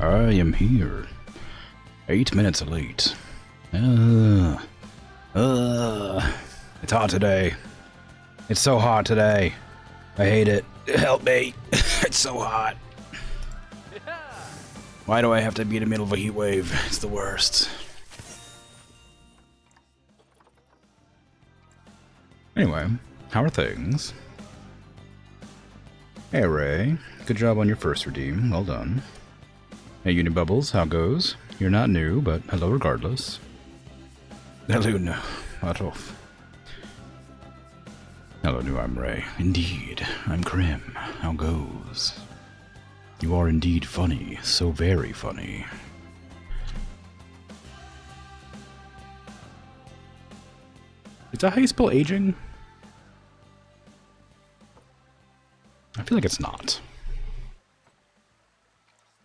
I am here. 8 minutes late. It's hot today. It's so hot today. I hate it. Help me. It's so hot. Why do I have to be in the middle of a heat wave? It's the worst. Anyway, how are things? Hey Ray, good job on your first redeem. Well done. Hey Unibubbles, how goes? You're not new, but hello regardless. Hello, no. Not off. Hello, new, I'm Ray. Indeed, I'm Krim. How goes? You are indeed funny, so very funny. Is that how you spell aging? I feel like it's not.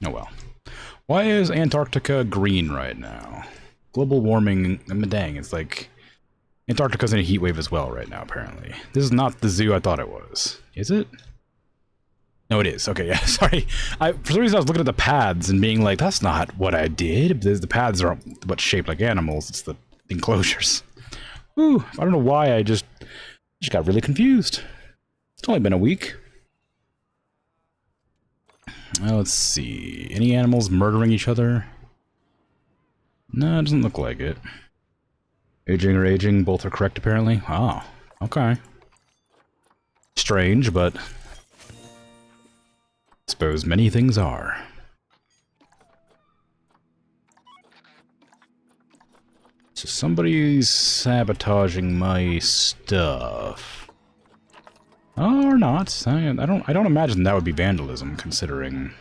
Oh well. Why is Antarctica green right now? Global warming, dang, it's like... Antarctica's in a heat wave as well right now, apparently. This is not the zoo I thought it was. Is it? No, it is. Okay, yeah, sorry. For some reason I was looking at the pads and being like, that's not what I did. The pads are what's shaped like animals. It's the enclosures. Ooh, I don't know why I just got really confused. It's only been a week. Let's see. Any animals murdering each other? No, it doesn't look like it. Aging or aging, both are correct apparently. Oh, okay. Strange, but I suppose many things are. So somebody's sabotaging my stuff. Or not. I don't imagine that would be vandalism, considering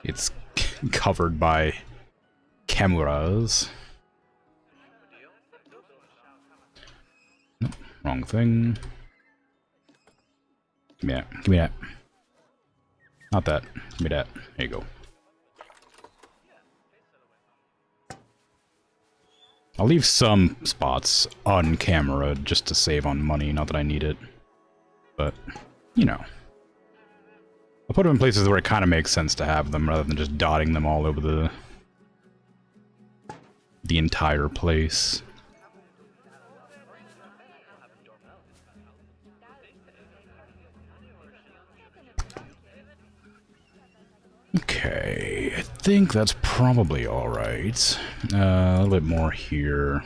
it's covered by cameras. Nope, wrong thing. Give me that. Give me that. Not that. Give me that. There you go. I'll leave some spots on camera just to save on money, not that I need it. But, you know. I'll put them in places where it kind of makes sense to have them, rather than just dotting them all over the entire place. Okay, I think that's probably alright. A little bit more here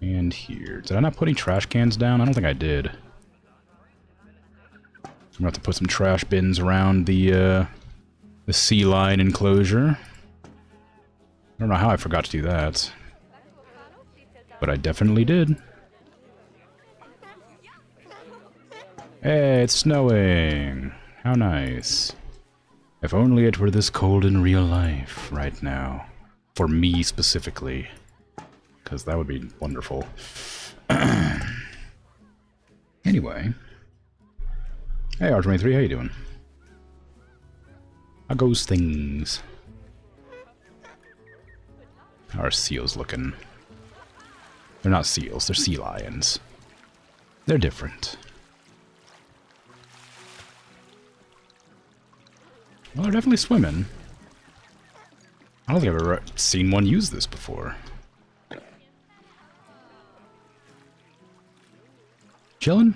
and here. Did I not put any trash cans down? I don't think I did. I'm gonna have to put some trash bins around the sea line enclosure. I don't know how I forgot to do that. But I definitely did. Hey, it's snowing! How nice. If only it were this cold in real life right now. For me specifically. Because that would be wonderful. Anyway. Hey R23, how you doing? How goes things? How are seals looking? They're not seals, they're sea lions. They're different. Well, they're definitely swimming. I don't think I've ever seen one use this before. Chilling?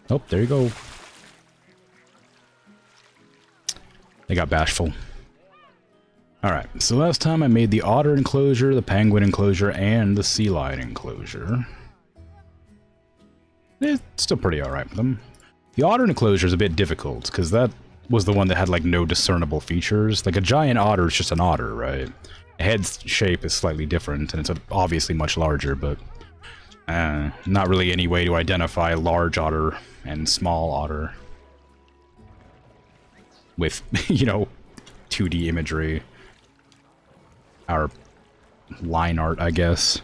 Oh, there you go. They got bashful. Alright, so last time I made the otter enclosure, the penguin enclosure, and the sea lion enclosure. It's still pretty alright with them. The otter enclosure is a bit difficult, because that was the one that had like no discernible features. Like a giant otter is just an otter, right? The head's shape is slightly different, and it's obviously much larger, but not really any way to identify large otter and small otter with, you know, 2D imagery. Our line art, I guess.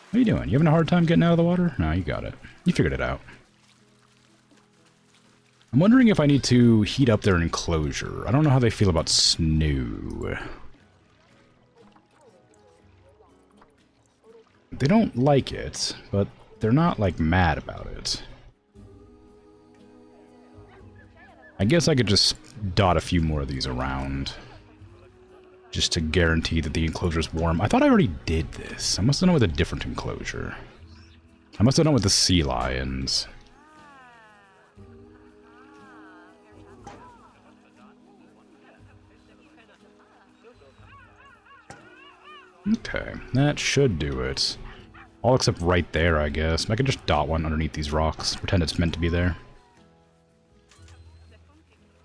What are you doing? You having a hard time getting out of the water? No, you got it. You figured it out. I'm wondering if I need to heat up their enclosure. I don't know how they feel about snow. They don't like it, but they're not, like, mad about it. I guess I could just dot a few more of these around. Just to guarantee that the enclosure's warm. I thought I already did this. I must have done it with a different enclosure. I must have done it with the sea lions. Okay, that should do it. All except right there, I guess. I could just dot one underneath these rocks. Pretend it's meant to be there.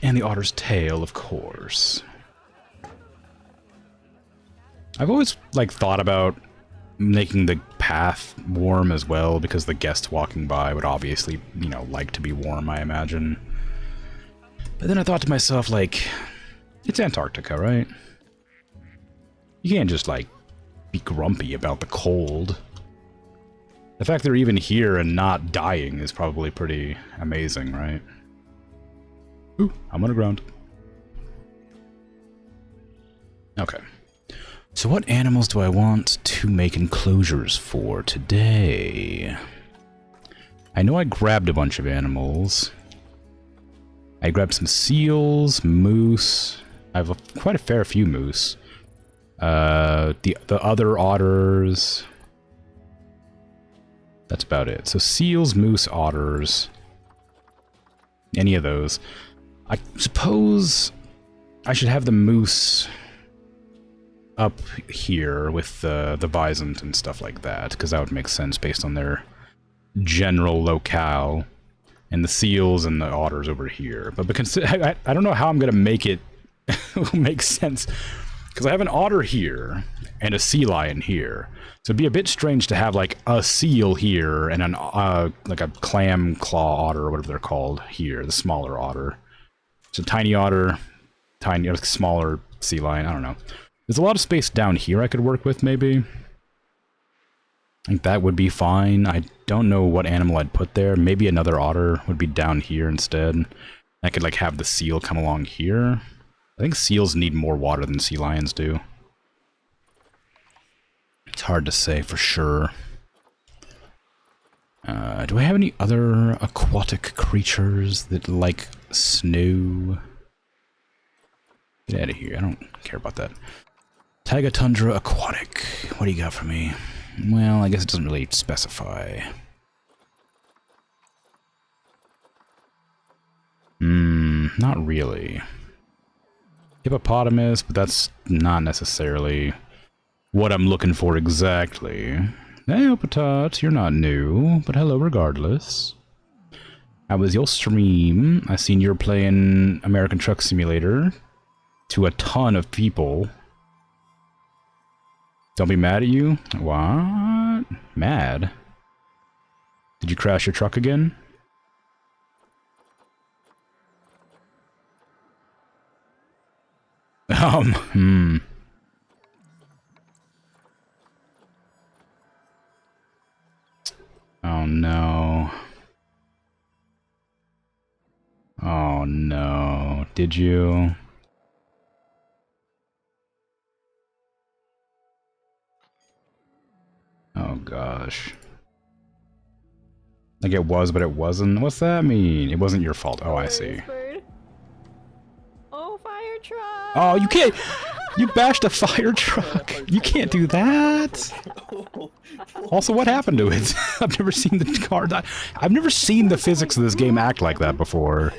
And the otter's tail, of course. I've always, like, thought about making the path warm as well, because the guests walking by would obviously, you know, like to be warm, I imagine. But then I thought to myself, like, it's Antarctica, right? You can't just, like, be grumpy about the cold. The fact they're even here and not dying is probably pretty amazing, right? Ooh, I'm underground. Okay. So what animals do I want to make enclosures for today? I know I grabbed a bunch of animals. I grabbed some seals, moose. I have quite a fair few moose. The other otters. That's about it. So seals, moose, otters. Any of those. I suppose I should have the moose up here with the bison and stuff like that, because that would make sense based on their general locale, and the seals and the otters over here. But because I don't know how I'm gonna make it make sense, because I have an otter here and a sea lion here, so it'd be a bit strange to have like a seal here and an like a clam claw otter or whatever they're called here, the smaller otter. So tiny otter, tiny, smaller sea lion. I don't know. There's a lot of space down here I could work with, maybe. I think that would be fine. I don't know what animal I'd put there. Maybe another otter would be down here instead. I could, like, have the seal come along here. I think seals need more water than sea lions do. It's hard to say for sure. Do I have any other aquatic creatures that like snow? Get out of here. I don't care about that. Taiga Tundra Aquatic. What do you got for me? Well, I guess it doesn't really specify. Not really. Hippopotamus, but that's not necessarily what I'm looking for exactly. Hey, Opatot, you're not new, but hello regardless. How was your stream? I seen you're playing American Truck Simulator to a ton of people. Don't be mad at you? What? Mad? Did you crash your truck again? Oh no. Oh no. Did you? Oh gosh. Like it was, but it wasn't? What's that mean? It wasn't your fault. Oh, I see. Oh, fire truck! Oh, you can't! You bashed a fire truck! You can't do that! Also, what happened to it? I've never seen the car die. I've never seen the physics of this game act like that before.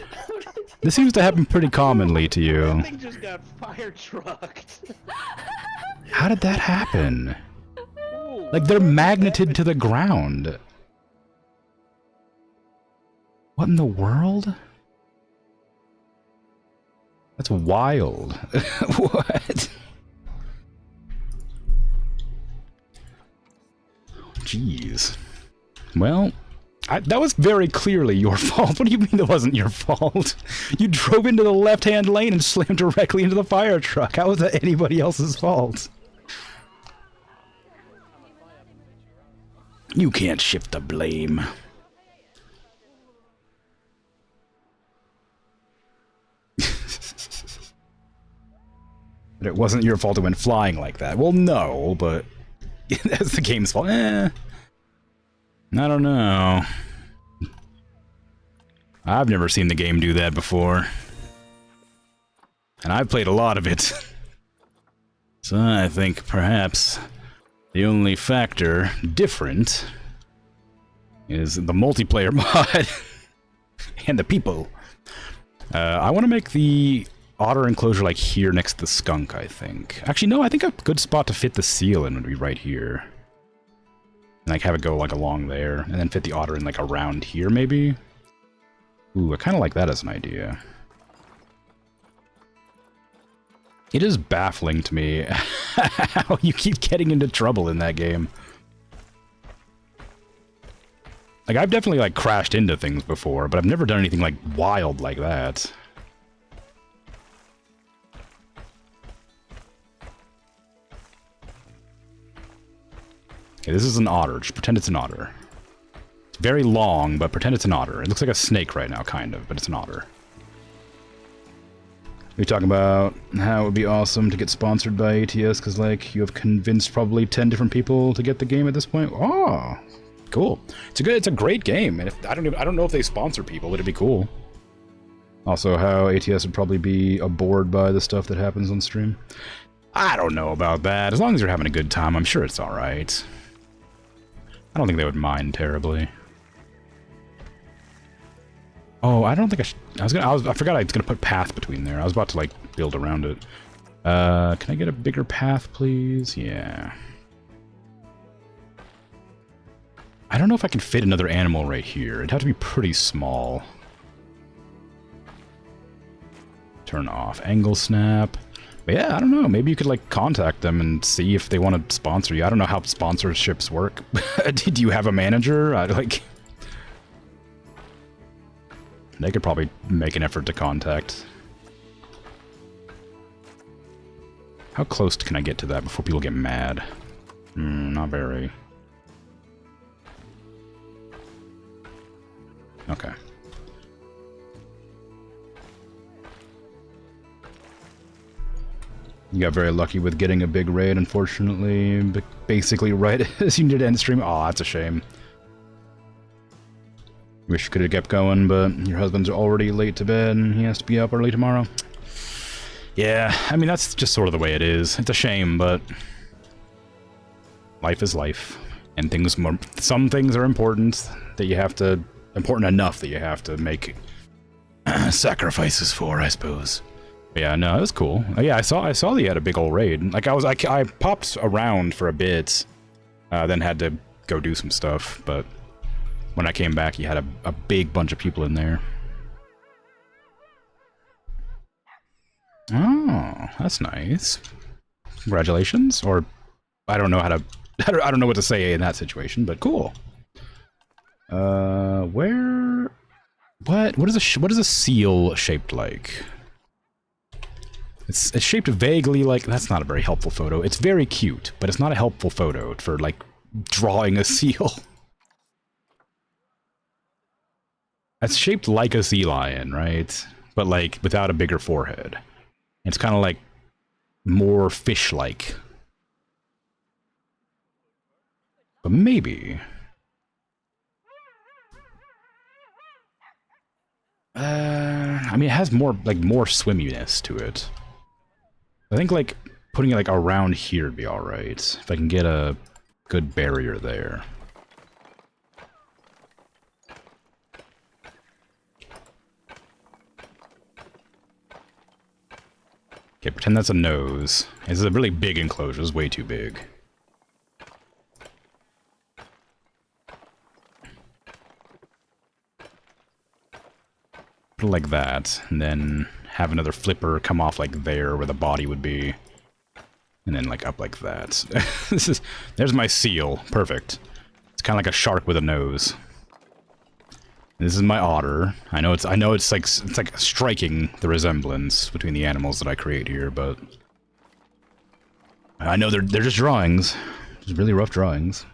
This seems to happen pretty commonly to you. That thing just got fire trucked. How did that happen? Like, they're magneted to the ground. What in the world? That's wild. What? Jeez. Well, that was very clearly your fault. What do you mean it wasn't your fault? You drove into the left-hand lane and slammed directly into the fire truck. How was that anybody else's fault? You can't shift the blame. But it wasn't your fault it went flying like that. Well, no, but that's the game's fault. I don't know. I've never seen the game do that before. And I've played a lot of it. So I think perhaps the only factor different is the multiplayer mod and the people. I want to make the otter enclosure like here next to the skunk, I think. Actually, no, I think a good spot to fit the seal in would be right here. And like have it go like along there, and then fit the otter in like around here maybe? Ooh, I kind of like that as an idea. It is baffling to me how you keep getting into trouble in that game. Like, I've definitely, like, crashed into things before, but I've never done anything, like, wild like that. Okay, this is an otter. Just pretend it's an otter. It's very long, but pretend it's an otter. It looks like a snake right now, kind of, but it's an otter. We're talking about how it would be awesome to get sponsored by ATS, because, like, you have convinced probably 10 different people to get the game at this point. Oh, cool. It's a great game, and I don't know if they sponsor people, but it'd be cool. Also, how ATS would probably be aboard by the stuff that happens on stream. I don't know about that. As long as you're having a good time, I'm sure it's all right. I don't think they would mind terribly. Oh, I don't think I should. I forgot I was gonna put path between there. I was about to like build around it. Can I get a bigger path, please? Yeah. I don't know if I can fit another animal right here. It'd have to be pretty small. Turn off angle snap. But yeah, I don't know. Maybe you could like contact them and see if they want to sponsor you. I don't know how sponsorships work. Do you have a manager? They could probably make an effort to contact. How close can I get to that before people get mad? Not very. Okay. You got very lucky with getting a big raid, unfortunately. But basically right as you did end stream. Aw, that's a shame. Wish you could have kept going, but your husband's already late to bed and he has to be up early tomorrow. Yeah, I mean, that's just sort of the way it is. It's a shame, but life is life. And some things are important that you have to, important enough that you have to make sacrifices for, I suppose. But yeah, no, it was cool. Yeah, I saw that you had a big old raid. Like, I popped around for a bit, then had to go do some stuff, but when I came back, you had a big bunch of people in there. Oh, that's nice. Congratulations, or I don't know how to, I don't know what to say in that situation, but cool. What is a seal shaped like? It's shaped vaguely like, that's not a very helpful photo. It's very cute, but it's not a helpful photo for like drawing a seal. It's shaped like a sea lion, right? But like without a bigger forehead. It's kind of like more fish-like. But maybe. I mean, it has more swimminess to it. I think like putting it like around here would be all right if I can get a good barrier there. Okay, pretend that's a nose. This is a really big enclosure. It's way too big. Put it like that, and then have another flipper come off like there where the body would be. And then like up like that. There's my seal. Perfect. It's kind of like a shark with a nose. This is my otter. I know it's like striking the resemblance between the animals that I create here, but I know they're just drawings. Just really rough drawings.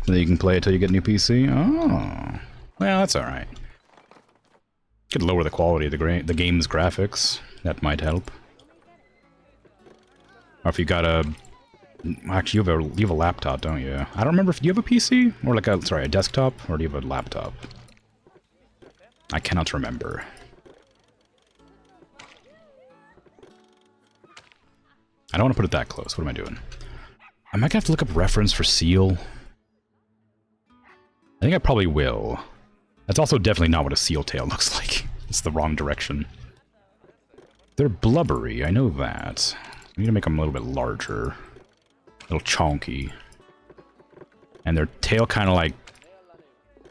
So that you can play it till you get a new PC. Oh, well, that's all right. Could lower the quality of the game's graphics. That might help. Or if you got a, actually you have a laptop, don't you? I don't remember if you have a PC or like a desktop, or do you have a laptop? I cannot remember. I don't want to put it that close. What am I doing? I might have to look up reference for seal. I think I probably will. That's also definitely not what a seal tail looks like. It's the wrong direction. They're blubbery, I know that. I need to make them a little bit larger. A little chonky. And their tail kind of like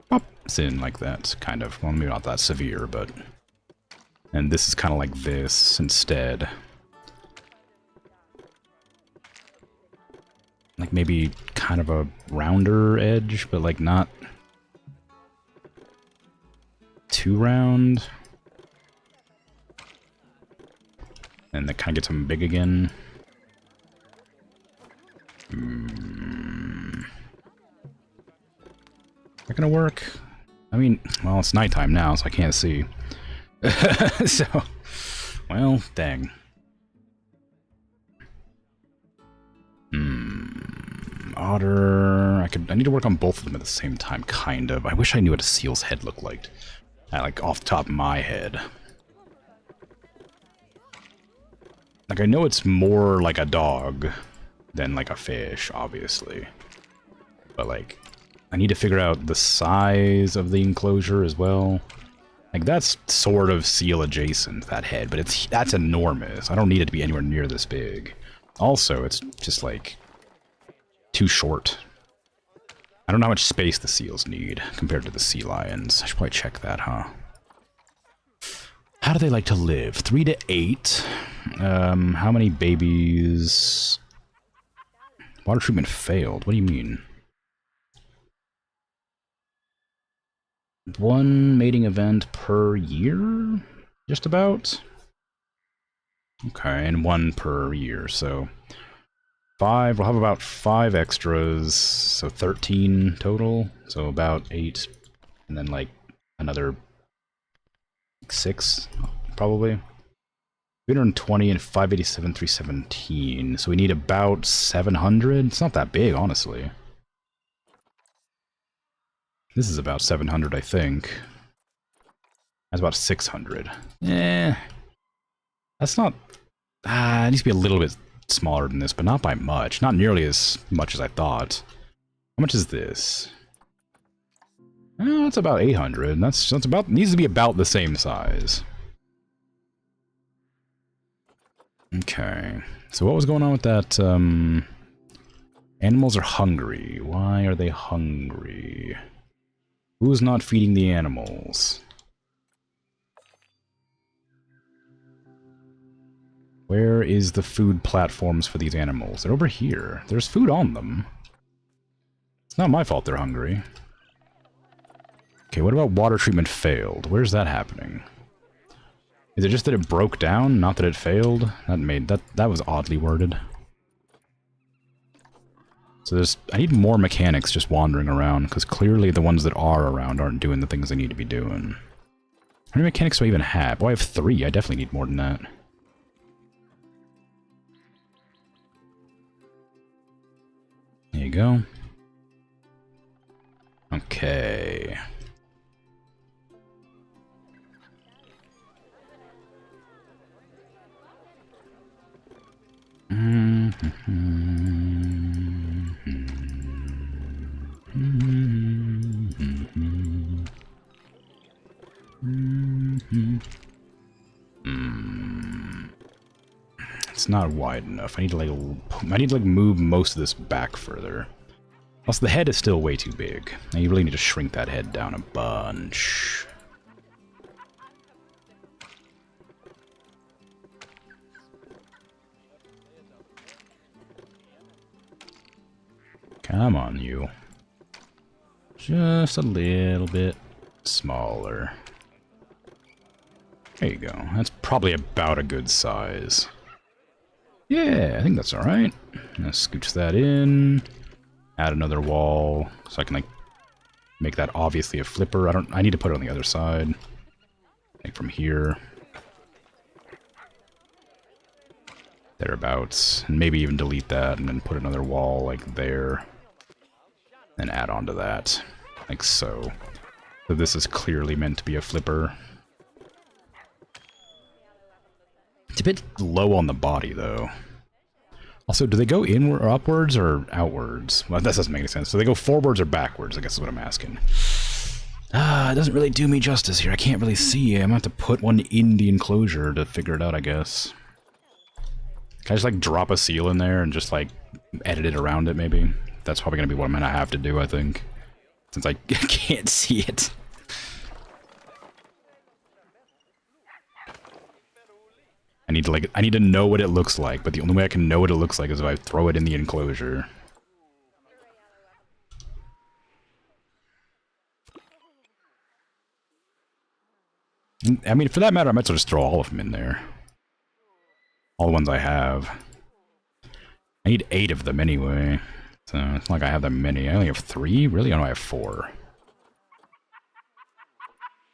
pops in like that, kind of. Well, maybe not that severe, but... And this is kind of like this instead. Like maybe kind of a rounder edge, but like not too round. And that kind of gets them big again. Is that gonna work? I mean, well, it's nighttime now, so I can't see. So, well, dang. Otter... I need to work on both of them at the same time, kind of. I wish I knew what a seal's head looked like. Like, off the top of my head. Like, I know it's more like a dog than like a fish, obviously. But, like, I need to figure out the size of the enclosure as well. Like, that's sort of seal adjacent, that head, but that's enormous. I don't need it to be anywhere near this big. Also, it's just, like, too short. I don't know how much space the seals need compared to the sea lions. I should probably check that, huh? How do they like to live? 3 to 8. How many babies? Water treatment failed. What do you mean? 1 mating event per year? Just about? Okay, and 1 per year, so... 5, we'll have about 5 extras, so 13 total, so about 8, and then like another 6, probably. 320 and 587, 317, so we need about 700. It's not that big, honestly. This is about 700, I think. That's about 600. That's not... it needs to be a little bit smaller than this, but not by much. Not nearly as much as I thought. How much is this? That's about 800. That's about... needs to be about the same size. Okay. So what was going on with that, Animals are hungry. Why are they hungry? Who's not feeding the animals? Where is the food platforms for these animals? They're over here. There's food on them. It's not my fault they're hungry. Okay, what about water treatment failed? Where's that happening? Is it just that it broke down, not that it failed? That was oddly worded. So I need more mechanics just wandering around, because clearly the ones that are around aren't doing the things they need to be doing. How many mechanics do I even have? Oh, I have 3. I definitely need more than that. There you go. Okay. It's not wide enough. I need to move most of this back further. Plus the head is still way too big. Now you really need to shrink that head down a bunch. Come on, you. Just a little bit smaller. There you go. That's probably about a good size. Yeah, I think that's alright. Let's scooch that in. Add another wall, so I can, like, make that obviously a flipper. I need to put it on the other side. Like, from here. Thereabouts. And maybe even delete that, and then put another wall, like, there. Then add on to that. Like so. So this is clearly meant to be a flipper. It's a bit low on the body, though. Also, do they go inward or upwards or outwards? Well, that doesn't make any sense. So they go forwards or backwards, I guess is what I'm asking. It doesn't really do me justice here. I can't really see. I'm gonna have to put one in the enclosure to figure it out, I guess. Can I just, like, drop a seal in there and just, like, edit it around it, maybe? That's probably gonna be what I'm gonna have to do, I think. Since I can't see it. I need to know what it looks like, but the only way I can know what it looks like is if I throw it in the enclosure. I mean, for that matter, I might as well just throw all of them in there. All the ones I have. I need 8 of them anyway. So it's not like I have that many. I only have 3? Really? I only have 4.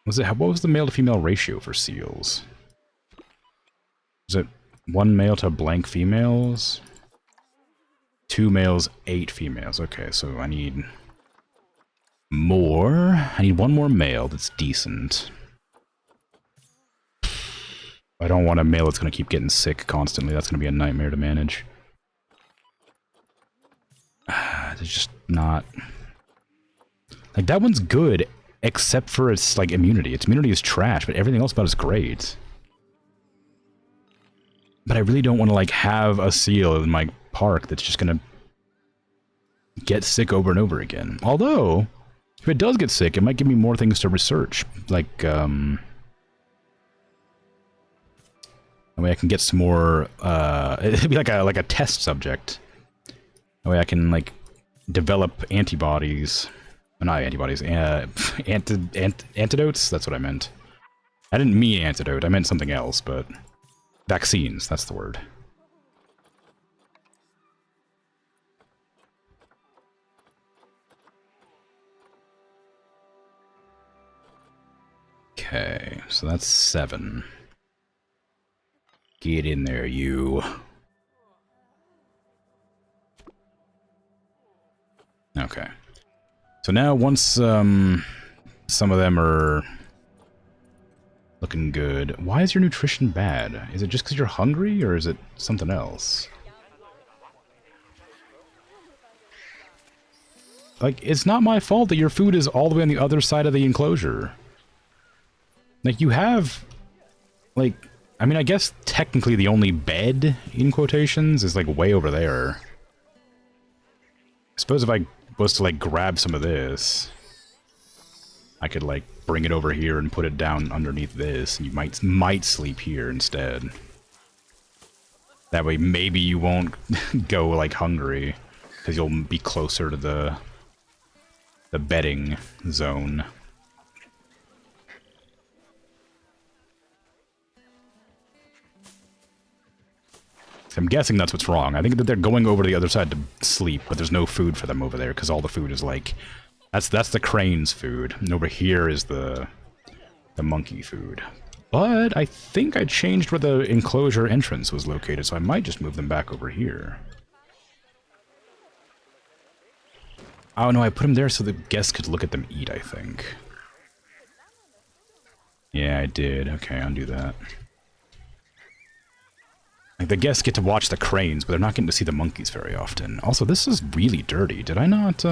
What was the male to female ratio for seals? Is it 1 male to blank females? 2 males, 8 females. Okay, so I need more. I need 1 more male that's decent. I don't want a male that's going to keep getting sick constantly. That's going to be a nightmare to manage. There's just not... Like, that one's good, except for its, like, immunity. Its immunity is trash, but everything else about it is great. But I really don't want to, like, have a seal in my park that's just going to get sick over and over again. Although, if it does get sick, it might give me more things to research. Like, that way I can get some more, it'd be like a test subject. That way I can, like, develop antibodies. Not antibodies, antidotes? That's what I meant. I didn't mean antidote, I meant something else, but... Vaccines, that's the word. Okay, so that's 7. Get in there, you. Okay. So now, once some of them are looking good. Why is your nutrition bad? Is it just because you're hungry, or is it something else? Like, it's not my fault that your food is all the way on the other side of the enclosure. Like, you have... Like, I mean, I guess technically the only bed, in quotations, is, like, way over there. I suppose if I was to, like, grab some of this, I could, like, bring it over here and put it down underneath this, and you might sleep here instead. That way, maybe you won't go, like, hungry, because you'll be closer to the bedding zone. I'm guessing that's what's wrong. I think that they're going over to the other side to sleep, but there's no food for them over there, because all the food is, like... That's the crane's food, and over here is the monkey food. But I think I changed where the enclosure entrance was located, so I might just move them back over here. Oh no, I put them there so the guests could look at them eat, I think. Yeah, I did. Okay, undo that. Like, the guests get to watch the cranes, but they're not getting to see the monkeys very often. Also, this is really dirty. Did I not,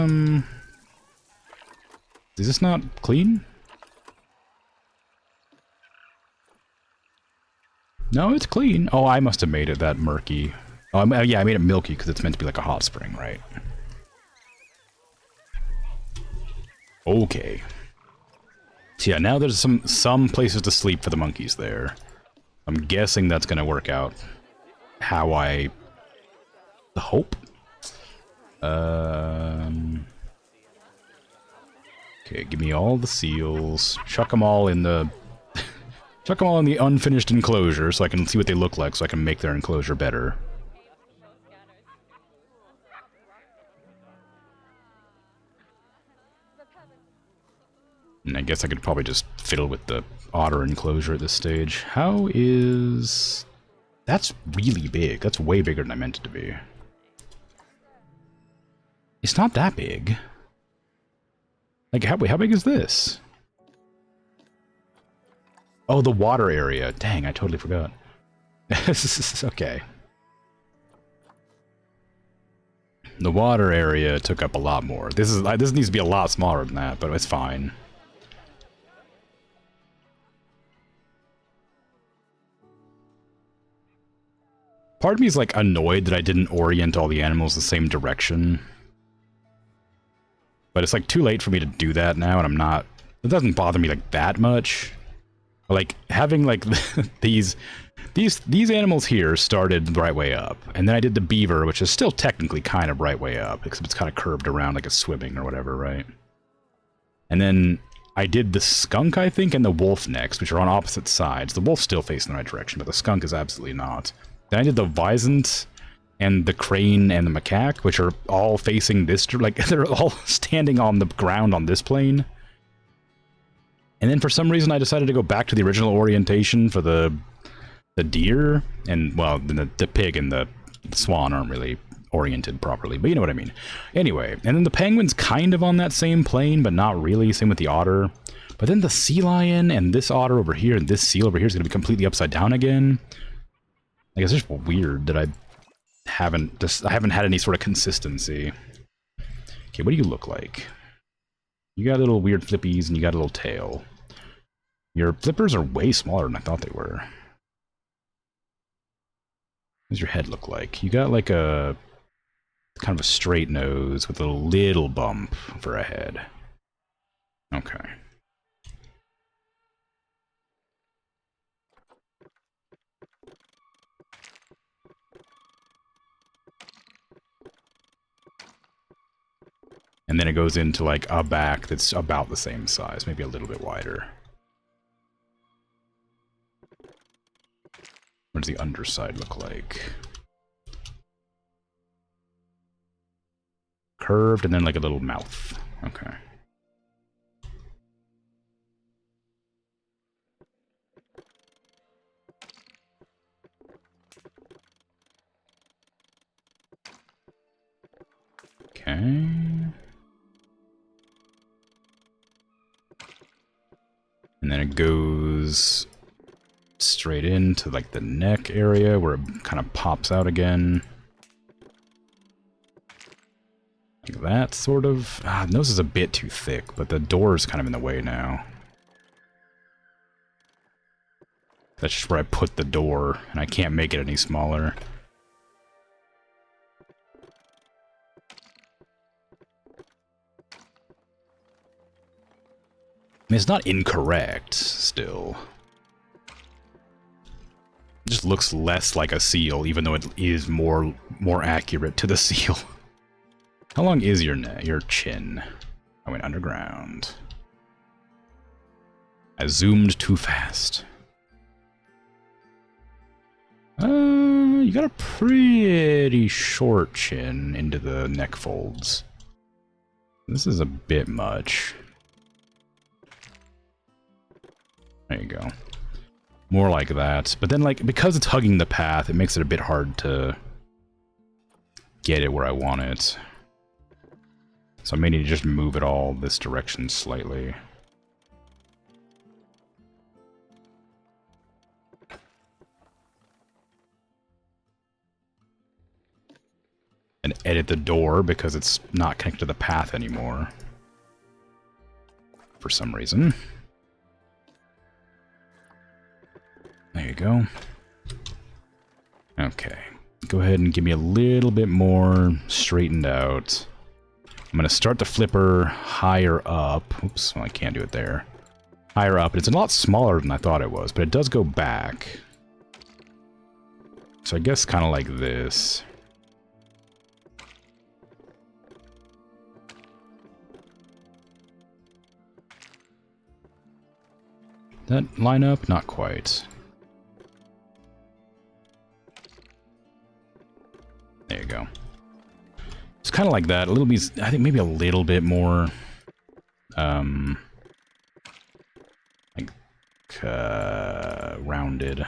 Is this not clean? No, it's clean. Oh, I must have made it that murky. Oh, yeah, I made it milky because it's meant to be like a hot spring, right? Okay. So yeah, now there's some places to sleep for the monkeys there. I'm guessing that's gonna work out how I hope. Okay, give me all the seals. Chuck them all in the chuck them all in the unfinished enclosure so I can see what they look like, so I can make their enclosure better. And I guess I could probably just fiddle with the otter enclosure at this stage. How is... That's really big. That's way bigger than I meant it to be. It's not that big. Like, how big is this? Oh, the water area. Dang, I totally forgot. Okay. The water area took up a lot more. This needs to be a lot smaller than that, but it's fine. Part of me is like annoyed that I didn't orient all the animals the same direction. But it's like too late for me to do that now, and I'm not... It doesn't bother me like that much. Like having like these animals here started the right way up, and then I did the beaver, which is still technically kind of right way up, except it's kind of curved around like it's swimming or whatever, right? And then I did the skunk, I think, and the wolf next, which are on opposite sides. The wolf's still facing the right direction, but the skunk is absolutely not. Then I did the wisent and the crane and the macaque, which are all facing this, like they're all standing on the ground on this plane. And then for some reason I decided to go back to the original orientation for the deer, and well, the pig and the swan aren't really oriented properly, but you know what I mean. Anyway, and then the penguin's kind of on that same plane, but not really. Same with the otter. But then the sea lion and this otter over here and this seal over here is going to be completely upside down again. I guess it's just weird that I haven't had any sort of consistency. Okay, what do you look like? You got little weird flippies and you got a little tail. Your flippers are way smaller than I thought they were. What does your head look like? You got like a kind of a straight nose with a little bump for a head. Okay. And then it goes into like a back that's about the same size, maybe a little bit wider. What does the underside look like? Curved and then like a little mouth. Okay. Okay. And then it goes straight into like the neck area where it kind of pops out again. Like that, sort of. Ah, the nose is a bit too thick, but the door is kind of in the way now. That's just where I put the door, and I can't make it any smaller. I mean, it's not incorrect, still. It just looks less like a seal, even though it is more accurate to the seal. How long is your chin? I went underground. I zoomed too fast. You got a pretty short chin into the neck folds. This is a bit much. There you go. More like that. But then, like, because it's hugging the path, it makes it a bit hard to get it where I want it. So I may need to just move it all this direction slightly. And edit the door because it's not connected to the path anymore. For some reason. There you go. Okay. Go ahead and give me a little bit more straightened out. I'm going to start the flipper higher up. Oops, well, I can't do it there. Higher up. It's a lot smaller than I thought it was, but it does go back. So I guess kind of like this. That line up? Not quite. There you go. It's kind of like that. A little bit, I think maybe a little bit more, like, rounded.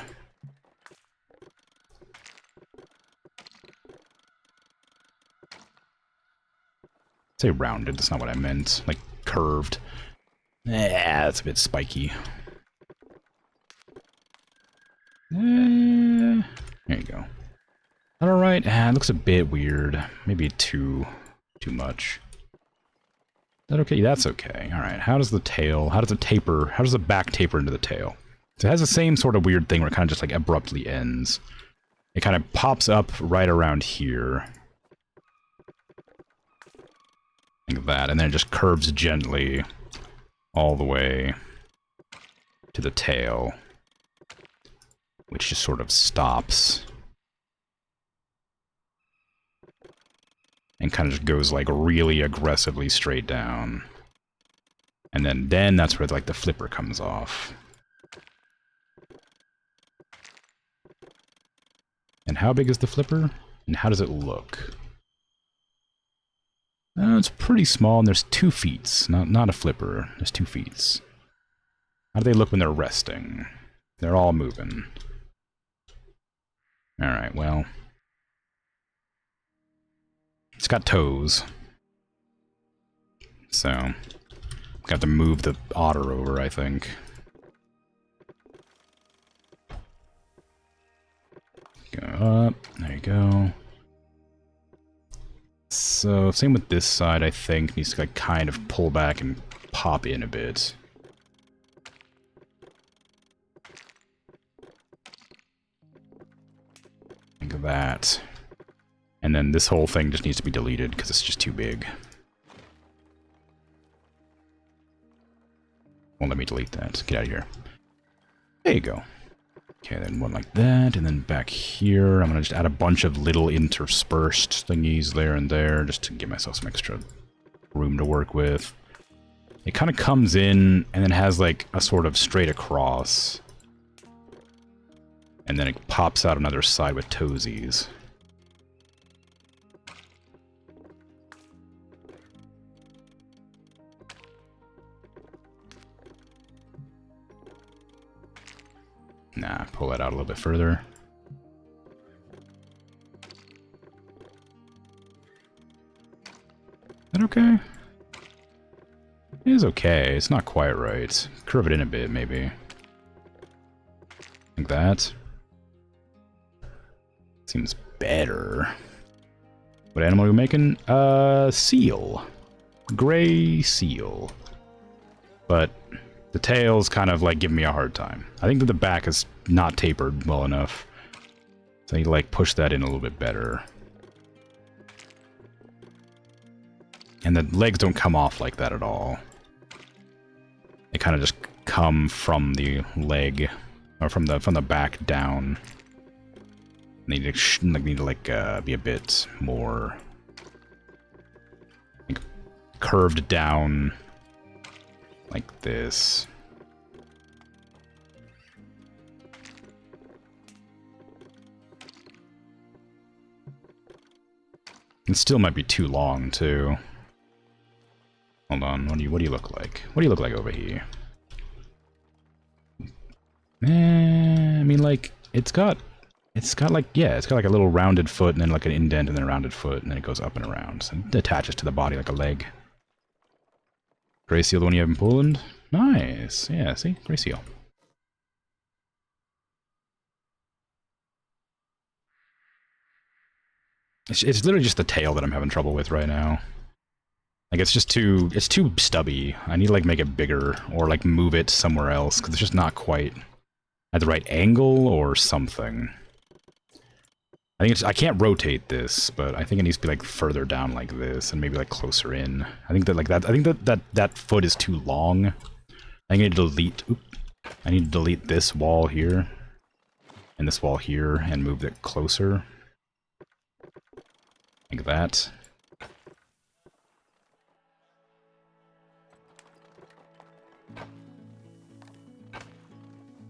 Say rounded, that's not what I meant. Like, curved. Yeah, that's a bit spiky. There you go. Alright, it looks a bit weird. Maybe too much. Is that okay? That's okay. Alright, how does the tail, how does it taper, how does the back taper into the tail? So it has the same sort of weird thing where it kind of just like abruptly ends. It kind of pops up right around here. Like that, and then it just curves gently all the way to the tail, which just sort of stops. And kind of just goes like really aggressively straight down. And then that's where like the flipper comes off. And how big is the flipper? And how does it look? It's pretty small, and there's 2 feet. Not a flipper. There's 2 feet. How do they look when they're resting? They're all moving. Alright, well. It's got toes. So, got to move the otter over, I think. Go up. There you go. So, same with this side, I think. Needs to like, kind of pull back and pop in a bit. Like that. And then this whole thing just needs to be deleted because it's just too big. Won't let me delete that. Get out of here. There you go. Okay, then one like that, and then back here, I'm going to just add a bunch of little interspersed thingies there and there, just to give myself some extra room to work with. It kind of comes in, and then has like a sort of straight across. And then it pops out another side with toesies. Nah, pull that out a little bit further. Is that okay? It is okay. It's not quite right. Curve it in a bit, maybe. Like that. Seems better. What animal are we making? Seal. Gray seal. But the tail's kind of like giving me a hard time. I think that the back is not tapered well enough. So I need to like push that in a little bit better. And the legs don't come off like that at all. They kind of just come from the leg, or from the back down. They need to be a bit more like, curved down like this. It still might be too long too. Hold on, what do you look like? What do you look like over here? I mean, like it's got like a little rounded foot and then like an indent and then a rounded foot and then it goes up and around. So it attaches to the body like a leg. Gray seal, the one you have in Poland? Nice. Yeah, see? Gray seal. It's literally just the tail that I'm having trouble with right now. Like, it's too stubby. I need to, like, make it bigger or, like, move it somewhere else because it's just not quite at the right angle or something. I think I can't rotate this, but I think it needs to be, like, further down like this and maybe, like, closer in. I think that foot is too long. I need to delete this wall here and this wall here and move it closer. Like that.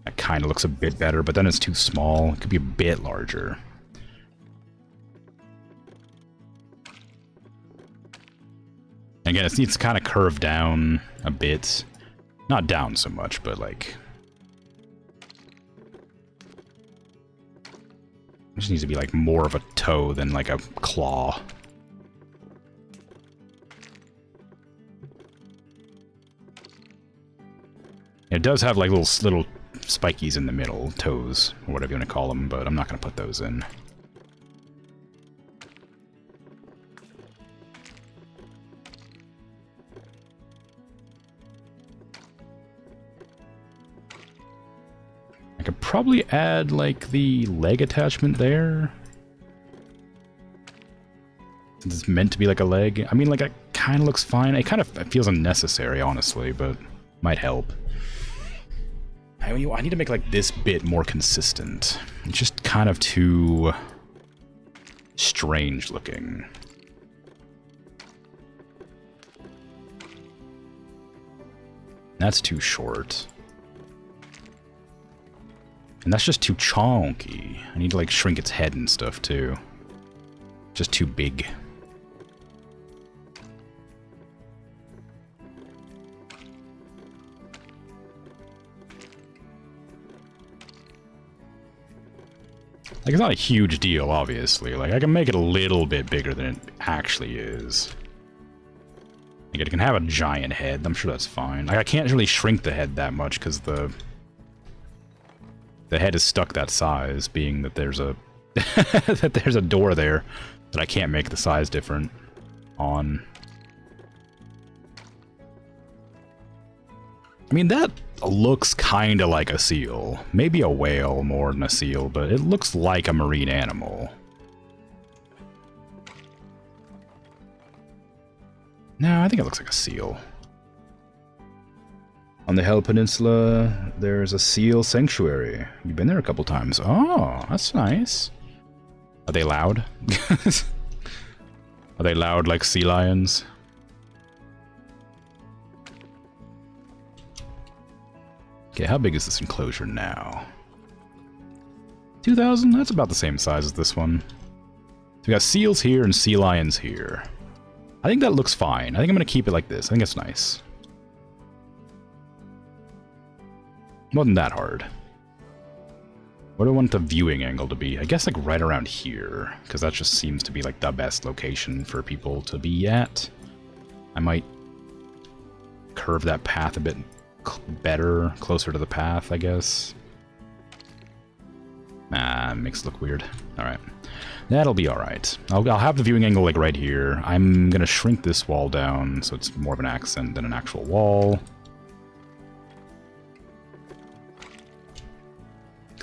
That kind of looks a bit better, but then it's too small. It could be a bit larger. Again, it needs to kind of curve down a bit. Not down so much, but like... It just needs to be like more of a toe than like a claw. It does have like little spikies in the middle, toes, or whatever you want to call them, but I'm not going to put those in. I could probably add, like, the leg attachment there. Since it's meant to be like a leg. I mean, like, it kind of looks fine. It kind of feels unnecessary, honestly, but might help. I need to make, like, this bit more consistent. It's just kind of too strange looking. That's too short. And that's just too chonky. I need to, like, shrink its head and stuff, too. Just too big. Like, it's not a huge deal, obviously. Like, I can make it a little bit bigger than it actually is. Like, it can have a giant head. I'm sure that's fine. Like, I can't really shrink the head that much, because the head is stuck that size, being that there's a... that there's a door there that I can't make the size different on. I mean, that looks kind of like a seal. Maybe a whale more than a seal, but it looks like a marine animal. No, I think it looks like a seal. On the Hell Peninsula, there's a seal sanctuary. You've been there a couple times. Oh, that's nice. Are they loud? Are they loud like sea lions? Okay, how big is this enclosure now? 2,000? That's about the same size as this one. So we got seals here and sea lions here. I think that looks fine. I think I'm going to keep it like this. I think it's nice. Wasn't that hard. What do I want the viewing angle to be? I guess like right around here, because that just seems to be like the best location for people to be at. I might curve that path a bit better, closer to the path, I guess. Ah, makes it look weird. Alright. That'll be alright. I'll have the viewing angle like right here. I'm gonna shrink this wall down so it's more of an accent than an actual wall.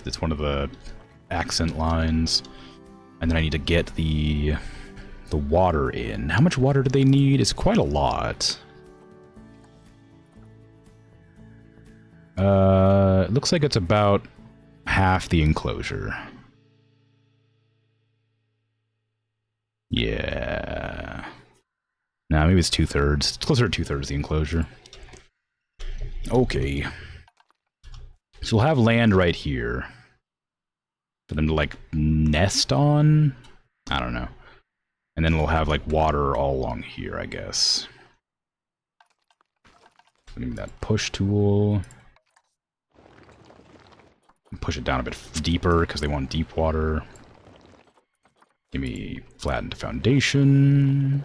It's one of the accent lines. And then I need to get the water in. How much water do they need? It's quite a lot. It looks like it's about half the enclosure. Yeah. Nah, maybe it's 2/3. It's closer to 2/3 the enclosure. Okay. So we'll have land right here for them to, like, nest on? I don't know. And then we'll have, like, water all along here, I guess. So give me that push tool. Push it down a bit deeper, because they want deep water. Give me flattened foundation.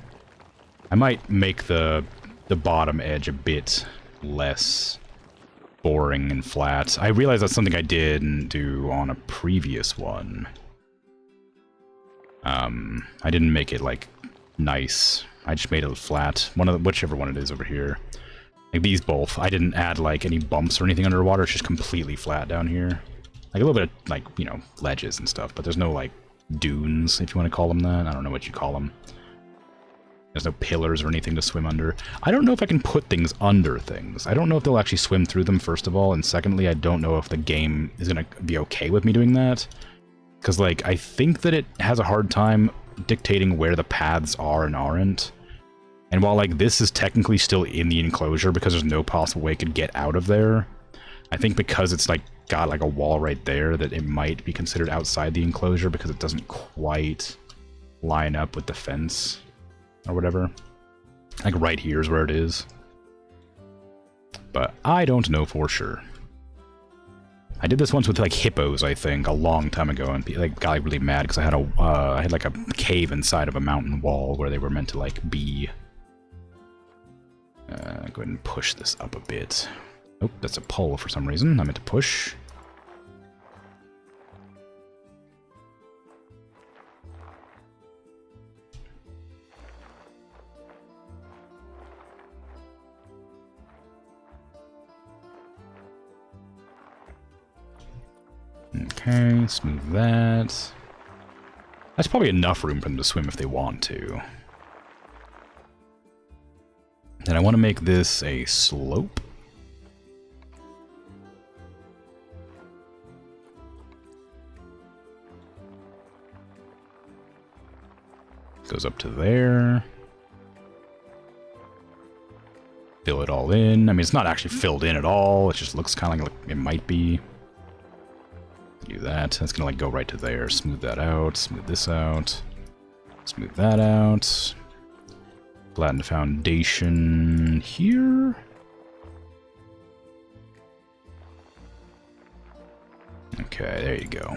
I might make the bottom edge a bit less boring and flat. I realize that's something I didn't do on a previous one. I didn't make it, like, nice. I just made it flat. Whichever one it is over here. Like, these both. I didn't add, like, any bumps or anything underwater. It's just completely flat down here. Like, a little bit of, like, you know, ledges and stuff, but there's no, like, dunes, if you want to call them that. I don't know what you call them. There's no pillars or anything to swim under. I don't know if I can put things under things. I don't know if they'll actually swim through them, first of all, and secondly, I don't know if the game is going to be okay with me doing that. Because, like, I think that it has a hard time dictating where the paths are and aren't. And while, like, this is technically still in the enclosure because there's no possible way it could get out of there, I think because it's, like, got, like, a wall right there that it might be considered outside the enclosure because it doesn't quite line up with the fence or whatever. Like, right here is where it is. But I don't know for sure. I did this once with, like, hippos, I think, a long time ago, and, like, got really mad because I had like, a cave inside of a mountain wall where they were meant to, like, be. Go ahead and push this up a bit. Oh, that's a pull for some reason. I meant to push. Okay, smooth that. That's probably enough room for them to swim if they want to. And I want to make this a slope. Goes up to there. Fill it all in. I mean, it's not actually filled in at all. It just looks kind of like it might be. Do that. That's gonna like go right to there. Smooth that out. Smooth this out. Smooth that out. Flatten the foundation here. Okay, there you go.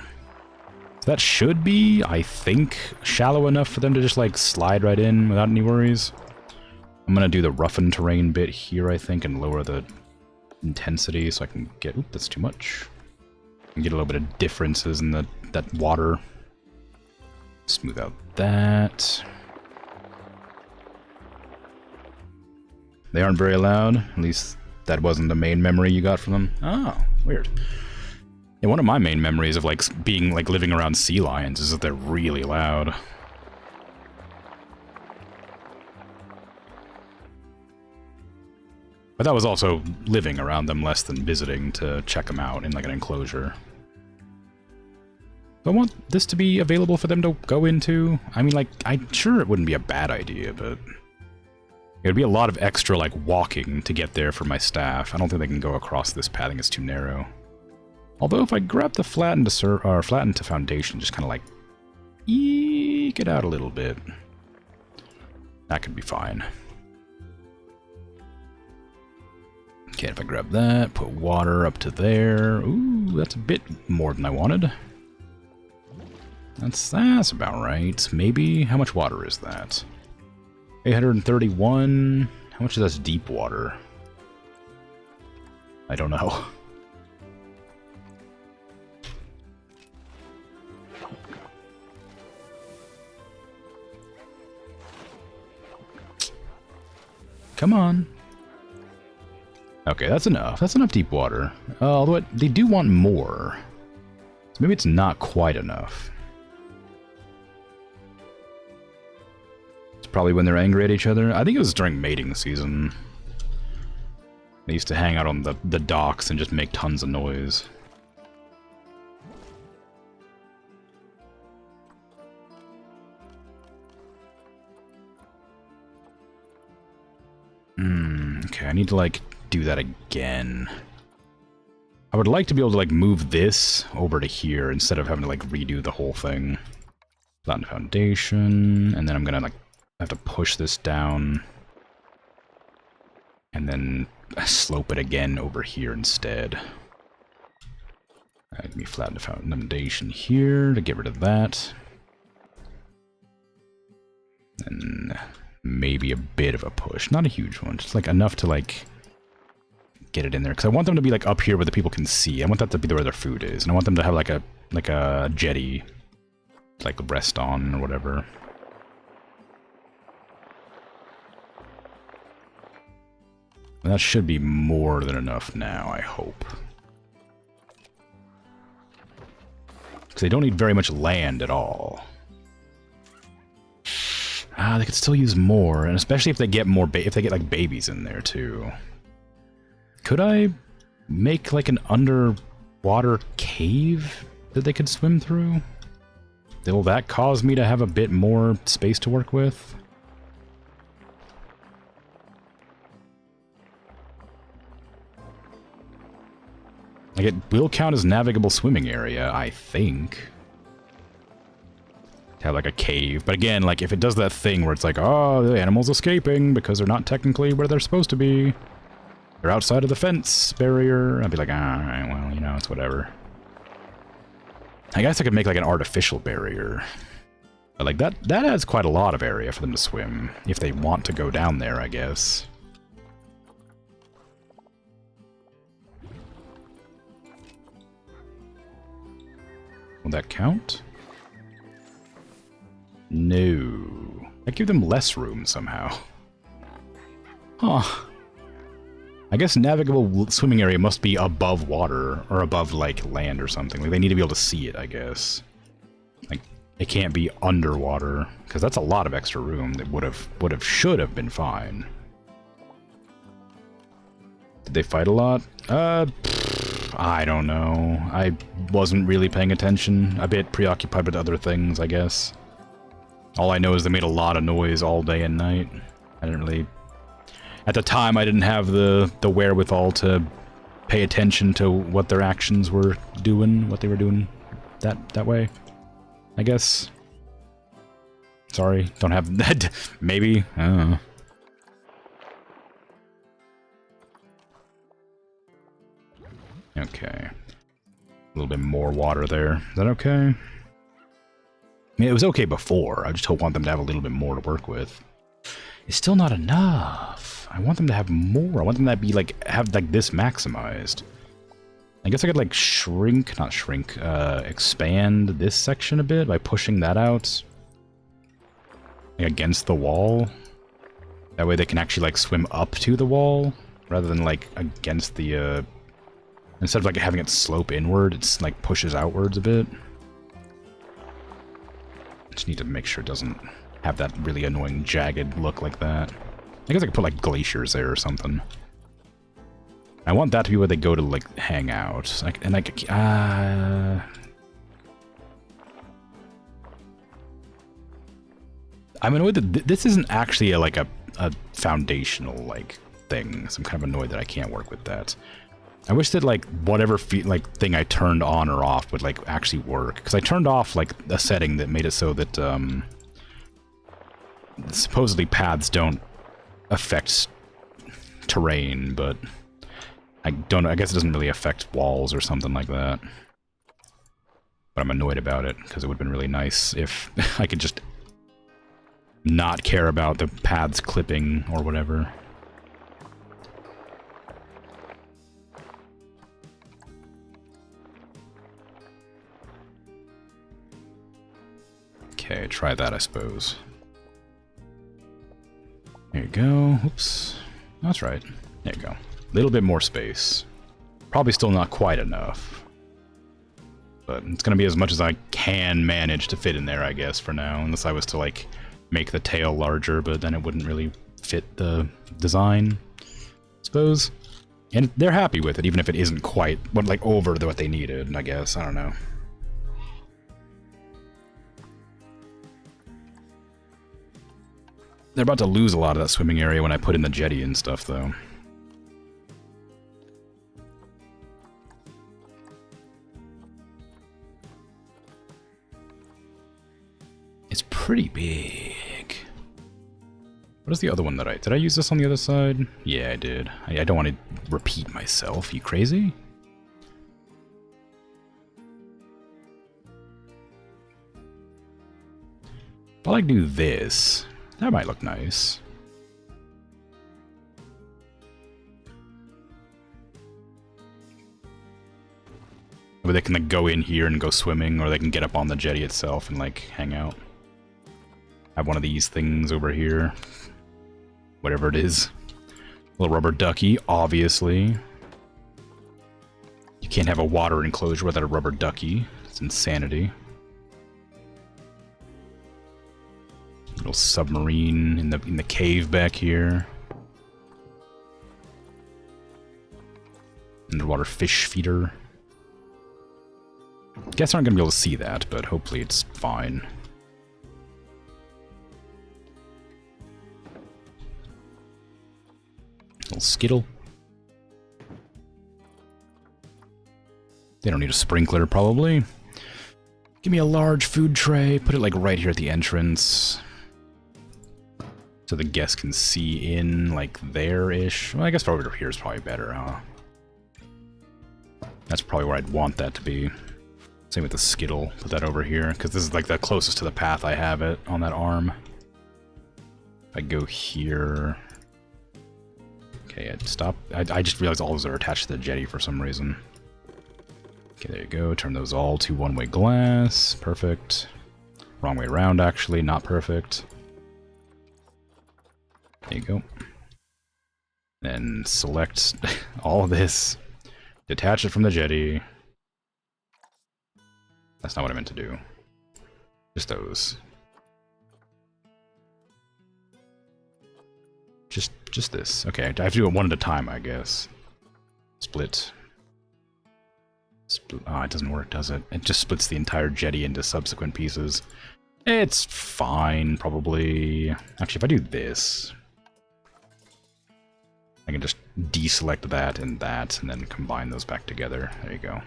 So that should be, I think, shallow enough for them to just like slide right in without any worries. I'm gonna do the roughened terrain bit here, I think, and lower the intensity so I can get... Oop, that's too much. And get a little bit of differences in that water. Smooth out that. They aren't very loud. At least that wasn't the main memory you got from them. Oh, weird. Yeah, one of my main memories of like being like living around sea lions is that they're really loud. But that was also living around them less than visiting to check them out in like an enclosure. I want this to be available for them to go into. I mean, like, I'm sure it wouldn't be a bad idea, but it would be a lot of extra like walking to get there for my staff. I don't think they can go across this path. I think it's too narrow. Although if I grab the flatten to foundation, just kind of like eke it out a little bit, that could be fine. Okay, if I grab that, put water up to there. Ooh, that's a bit more than I wanted. That's about right. Maybe, how much water is that? 831. How much is that deep water? I don't know. Come on. Okay, that's enough. That's enough deep water. Although they do want more. So maybe it's not quite enough. It's probably when they're angry at each other. I think it was during mating season. They used to hang out on the docks and just make tons of noise. Okay, I need to like do that again. I would like to be able to like move this over to here instead of having to like redo the whole thing. Flatten foundation, and then I'm gonna like have to push this down and then slope it again over here instead. Let me flatten the foundation here to get rid of that. And maybe a bit of a push, not a huge one, just like enough to like get it in there, because I want them to be like up here where the people can see. I want that to be where their food is, and I want them to have like a jetty to like rest on or whatever. And that should be more than enough now, I hope. Because they don't need very much land at all. Ah, they could still use more, and especially if they get more, if they get like babies in there too. Could I make like an underwater cave that they could swim through? Will that cause me to have a bit more space to work with? Like, it will count as navigable swimming area, I think. To have like a cave, but again, like if it does that thing where it's like, oh, the animal's escaping because they're not technically where they're supposed to be. They're outside of the fence barrier. I'd be like, alright, well, you know, it's whatever. I guess I could make like an artificial barrier. But like that adds quite a lot of area for them to swim, if they want to go down there, I guess. Will that count? No. I give them less room somehow. Huh. I guess navigable swimming area must be above water, or above, like, land or something. Like, they need to be able to see it, I guess. Like, it can't be underwater, because that's a lot of extra room that should have been fine. Did they fight a lot? I don't know. I wasn't really paying attention. A bit preoccupied with other things, I guess. All I know is they made a lot of noise all day and night. I didn't really... At the time, I didn't have the wherewithal to pay attention to what their actions were doing, what they were doing that way, I guess. Sorry, don't have that. Maybe, I don't know. Okay. A little bit more water there. Is that okay? I mean, it was okay before. I just want them to have a little bit more to work with. It's still not enough. I want them to have more. I want them to be like have like this maximized. I guess I could like expand this section a bit by pushing that out like, against the wall. That way they can actually like swim up to the wall rather than like against the instead of like having it slope inward, it's like pushes outwards a bit. Just need to make sure it doesn't have that really annoying jagged look like that. I guess I could put like glaciers there or something. I want that to be where they go to like hang out. I'm annoyed that this isn't actually like a foundational like thing. So I'm kind of annoyed that I can't work with that. I wish that like whatever thing I turned on or off would like actually work, because I turned off like a setting that made it so that supposedly paths don't affect terrain, but I guess it doesn't really affect walls or something like that. But I'm annoyed about it because it would have been really nice if I could just not care about the paths clipping or whatever. Okay, try that, I suppose. There you go. Oops. That's right. There you go. A little bit more space. Probably still not quite enough. But it's going to be as much as I can manage to fit in there, I guess, for now. Unless I was to, like, make the tail larger, but then it wouldn't really fit the design, I suppose. And they're happy with it, even if it isn't quite, like, over what they needed, I guess. I don't know. They're about to lose a lot of that swimming area when I put in the jetty and stuff, though. It's pretty big. What is the other one that did I use this on the other side? Yeah, I did. I don't want to repeat myself. You crazy? If I like do this, that might look nice. But they can like go in here and go swimming, or they can get up on the jetty itself and like hang out. Have one of these things over here. Whatever it is. Little rubber ducky, obviously. You can't have a water enclosure without a rubber ducky. It's insanity. Little submarine in the cave back here. Underwater fish feeder. Guess aren't gonna be able to see that, but hopefully it's fine. Little skittle. They don't need a sprinkler, probably. Give me a large food tray. Put it like right here at the entrance. So the guests can see in, like, there-ish. Well, I guess over here is probably better, huh? That's probably where I'd want that to be. Same with the skittle. Put that over here, because this is, like, the closest to the path I have it on that arm. If I go here... Okay, I'd stop. I just realized all those are attached to the jetty for some reason. Okay, there you go. Turn those all to one-way glass. Perfect. Wrong way around, actually. Not perfect. There you go. Then select all of this, detach it from the jetty. That's not what I meant to do. Just those. Just this. Okay, I have to do it one at a time, I guess. Split. Oh, it doesn't work, does it? It just splits the entire jetty into subsequent pieces. It's fine, probably. Actually, if I do this, I can just deselect that, and then combine those back together. There you go.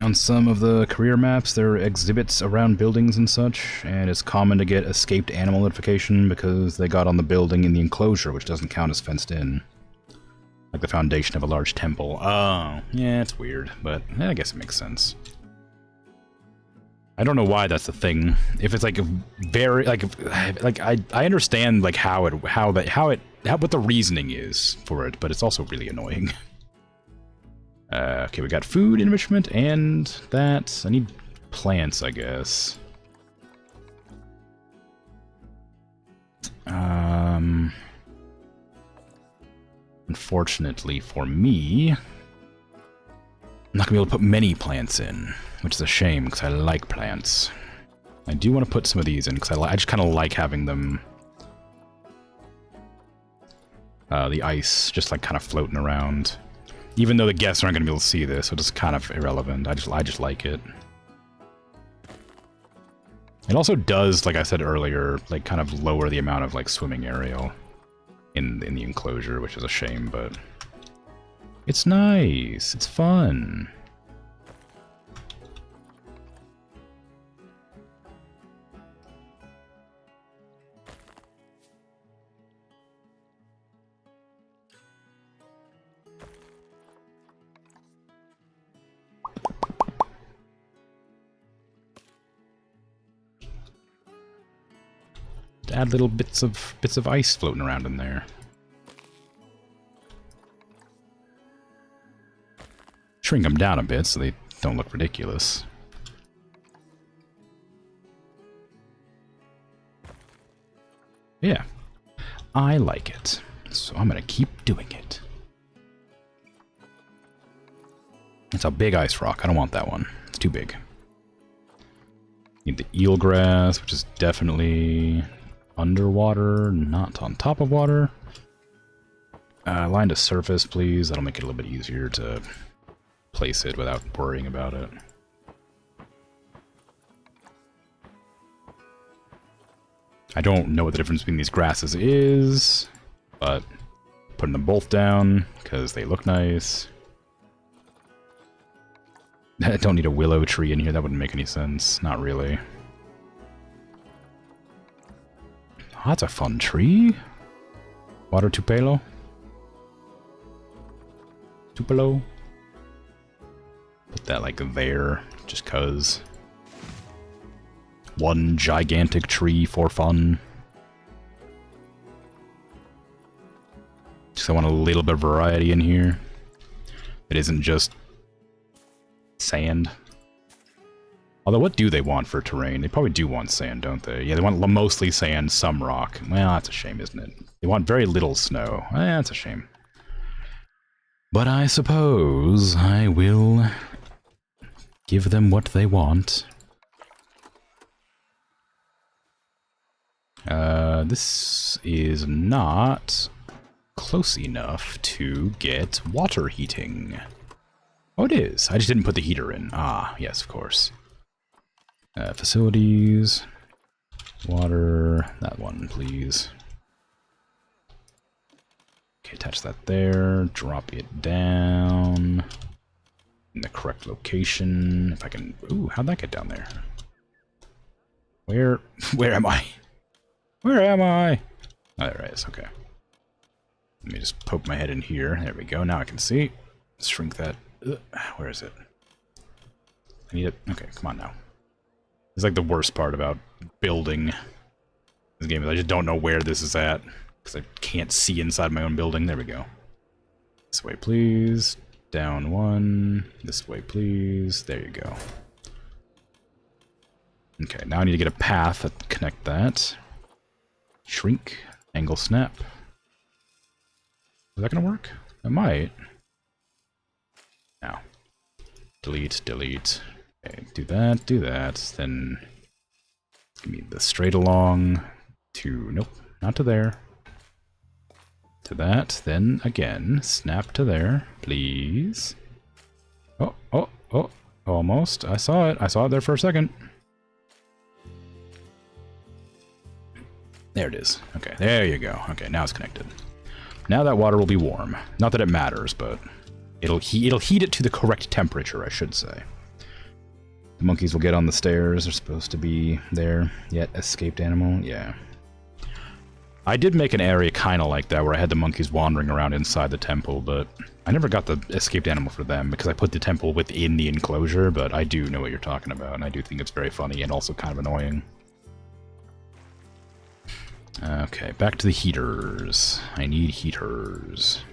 On some of the career maps, there are exhibits around buildings and such, and it's common to get escaped animal notification because they got on the building in the enclosure, which doesn't count as fenced in. Like the foundation of a large temple. Oh, yeah, it's weird, but I guess it makes sense. I don't know why that's the thing. If it's like a very I understand like what the reasoning is for it, but it's also really annoying. Okay, we got food enrichment and that. I need plants, I guess. Unfortunately for me, I'm not gonna be able to put many plants in, which is a shame because I like plants. I do want to put some of these in because I just kind of like having them. The ice just like kind of floating around. Even though the guests aren't going to be able to see this, so it's kind of irrelevant. I just like it. It also does, like I said earlier, like kind of lower the amount of like swimming area in the enclosure, which is a shame, but it's nice. It's fun. Add little bits of ice floating around in there. Shrink them down a bit so they don't look ridiculous. Yeah, I like it, so I'm gonna keep doing it. It's a big ice rock. I don't want that one. It's too big. Need the eelgrass, which is definitely underwater, not on top of water. Line to surface, please. That'll make it a little bit easier to place it without worrying about it. I don't know what the difference between these grasses is, but putting them both down because they look nice. I don't need a willow tree in here. That wouldn't make any sense. Not really. Oh, that's a fun tree. Water Tupelo. Tupelo. Put that like there, just cause. One gigantic tree for fun. Just I want a little bit of variety in here. It isn't just sand. Although, what do they want for terrain? They probably do want sand, don't they? Yeah, they want mostly sand, some rock. Well, that's a shame, isn't it? They want very little snow. That's a shame. But I suppose I will give them what they want. This is not close enough to get water heating. Oh, it is. I just didn't put the heater in. Ah, yes, of course. Facilities. Water. That one, please. Okay, attach that there. Drop it down. In the correct location. If I can... Ooh, how'd that get down there? Where am I? Where am I? Oh, there it is. Okay. Let me just poke my head in here. There we go. Now I can see. Let's shrink that. Where is it? I need it. Okay, come on now. It's like the worst part about building this game is I just don't know where this is at because I can't see inside my own building. There we go. This way, please. Down one. This way, please. There you go. Okay, now I need to get a path to connect that. Shrink. Angle snap. Is that gonna work? It might. Now. Delete, delete. Okay, do that. Then give me the straight along to, nope, not to there. To that, then again, snap to there, please. Oh, almost. I saw it there for a second. There it is. Okay, there you go. Okay, now it's connected. Now that water will be warm. Not that it matters, but it'll heat it to the correct temperature, I should say. The monkeys will get on the stairs. They're supposed to be there. Yet escaped animal. Yeah. I did make an area kind of like that where I had the monkeys wandering around inside the temple, but I never got the escaped animal for them because I put the temple within the enclosure, but I do know what you're talking about, and I do think it's very funny and also kind of annoying. Okay, back to the heaters. I need heaters.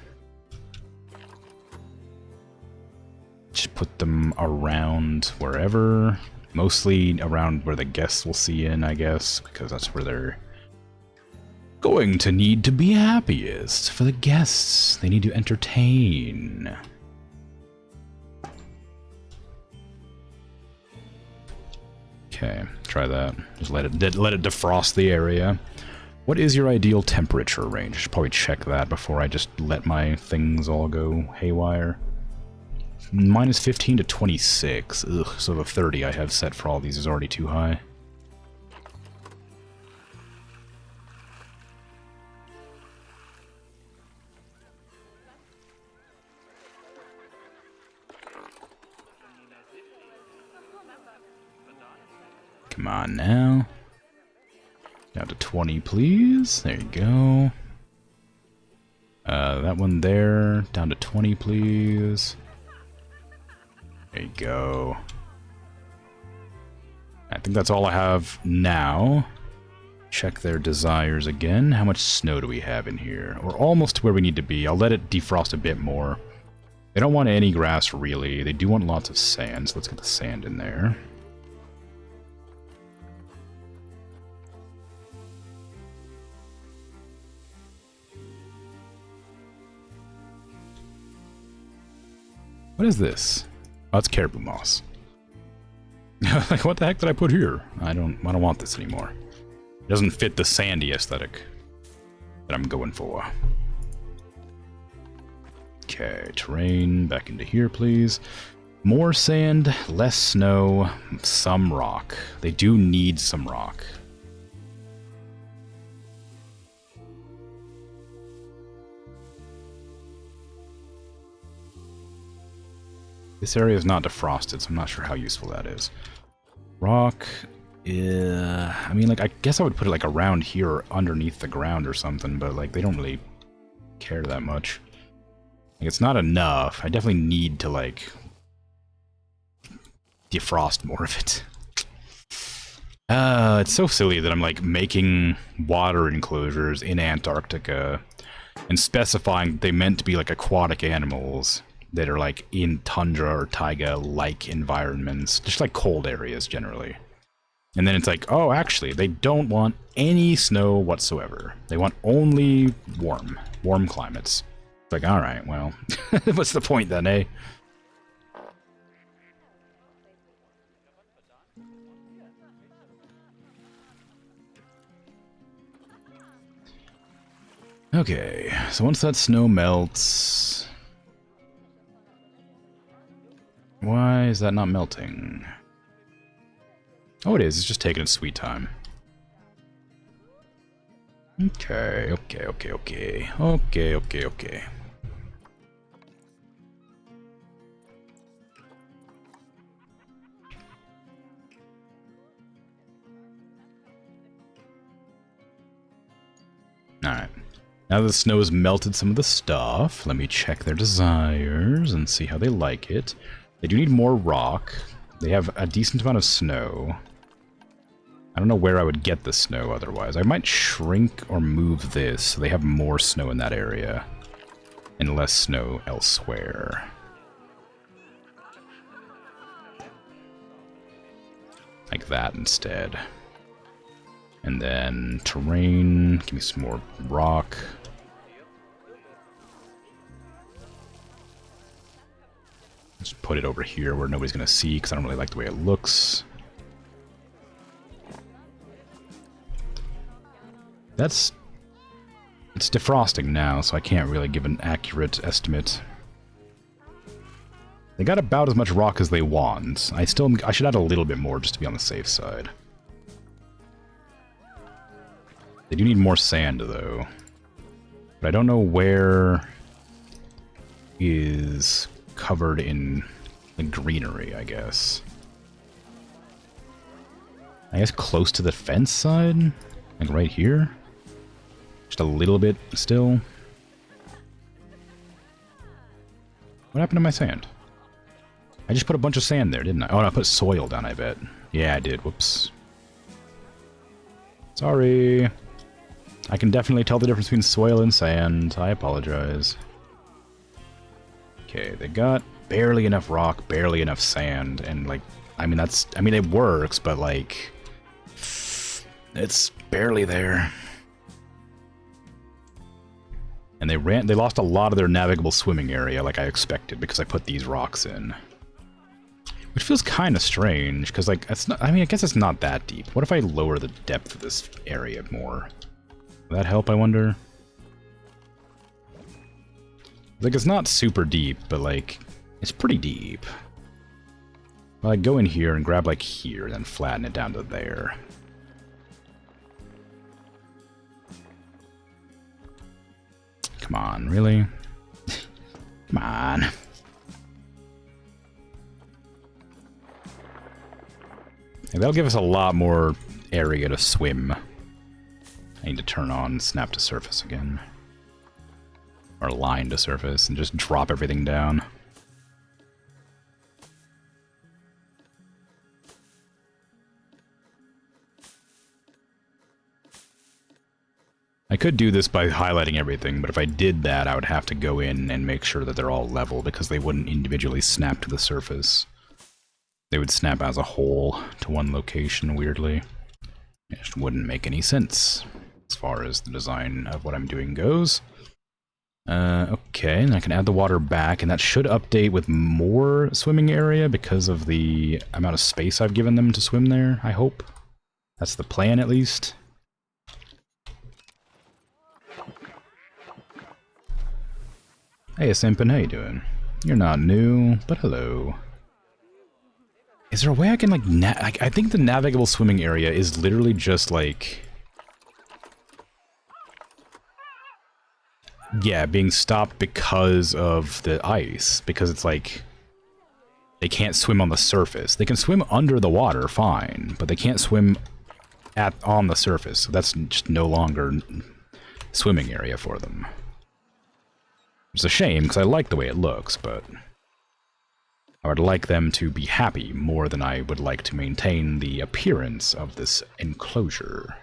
Just put them around wherever. Mostly around where the guests will see in, I guess, because that's where they're going to need to be happiest. For the guests, they need to entertain. Okay, try that. Just let it defrost the area. What is your ideal temperature range? I should probably check that before I just let my things all go haywire. Minus 15 to 26. Ugh, so the 30 I have set for all these is already too high. Come on now. Down to 20, please. There you go. That one there. Down to 20, please. There you go. I think that's all I have now. Check their desires again. How much snow do we have in here? We're almost to where we need to be. I'll let it defrost a bit more. They don't want any grass, really. They do want lots of sand, so let's get the sand in there. What is this? Oh, it's caribou moss. Like, what the heck did I put here? I don't want this anymore. It doesn't fit the sandy aesthetic that I'm going for. Okay, terrain, back into here, please. More sand, less snow, some rock. They do need some rock. This area is not defrosted, so I'm not sure how useful that is. Rock, I mean, like, I guess I would put it, like, around here or underneath the ground or something, but, like, they don't really care that much. Like, it's not enough. I definitely need to, like, defrost more of it. It's so silly that I'm, like, making water enclosures in Antarctica and specifying they meant to be, like, aquatic animals that are, like, in tundra or taiga-like environments, just, like, cold areas, generally. And then it's like, oh, actually, they don't want any snow whatsoever. They want only warm climates. It's like, alright, well, what's the point then, eh? Okay, so once that snow melts... Why is that not melting? Oh, it is. It's just taking its sweet time. Okay. Alright. Now that the snow has melted some of the stuff, let me check their desires and see how they like it. They do need more rock. They have a decent amount of snow. I don't know where I would get the snow otherwise. I might shrink or move this so they have more snow in that area and less snow elsewhere. Like that instead. And then terrain, give me some more rock. Just put it over here where nobody's gonna see because I don't really like the way it looks. It's defrosting now, so I can't really give an accurate estimate. They got about as much rock as they want. I should add a little bit more just to be on the safe side. They do need more sand, though. But I don't know where is covered in the greenery, I guess. I guess close to the fence side? Like right here? Just a little bit still. What happened to my sand? I just put a bunch of sand there, didn't I? Oh, no, I put soil down, I bet. Yeah, I did. Whoops. Sorry. I can definitely tell the difference between soil and sand. I apologize. Okay, they got barely enough rock, barely enough sand, and like, I mean, it works, but like, it's barely there. And they lost a lot of their navigable swimming area, like I expected, because I put these rocks in. Which feels kind of strange, because like, it's not, I mean, I guess it's not that deep. What if I lower the depth of this area more? Will that help, I wonder? Like, it's not super deep, but like, it's pretty deep. Well, I go in here and grab like here, and then flatten it down to there. Come on, really? Come on. Yeah, that'll give us a lot more area to swim. I need to turn on snap to surface again. Or line to surface and just drop everything down. I could do this by highlighting everything, but if I did that, I would have to go in and make sure that they're all level because they wouldn't individually snap to the surface. They would snap as a whole to one location, weirdly. It just wouldn't make any sense as far as the design of what I'm doing goes. Okay, and I can add the water back, and that should update with more swimming area because of the amount of space I've given them to swim there, I hope. That's the plan, at least. Hey, Simpin, how you doing? You're not new, but hello. Is there a way I can, like, I think the navigable swimming area is literally just, like... Yeah, being stopped because of the ice. Because it's, like... They can't swim on the surface. They can swim under the water, fine. But they can't swim on the surface. So that's just no longer swimming area for them. It's a shame, because I like the way it looks, but... I would like them to be happy more than I would like to maintain the appearance of this enclosure.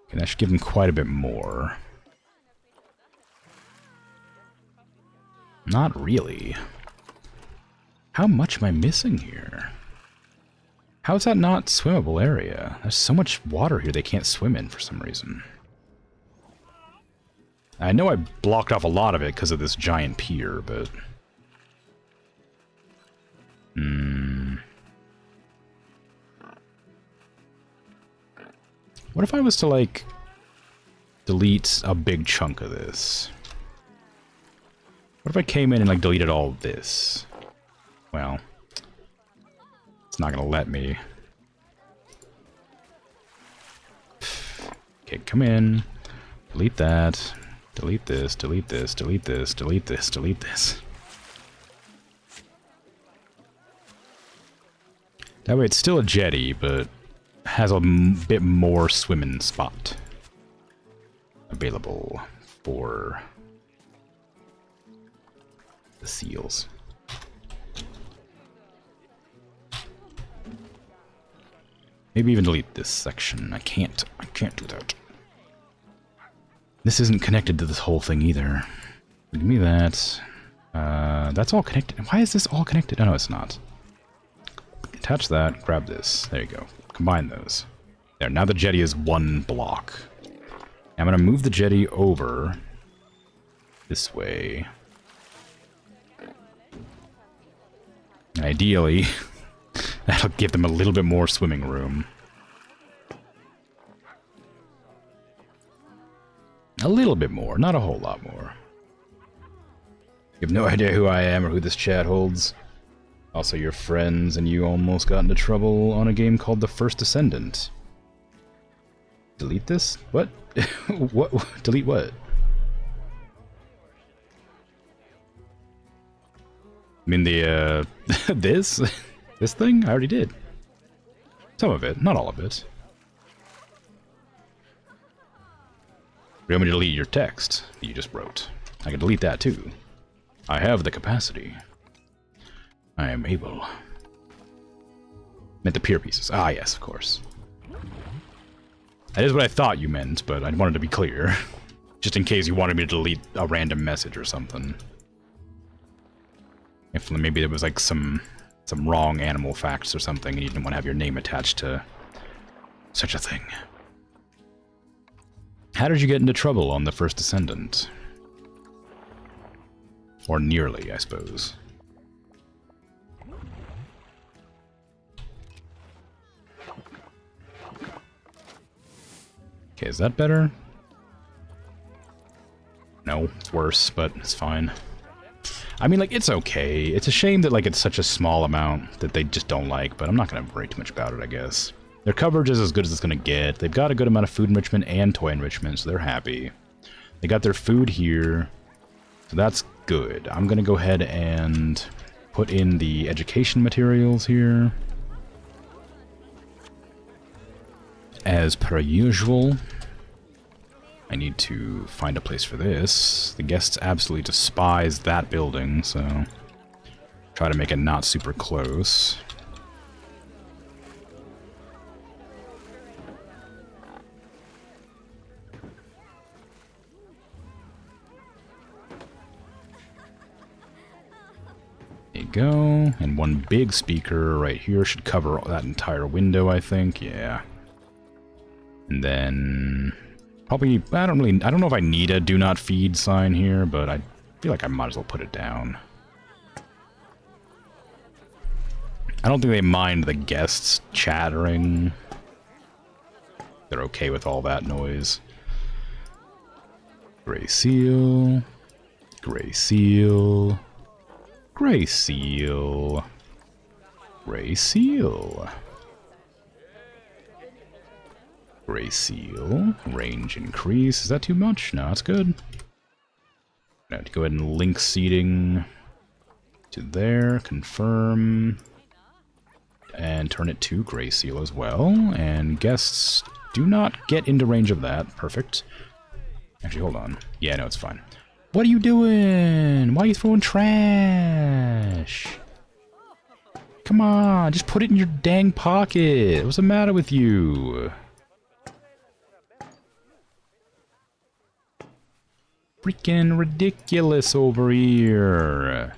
Okay, that should give them quite a bit more. Not really. How much am I missing here? How is that not swimmable area? There's so much water here they can't swim in for some reason. I know I blocked off a lot of it because of this giant pier, but... What if I was to, like, delete a big chunk of this? What if I came in and, like, deleted all of this? Well... It's not gonna let me. Okay, come in. Delete that. Delete this, delete this, delete this, delete this, delete this. That way it's still a jetty, but has a bit more swimming spot available for the seals. Maybe even delete this section. I can't do that. This isn't connected to this whole thing either. Give me that. That's all connected. Why is this all connected? Oh, no, it's not. Attach that. Grab this. There you go. Combine those. There. Now the jetty is one block. I'm going to move the jetty over this way. Ideally, that'll give them a little bit more swimming room. A little bit more, not a whole lot more. You have no idea who I am or who this chat holds. Also, your friends and you almost got into trouble on a game called The First Descendant. Delete this? What? What? Delete what? I mean the, this? This thing? I already did. Some of it, not all of it. You want me to delete your text that you just wrote? I can delete that too. I have the capacity. I am able. Meant the peer pieces. Ah, yes, of course. That is what I thought you meant, but I wanted to be clear. Just in case you wanted me to delete a random message or something. If maybe there was like some wrong animal facts or something and you didn't want to have your name attached to such a thing. How did you get into trouble on The First Descendant? Or nearly, I suppose. Okay, is that better? No, it's worse, but it's fine. I mean, like, it's okay. It's a shame that, like, it's such a small amount that they just don't like, but I'm not going to worry too much about it, I guess. Their coverage is as good as it's going to get. They've got a good amount of food enrichment and toy enrichment, so they're happy. They got their food here, so that's good. I'm going to go ahead and put in the education materials here. As per usual. I need to find a place for this. The guests absolutely despise that building, so try to make it not super close. There you go. And one big speaker right here should cover that entire window, I think. Yeah. And then probably, I don't know if I need a do not feed sign here, but I feel like I might as well put it down. I don't think they mind the guests chattering. They're okay with all that noise. Gray seal. Gray seal. Gray seal. Gray seal. Gray seal. Range increase. Is that too much? No, that's good. I have to go ahead and link seating to there. Confirm. And turn it to gray seal as well. And guests do not get into range of that. Perfect. Actually, hold on. Yeah, no, it's fine. What are you doing? Why are you throwing trash? Come on, just put it in your dang pocket. What's the matter with you? Freaking ridiculous over here.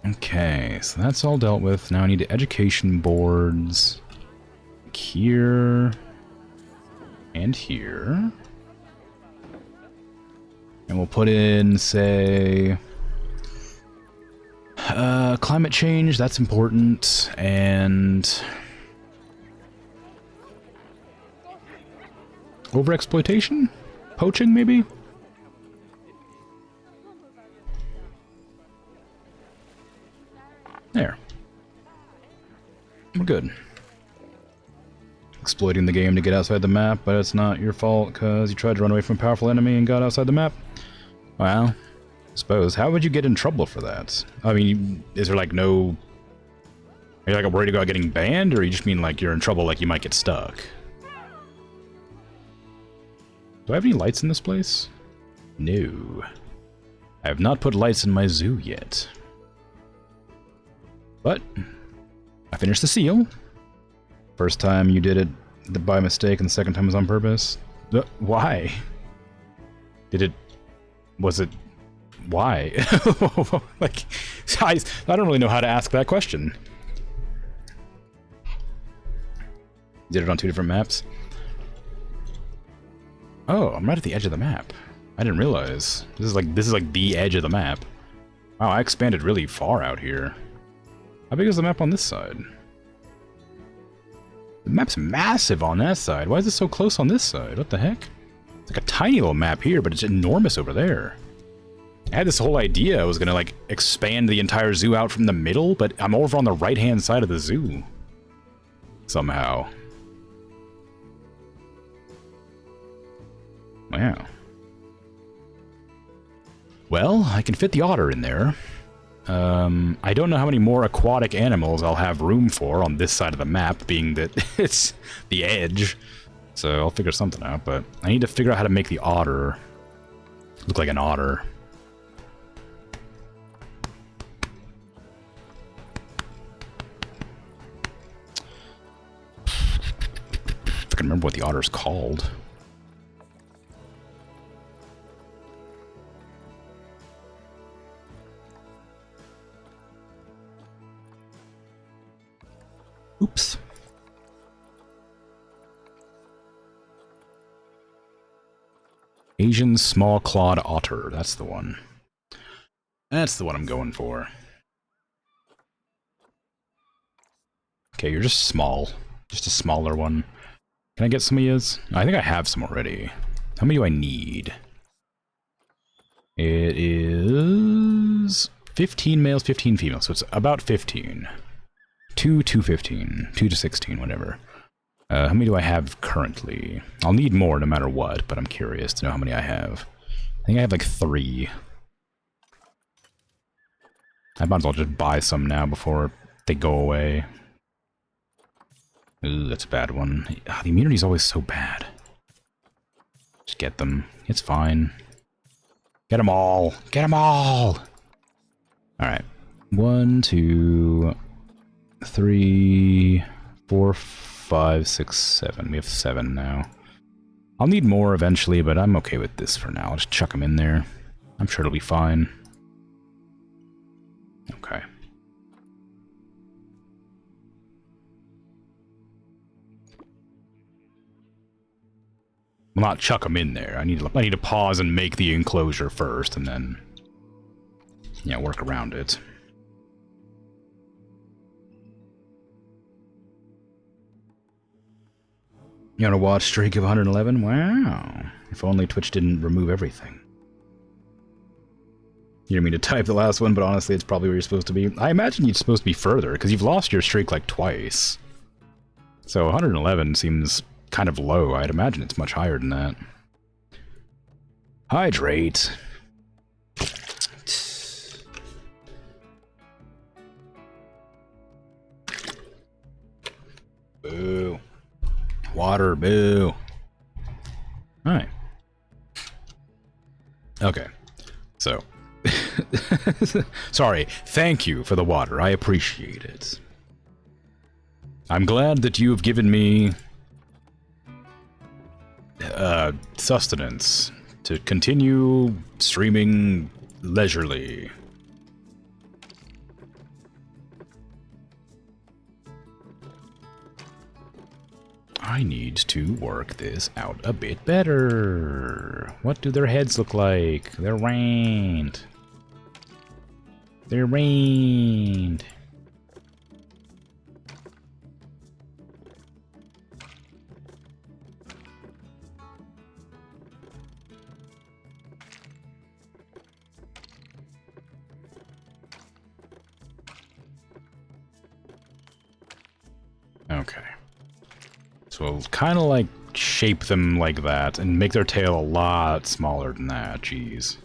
Okay, so that's all dealt with. Now I need education boards. Here. And here. And we'll put in, say, climate change, that's important, and overexploitation? Poaching, maybe? There. We're good. Exploiting the game to get outside the map, but it's not your fault because you tried to run away from a powerful enemy and got outside the map. Well, I suppose. How would you get in trouble for that? I mean, is there like no... Are you like worried about getting banned, or you just mean like you're in trouble, like you might get stuck? Do I have any lights in this place? No. I have not put lights in my zoo yet. But I finished the seal. First time you did it by mistake, and the second time was on purpose. Why? Did it... Was it... Why? Like, I don't really know how to ask that question. Did it on 2 different maps? Oh, I'm right at the edge of the map. I didn't realize. This is like the edge of the map. Wow, I expanded really far out here. How big is the map on this side? The map's massive on that side. Why is it so close on this side? What the heck? It's like a tiny little map here, but it's enormous over there. I had this whole idea I was gonna, like, expand the entire zoo out from the middle, but I'm over on the right-hand side of the zoo. Somehow. Wow. Well, I can fit the otter in there. I don't know how many more aquatic animals I'll have room for on this side of the map, being that it's the edge. So I'll figure something out, but I need to figure out how to make the otter look like an otter. If I can remember what the otter's called. Oops. Asian small-clawed otter. That's the one. That's the one I'm going for. Okay, you're just small. Just a smaller one. Can I get some of yours? I think I have some already. How many do I need? It is 15 males, 15 females, so it's about 15. 2 to 15. 2 to 16, whatever. How many do I have currently? I'll need more no matter what, but I'm curious to know how many I have. I think I have like 3. I might as well just buy some now before they go away. Ooh, that's a bad one. The immunity's always so bad. Just get them. It's fine. Get them all! Get them all! Alright. 1, 2, 3, 4, 5, 6, 7. We have 7 now. I'll need more eventually, but I'm okay with this for now. I'll just chuck them in there. I'm sure it'll be fine. Okay. Well, not chuck them in there. I need to pause and make the enclosure first, and then, yeah, work around it. You want to watch streak of 111? Wow. If only Twitch didn't remove everything. You didn't mean to type the last one, but honestly, it's probably where you're supposed to be. I imagine you're supposed to be further, because you've lost your streak like twice. So 111 seems kind of low. I'd imagine it's much higher than that. Hydrate. Boo. Water, boo. Alright. Okay. So. Sorry. Thank you for the water. I appreciate it. I'm glad that you've given me sustenance to continue streaming leisurely. I need to work this out a bit better. What do their heads look like? They're round. They're round. Okay. So we'll kind of like shape them like that and make their tail a lot smaller than that. Jeez.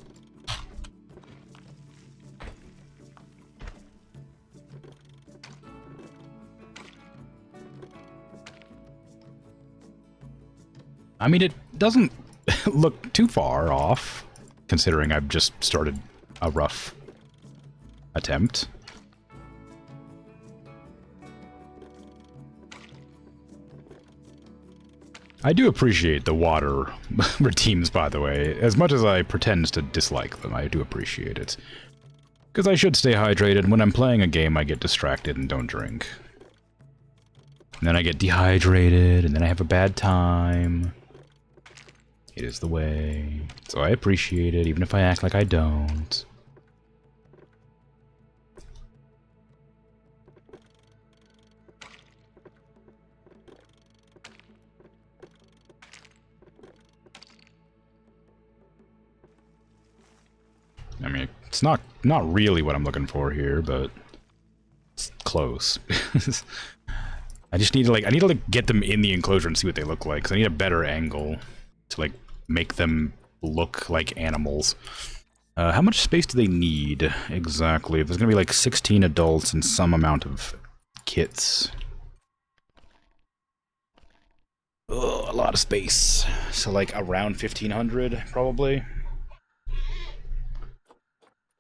I mean, it doesn't look too far off, considering I've just started a rough attempt. I do appreciate the water routines, by the way. As much as I pretend to dislike them, I do appreciate it. Because I should stay hydrated. When I'm playing a game, I get distracted and don't drink. And then I get dehydrated, and then I have a bad time. It is the way. So I appreciate it, even if I act like I don't. I mean, it's not really what I'm looking for here, but it's close. I just need to I need to get them in the enclosure and see what they look like, because I need a better angle to make them look like animals. How much space do they need exactly? If there's gonna be 16 adults and some amount of kits. Ugh, a lot of space. So around 1500 probably.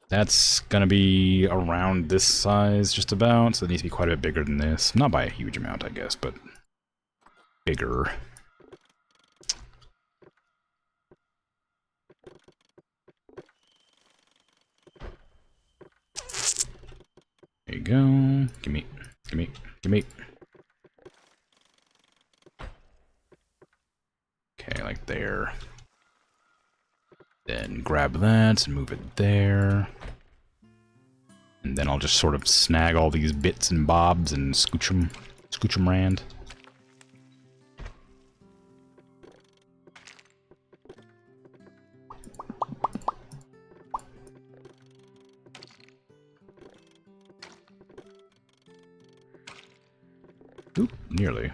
That's gonna be around this size, just about, so it needs to be quite a bit bigger than this. Not by a huge amount, I guess, but bigger. There you go. Gimme, gimme, gimme. Okay, like there. Then grab that and move it there. And then I'll just sort of snag all these bits and bobs and scooch them around. Oop, nearly.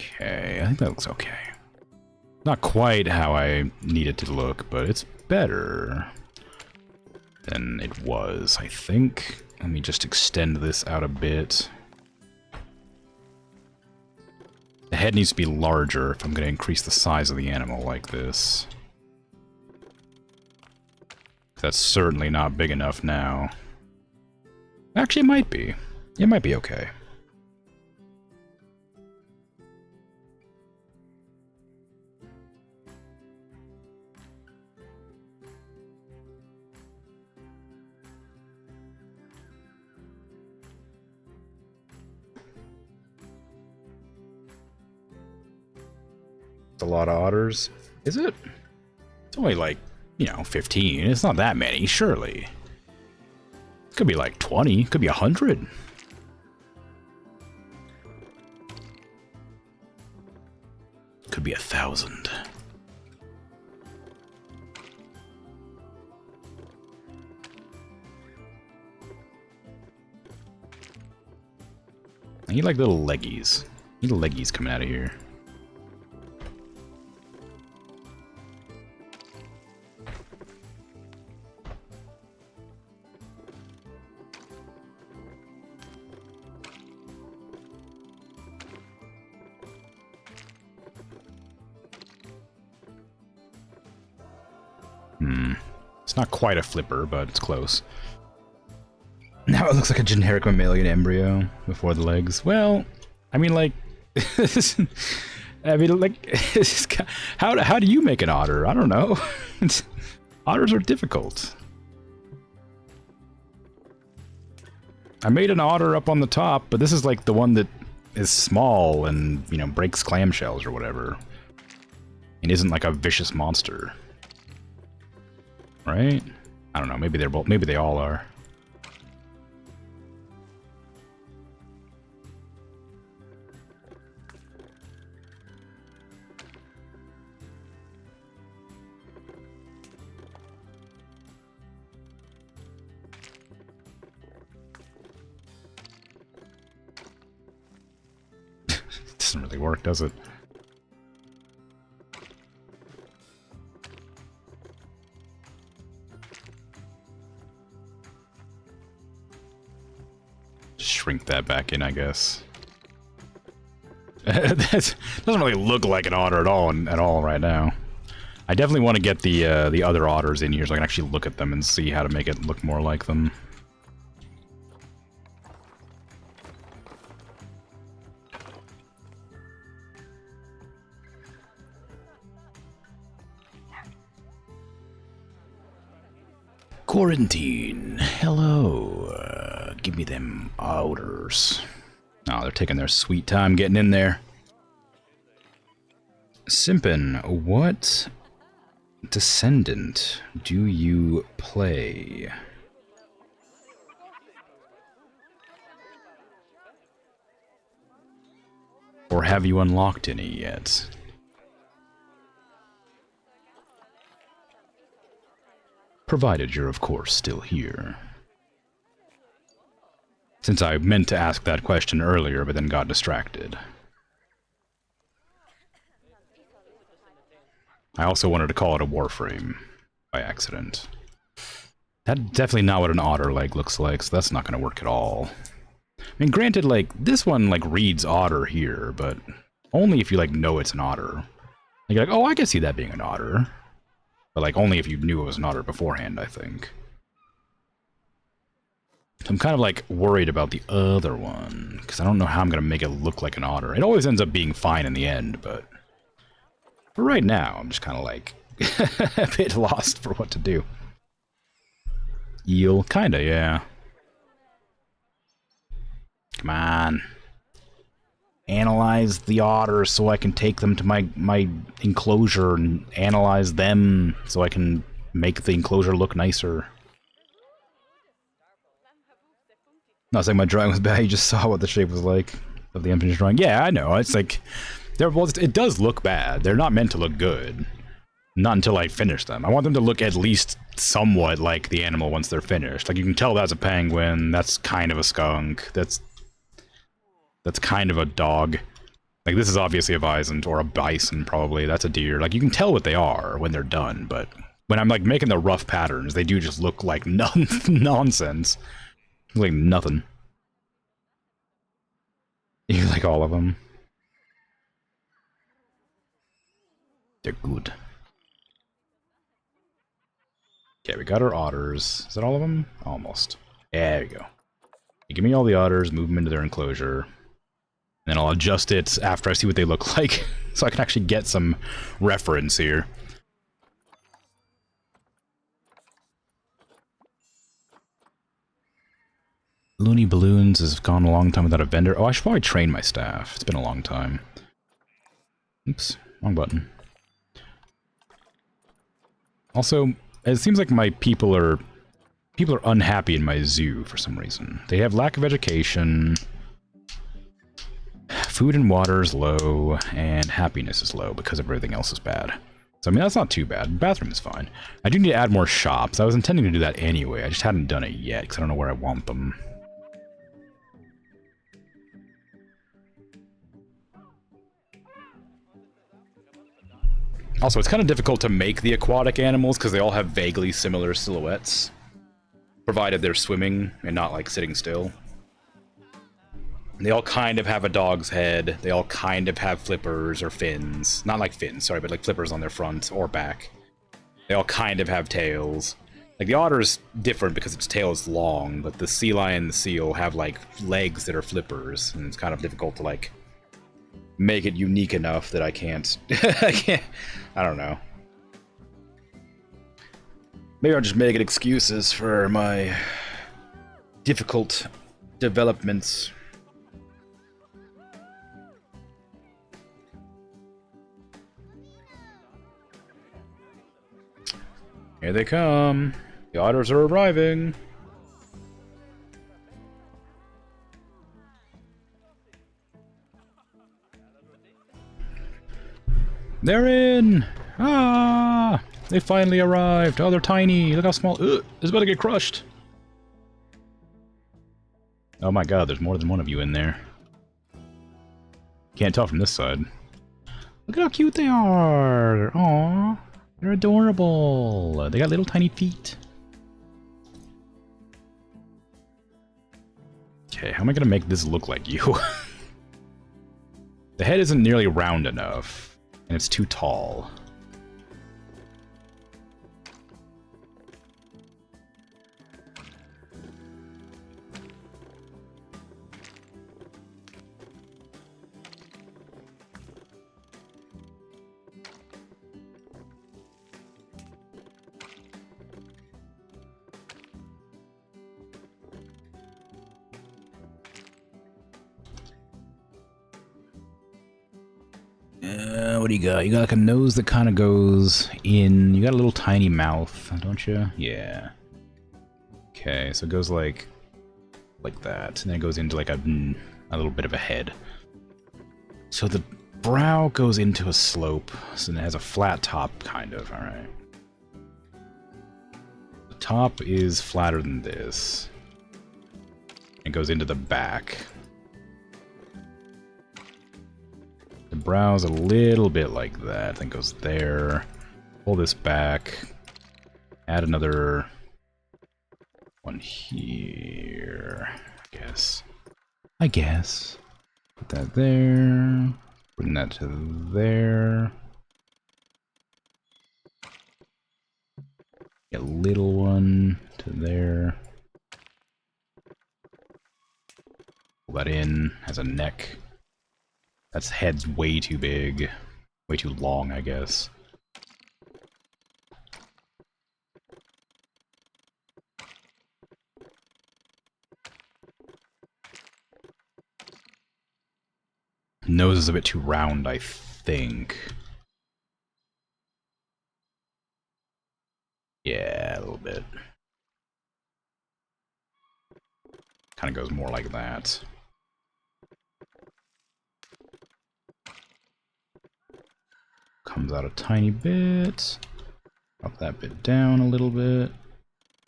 Okay, I think that looks okay. Not quite how I need it to look, but it's better than it was, I think. Let me just extend this out a bit. The head needs to be larger if I'm going to increase the size of the animal like this. That's certainly not big enough now. Actually, it might be. It might be okay. A lot of otters. Is it? It's only 15. It's not that many, surely. It could be 20, could be 100. Could be 1,000. I need little leggies. I need leggies coming out of here. It's not quite a flipper, but it's close. Now it looks like a generic mammalian embryo before the legs. Well, I mean, how do you make an otter? I don't know. Otters are difficult. I made an otter up on the top, but this is the one that is small and, breaks clamshells or whatever. And isn't a vicious monster. Right? I don't know, maybe they're both, maybe they all are. Doesn't really work, does it? Shrink that back in, I guess. That doesn't really look like an otter at all right now. I definitely want to get the other otters in here so I can actually look at them and see how to make it look more like them. Quarantine. Hello. Give me them otters. Oh, they're taking their sweet time getting in there. Simpin, what descendant do you play? Or have you unlocked any yet? Provided you're, of course, still here. Since I meant to ask that question earlier, but then got distracted. I also wanted to call it a warframe by accident. That's definitely not what an otter leg looks like, so that's not going to work at all. I mean, granted, like, this one, like, reads otter here, but only if you, like, know it's an otter. You're like, oh, I can see that being an otter. But, like, only if you knew it was an otter beforehand, I think. I'm kind of, like, worried about the other one, because I don't know how I'm going to make it look like an otter. It always ends up being fine in the end, but for right now, I'm just kind of, like, a bit lost for what to do. Eel? Kinda, yeah. Come on. Analyze the otters so I can take them to my enclosure and analyze them so I can make the enclosure look nicer. Not saying my drawing was bad, you just saw what the shape was like of the unfinished drawing. Yeah, I know, it's like, it does look bad. They're not meant to look good. Not until I finish them. I want them to look at least somewhat like the animal once they're finished. Like, you can tell that's a penguin, that's kind of a skunk, that's kind of a dog. Like, this is obviously a bison, or a bison, probably. That's a deer. Like, you can tell what they are when they're done, but when I'm, like, making the rough patterns, they do just look like nonsense. Like nothing. You like all of them? They're good. Okay, we got our otters. Is that all of them? Almost. There we go. You give me all the otters, move them into their enclosure. And then I'll adjust it after I see what they look like, so I can actually get some reference here. Looney Balloons has gone a long time without a vendor. Oh, I should probably train my staff. It's been a long time. Oops, wrong button. Also, it seems like my people are unhappy in my zoo for some reason. They have lack of education. Food and water is low, and happiness is low because everything else is bad. So, I mean, that's not too bad. Bathroom is fine. I do need to add more shops. I was intending to do that anyway. I just hadn't done it yet because I don't know where I want them. Also, it's kind of difficult to make the aquatic animals because they all have vaguely similar silhouettes. Provided they're swimming and not, like, sitting still. They all kind of have a dog's head. They all kind of have flippers or fins. Not like fins, sorry, but like flippers on their front or back. They all kind of have tails. Like, the otter's different because its tail is long, but the sea lion and the seal have, like, legs that are flippers, and it's kind of difficult to, like, make it unique enough that I can't... I don't know. Maybe I'm just making excuses for my difficult developments. Here they come. The otters are arriving. They're in! Ah! They finally arrived. Oh, they're tiny. Look how small. Ugh, it's about to get crushed. Oh my god, there's more than one of you in there. Can't tell from this side. Look at how cute they are! Aww. They're adorable. They got little tiny feet. Okay, how am I gonna make this look like you? The head isn't nearly round enough, and it's too tall. What do you got? You got like a nose that kind of goes in. You got a little tiny mouth, don't you? Yeah. Okay, so it goes like that, and then it goes into like a little bit of a head. So the brow goes into a slope, so it has a flat top, kind of. All right. The top is flatter than this. It goes into the back. The brow's a little bit like that. Then goes there. Pull this back. Add another one here. I guess. Put that there. Bring that to there. A little one to there. Pull that in. Has a neck. That's head's way too big. Way too long, I guess. Nose is a bit too round, I think. Yeah, a little bit. Kind of goes more like that. Comes out a tiny bit. Drop that bit down a little bit.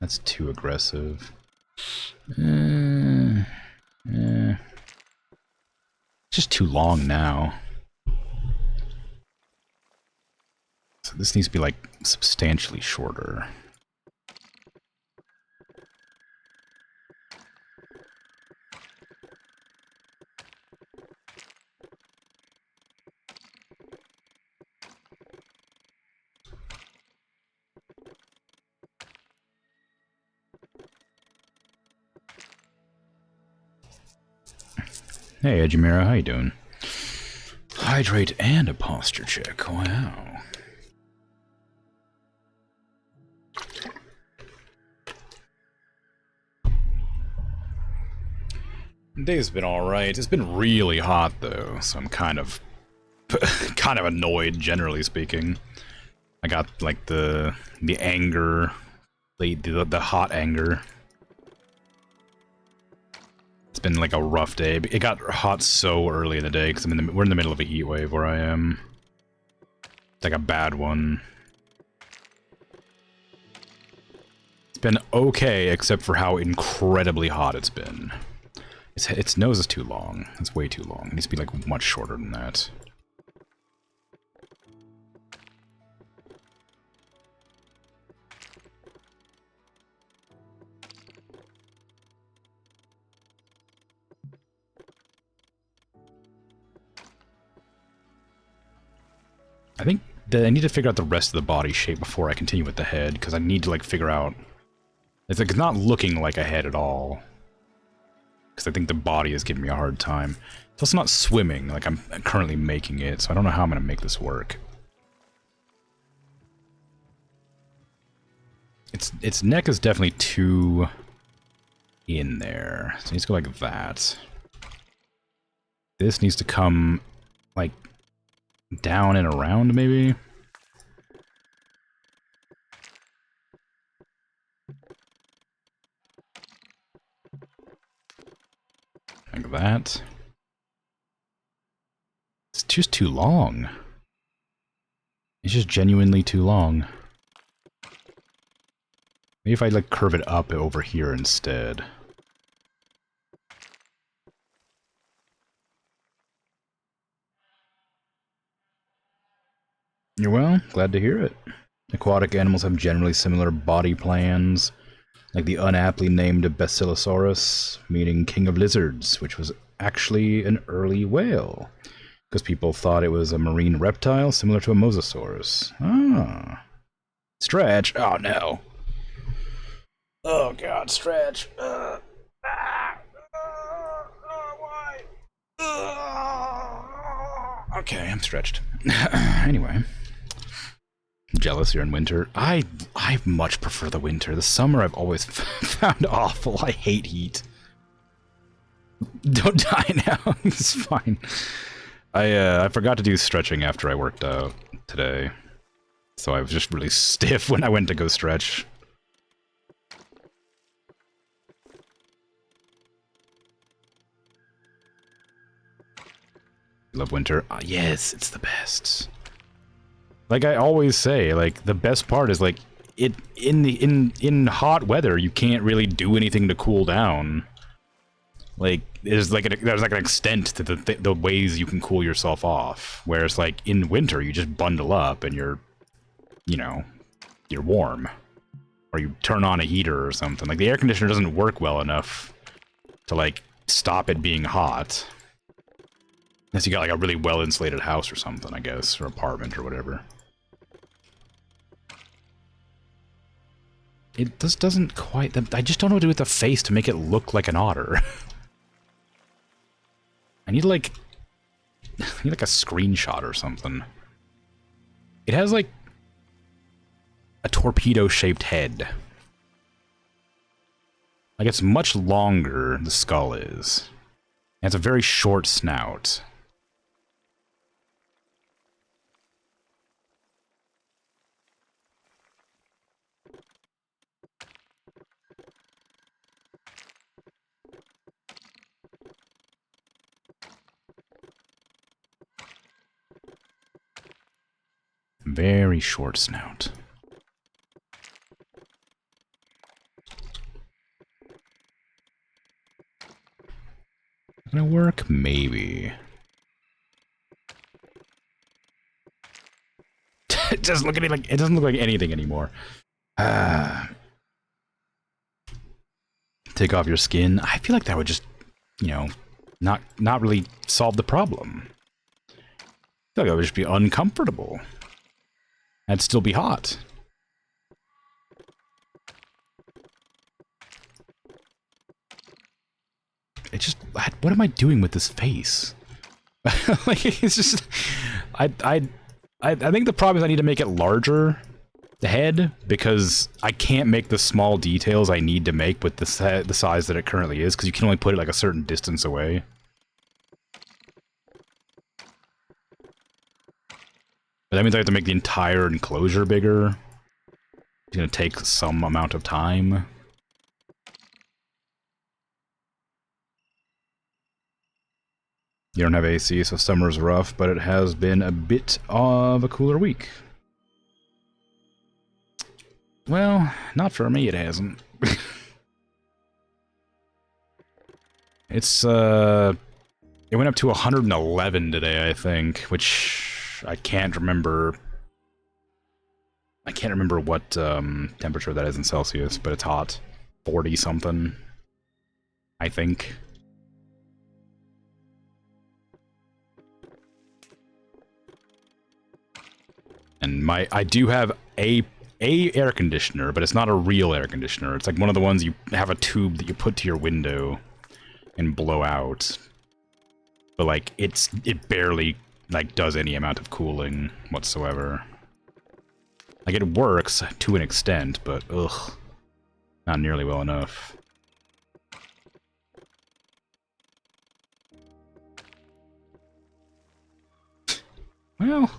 That's too aggressive. It's just too long now. So this needs to be like substantially shorter. Hey, Ejimira, how you doing? Hydrate and a posture check. Wow. Day's been alright. It's been really hot though, so I'm kind of annoyed, generally speaking. I got like the anger, the hot anger. It's been like a rough day. It got hot so early in the day because we're in the middle of a heat wave where I am. It's like a bad one. It's been okay except for how incredibly hot it's been. Its nose is too long. It's way too long. It needs to be like much shorter than that. I think that I need to figure out the rest of the body shape before I continue with the head, because I need to like figure out... It's like it's not looking like a head at all. Because I think the body is giving me a hard time. It's also not swimming like I'm currently making it, so I don't know how I'm going to make this work. Its neck is definitely too in there. So it needs to go like that. This needs to come like down and around, maybe? Like that. It's just too long. It's just genuinely too long. Maybe if I like curve it up over here instead. You're well, glad to hear it. Aquatic animals have generally similar body plans, like the unaptly named Basilosaurus, meaning king of lizards, which was actually an early whale. Because people thought it was a marine reptile similar to a mosasaurus. Ah. Stretch. Oh, no. Oh, God, stretch. Why? Okay, I'm stretched. Anyway. Jealous you're in winter. I much prefer the winter. The summer I've always found awful. I hate heat. Don't die now. It's fine. I forgot to do stretching after I worked out today. So I was just really stiff when I went to go stretch. Love winter. Yes, it's the best. Like I always say, like the best part is like in hot weather you can't really do anything to cool down. Like there's like an extent to the ways you can cool yourself off. Whereas like in winter you just bundle up and you're warm, or you turn on a heater or something. Like the air conditioner doesn't work well enough to like stop it being hot. Unless you got like a really well insulated house or something, I guess, or apartment or whatever. It just doesn't quite... I just don't know what to do with the face to make it look like an otter. I need like a screenshot or something. It has like a torpedo-shaped head. Like it's much longer, the skull is. And it's a very short snout. Very short snout. Gonna work? Maybe. It doesn't look like it doesn't look like anything anymore. Take off your skin. I feel like that would just, not really solve the problem. I feel like that would just be uncomfortable. I'd still be hot. It just... What am I doing with this face? Like, it's just... I think the problem is I need to make it larger, the head, because I can't make the small details I need to make with the size that it currently is, because you can only put it like a certain distance away. But that means I have to make the entire enclosure bigger. It's gonna take some amount of time. You don't have AC, so summer's rough, but it has been a bit of a cooler week. Well, not for me, it hasn't. It went up to 111 today, I think, which I can't remember. I can't remember what temperature that is in Celsius, but it's hot. 40 something, I think. And I do have a air conditioner, but it's not a real air conditioner. It's like one of the ones you have a tube that you put to your window and blow out. But like it barely like does any amount of cooling whatsoever. Like it works to an extent, but ugh, not nearly well enough. Well,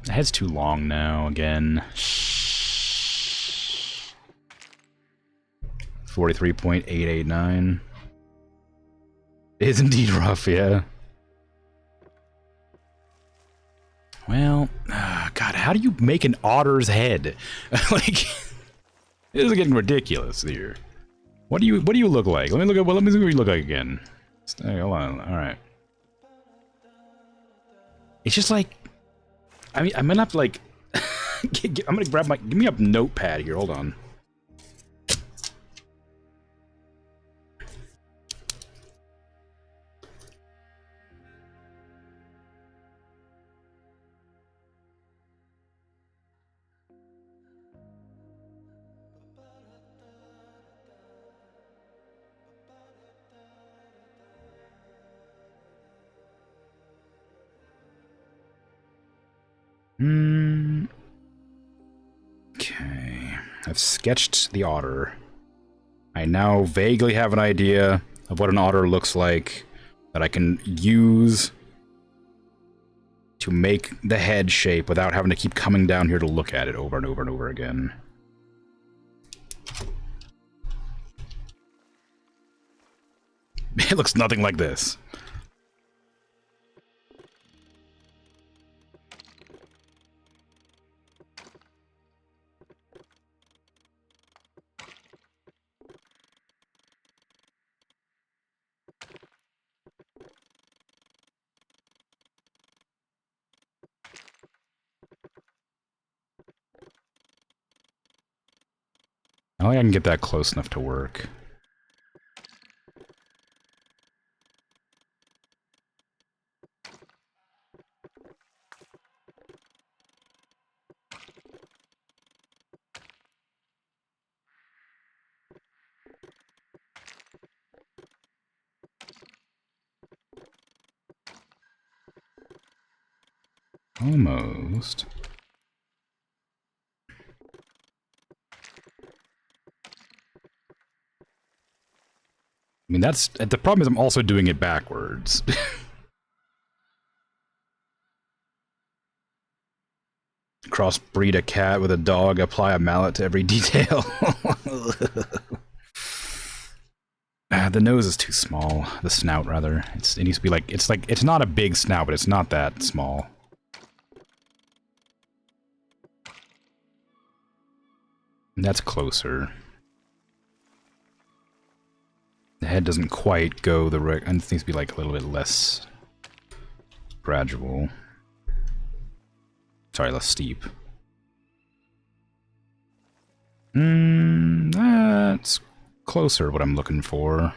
the head's too long now, again. 43.889. It is indeed rough, yeah. Well, God, how do you make an otter's head? Like, this is getting ridiculous here. What do you look like? Let me look at what you look like again. Hold on. All right. It's just like, I mean, I'm gonna have to like, I'm gonna grab my, give me a notepad here, hold on. Okay, I've sketched the otter. I now vaguely have an idea of what an otter looks like that I can use to make the head shape without having to keep coming down here to look at it over and over and over again. It looks nothing like this. I don't think I can get that close enough to work. Almost. I mean, that's... the problem is I'm also doing it backwards. Crossbreed a cat with a dog, apply a mallet to every detail. The nose is too small. The snout, rather. It needs to be like... it's not a big snout, but it's not that small. And that's closer. The head doesn't quite go the right... and it needs to be like a little bit less gradual. Sorry, less steep. That's closer what I'm looking for.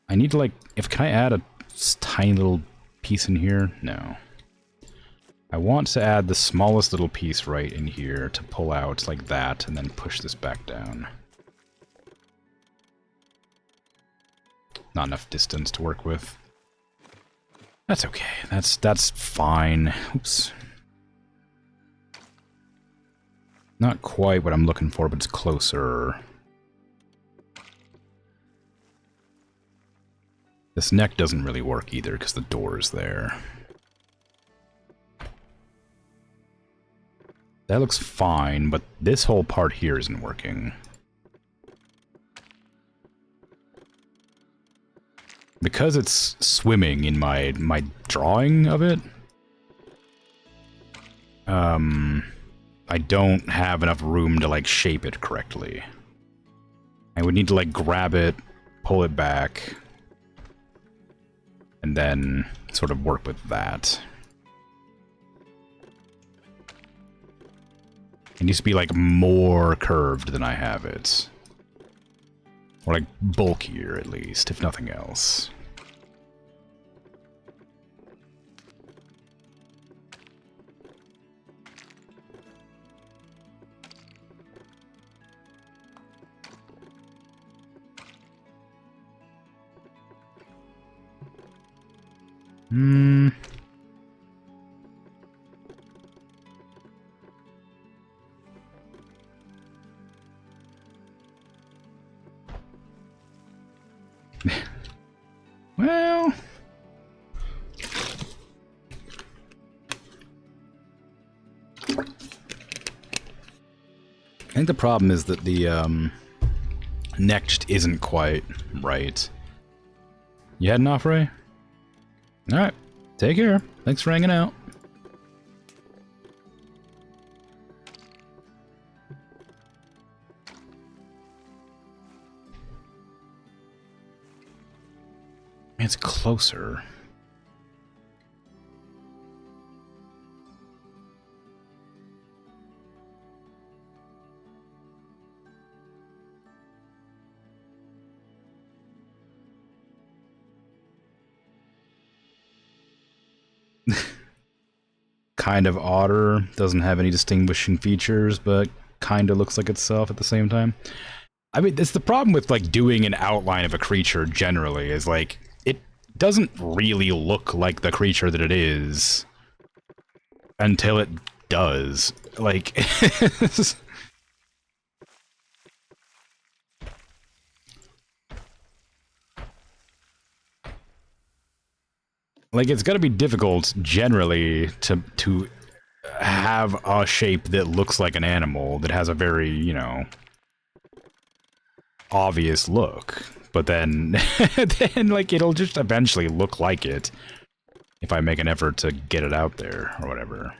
I need to like... can I add a tiny little piece in here? No. I want to add the smallest little piece right in here to pull out like that and then push this back down. Not enough distance to work with. That's okay. That's fine. Oops. Not quite what I'm looking for, but it's closer. This neck doesn't really work either because the door is there. That looks fine, but this whole part here isn't working. Because it's swimming in my drawing of it, I don't have enough room to like shape it correctly. I would need to like grab it, pull it back, and then sort of work with that. It needs to be like more curved than I have it. Or like bulkier at least, if nothing else. Well... I think the problem is that the, neck just isn't quite right. You heading off, Ray? Alright. Take care. Thanks for hanging out. It's closer. kind of otter. Doesn't have any distinguishing features, but kind of looks like itself at the same time. I mean, it's the problem with, like, doing an outline of a creature generally, is, like, it doesn't really look like the creature that it is until it does. Like, like, it's gotta be difficult, generally, to have a shape that looks like an animal, that has a very, you know, obvious look. But then, then, like, it'll just eventually look like it if I make an effort to get it out there, or whatever.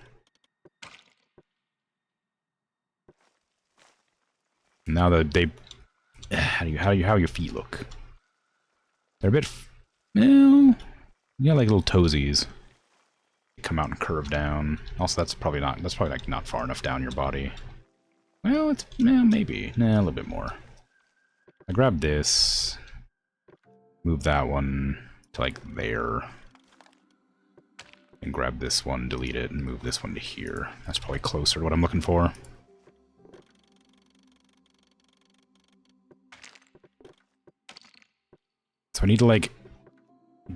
Now that they... How your feet look? They're a bit... Well... You got like little toesies. Come out and curve down. Also, that's probably like not far enough down your body. Well, it's... maybe. Nah, a little bit more. I grab this. Move that one to like there. And grab this one, delete it, and move this one to here. That's probably closer to what I'm looking for. So I need to, like,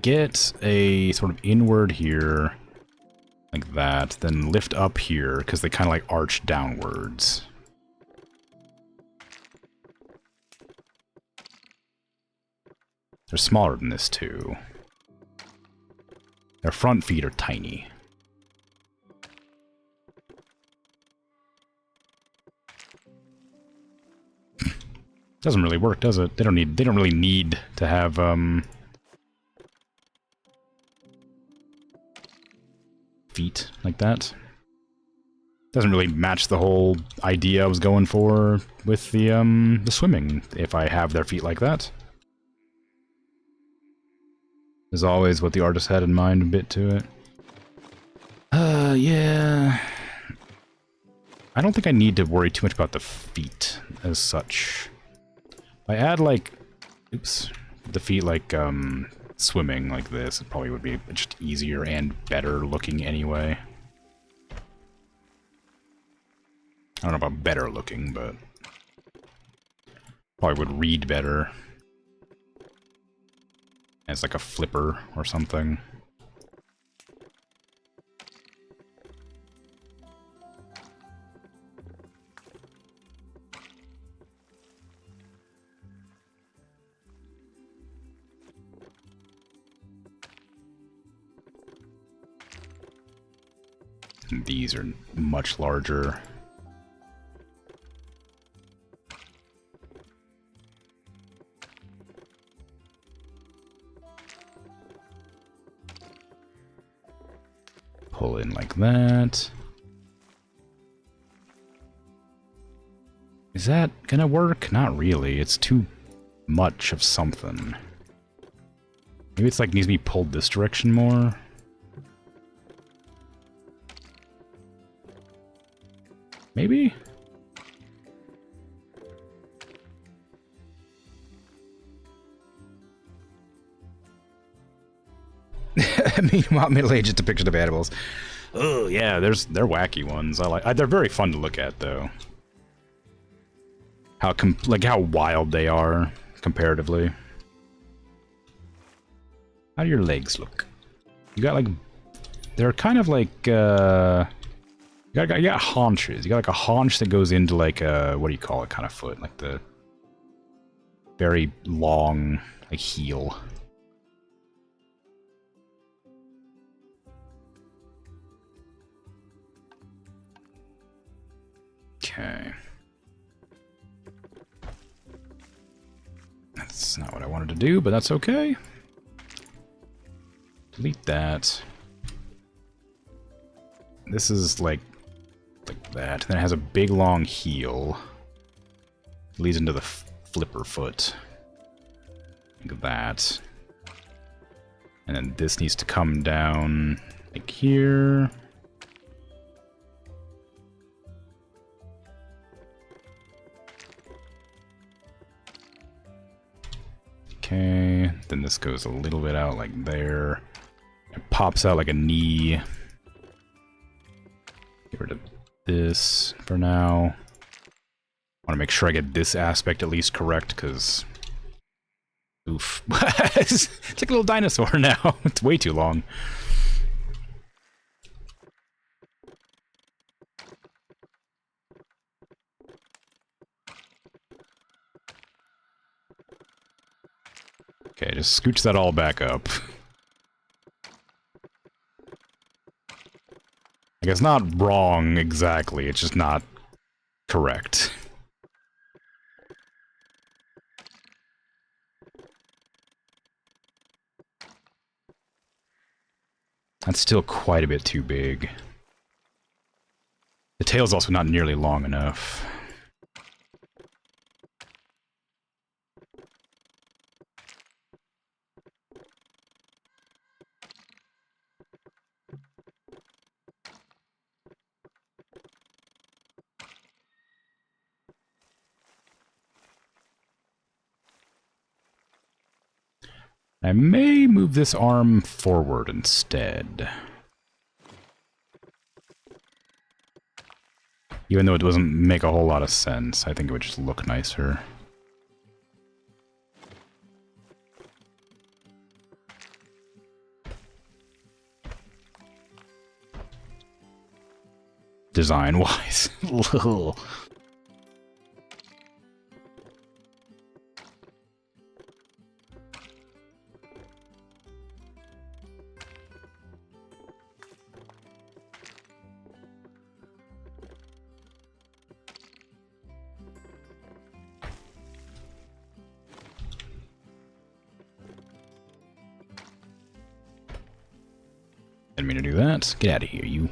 get a sort of inward here, like that, then lift up here, because they kind of, like, arch downwards. They're smaller than this, too. Their front feet are tiny. Doesn't really work, does it? They don't really need to have, feet like that. Doesn't really match the whole idea I was going for with the swimming, if I have their feet like that. Is always what the artist had in mind a bit to it. Yeah. I don't think I need to worry too much about the feet as such. If I add, like, oops, the feet like, swimming like this, it probably would be just easier and better looking anyway. I don't know about better looking, but probably would read better as like a flipper or something. And these are much larger. Pull in like that. Is that gonna work? Not really. It's too much of something. Maybe it's like needs to be pulled this direction more. Maybe? Meanwhile, middle-aged depictions of animals. Oh yeah, they're wacky ones. They're very fun to look at, though. How wild they are comparatively. How do your legs look? You got like, they're kind of like you got haunches. You got like a haunch that goes into like a, what do you call it, kind of foot, like the very long like heel. Okay. That's not what I wanted to do, but that's okay. Delete that. This is like that. Then it has a big long heel. It leads into the flipper foot. Like that. And then this needs to come down like here. Okay, then this goes a little bit out like there. It pops out like a knee. Get rid of this for now. Want to make sure I get this aspect at least correct, because... Oof. It's like a little dinosaur now. It's way too long. Okay, just scooch that all back up. Like, it's not wrong exactly, it's just not correct. That's still quite a bit too big. The tail's also not nearly long enough. I may move this arm forward instead. Even though it doesn't make a whole lot of sense, I think it would just look nicer. Design-wise. Didn't mean to do that. Get out of here, you.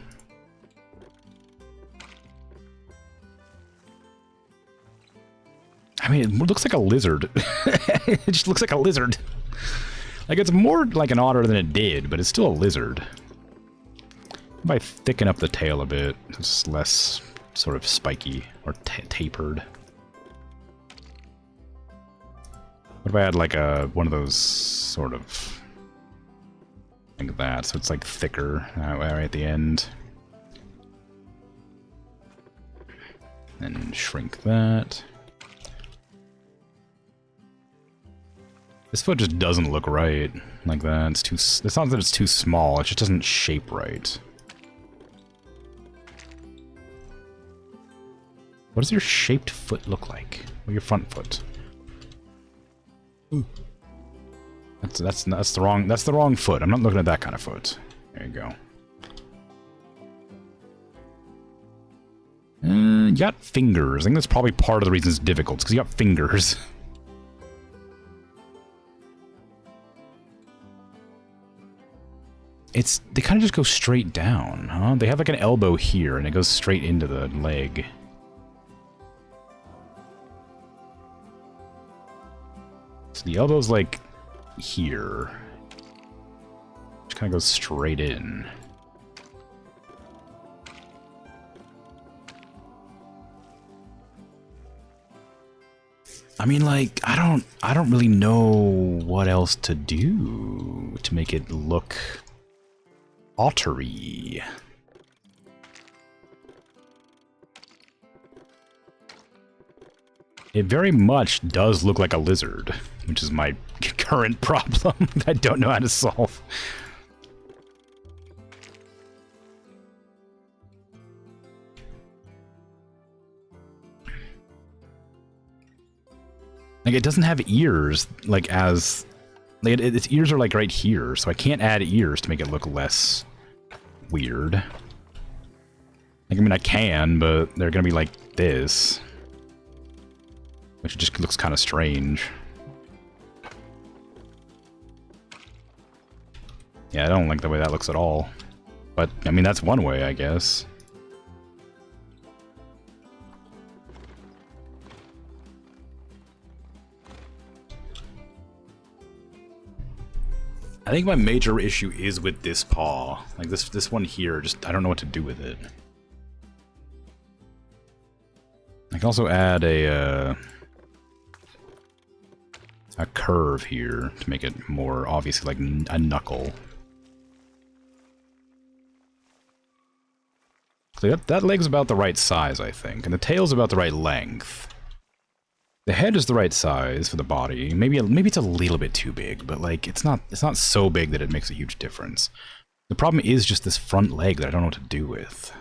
I mean, it looks like a lizard. It just looks like a lizard. Like, it's more like an otter than it did, but it's still a lizard. If I thicken up the tail a bit, it's less sort of spiky or tapered. What if I had like one of those sort of... like that, so it's like thicker right at the end. And shrink that. This foot just doesn't look right like that. It's too. It's not that it's too small. It just doesn't shape right. What does your shaped foot look like? Or your front foot? Ooh. That's the wrong foot. I'm not looking at that kind of foot. There you go. You got fingers. I think that's probably part of the reason it's difficult, because you got fingers. They kind of just go straight down, huh? They have like an elbow here, and it goes straight into the leg. So the elbow's like here. Just kind of goes straight in. I mean, like, I don't really know what else to do to make it look ottery. It very much does look like a lizard, which is my current problem that I don't know how to solve. Like, it doesn't have ears, like, as... like, its ears are, like, right here, so I can't add ears to make it look less weird. Like, I mean, I can, but they're gonna be like this. Which just looks kind of strange. Yeah, I don't like the way that looks at all. But, I mean, that's one way, I guess. I think my major issue is with this paw. Like, this one here, just, I don't know what to do with it. I can also add a curve here to make it more obviously like a knuckle. So that leg's about the right size, I think, and the tail's about the right length. The head is the right size for the body. Maybe it's a little bit too big, but like it's not so big that it makes a huge difference. The problem is just this front leg that I don't know what to do with.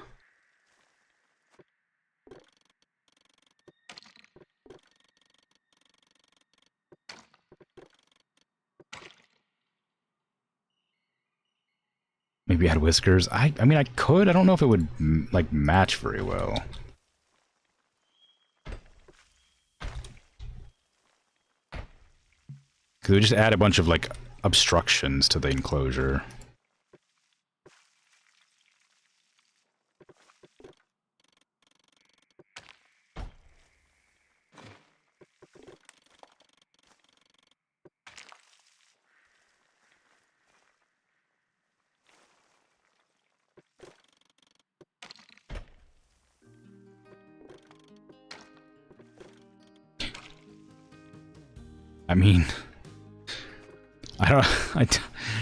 Maybe add whiskers. I mean, I could. I don't know if it would, like, match very well. Because we just add a bunch of, like, obstructions to the enclosure. I mean,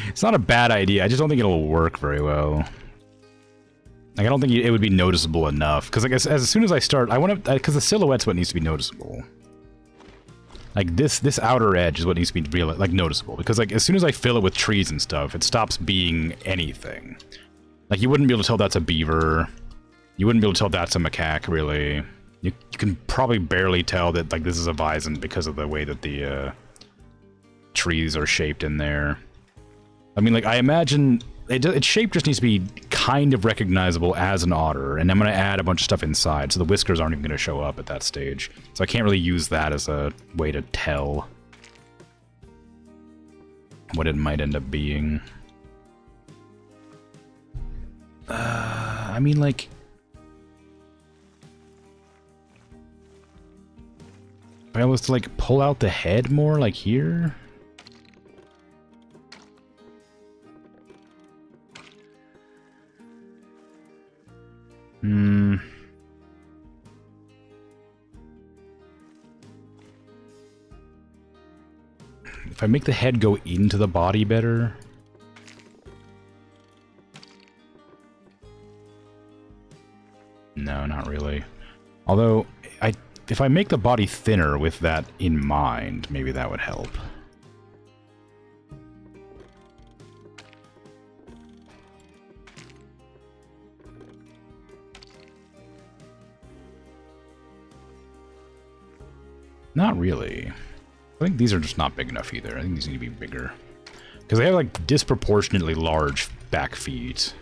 it's not a bad idea. I just don't think it'll work very well. Like, I don't think it would be noticeable enough. Because, like, as soon as I start, I want to, because the silhouette's what needs to be noticeable. Like, this outer edge is what needs to be real, like, noticeable. Because, like, as soon as I fill it with trees and stuff, it stops being anything. Like, you wouldn't be able to tell that's a beaver. You wouldn't be able to tell that's a macaque, really. You can probably barely tell that, like, this is a bison because of the way that the trees are shaped in there. I mean, like, I imagine its shape just needs to be kind of recognizable as an otter, and I'm going to add a bunch of stuff inside, so the whiskers aren't even going to show up at that stage. So I can't really use that as a way to tell what it might end up being. I mean, like, if I was to, like, pull out the head more, like here. If I make the head go into the body better. No, not really. Although, if I make the body thinner with that in mind, maybe that would help. Not really. I think these are just not big enough either. I think these need to be bigger. Because they have, like, disproportionately large back feet.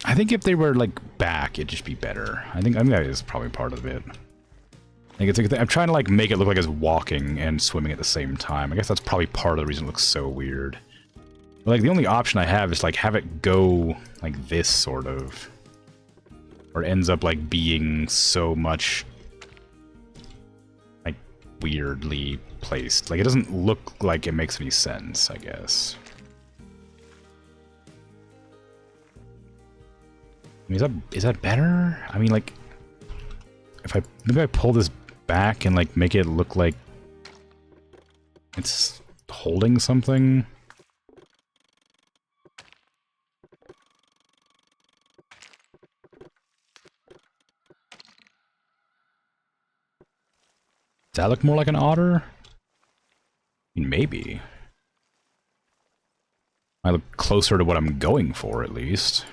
I think if they were, like, back, it'd just be better. I think that is probably part of it. Like, it's like, I'm trying to, like, make it look like it's walking and swimming at the same time. I guess that's probably part of the reason it looks so weird. But, like, the only option I have is, like, have it go like this, sort of. Or it ends up, like, being so much, like, weirdly placed. Like, it doesn't look like it makes any sense, I guess. I mean, is that better? I mean, like, maybe I pull this back and, like, make it look like it's holding something. Does that look more like an otter? I mean, maybe. I look closer to what I'm going for, at least.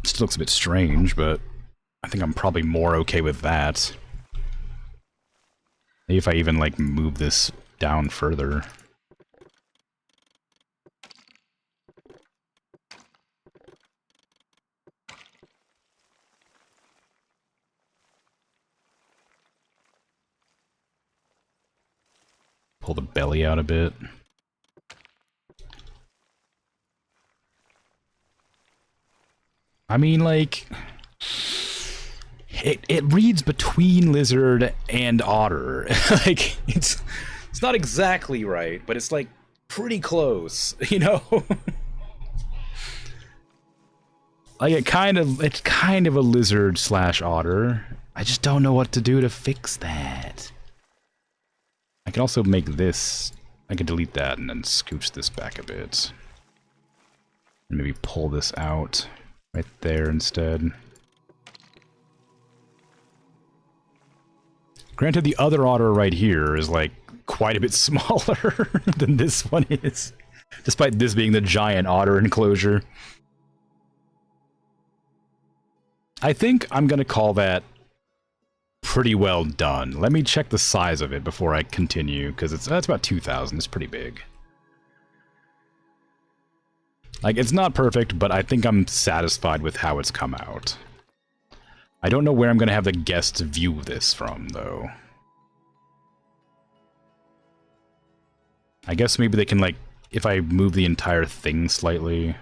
Still looks a bit strange, but I think I'm probably more okay with that. Maybe if I even, like, move this down further. Pull the belly out a bit. I mean, like, It reads between lizard and otter. Like, it's not exactly right, but it's like pretty close, you know? Like it's kind of a lizard slash otter. I just don't know what to do to fix that. I can also make this, I can delete that and then scooch this back a bit. And maybe pull this out right there instead. Granted, the other otter right here is like quite a bit smaller than this one is, despite this being the giant otter enclosure. I think I'm gonna call that pretty well done. Let me check the size of it before I continue, because that's about 2,000. It's pretty big. Like, it's not perfect, but I think I'm satisfied with how it's come out. I don't know where I'm gonna have the guests view this from, though. I guess maybe they can, like, if I move the entire thing slightly.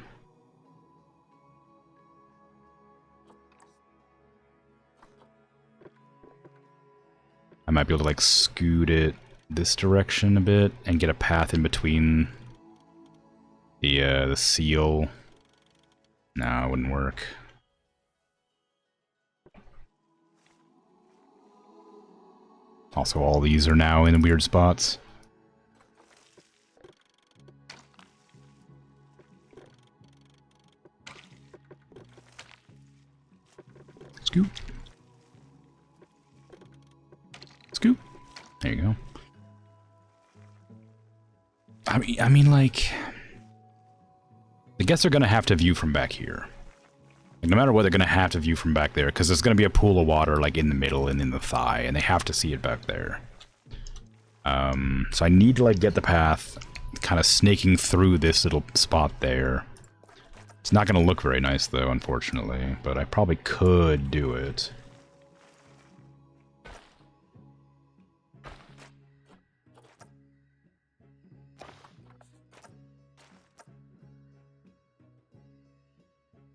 I might be able to, like, scoot it this direction a bit and get a path in between the seal. No, it wouldn't work. Also, all these are now in weird spots. Scoop. Scoop. There you go. I mean, like, the guests are gonna have to view from back here. Like, no matter what, they're gonna have to view from back there, because there's gonna be a pool of water, like, in the middle and in the thigh, and they have to see it back there. So I need to, like, get the path kind of snaking through this little spot there. It's not gonna look very nice, though, unfortunately, but I probably could do it.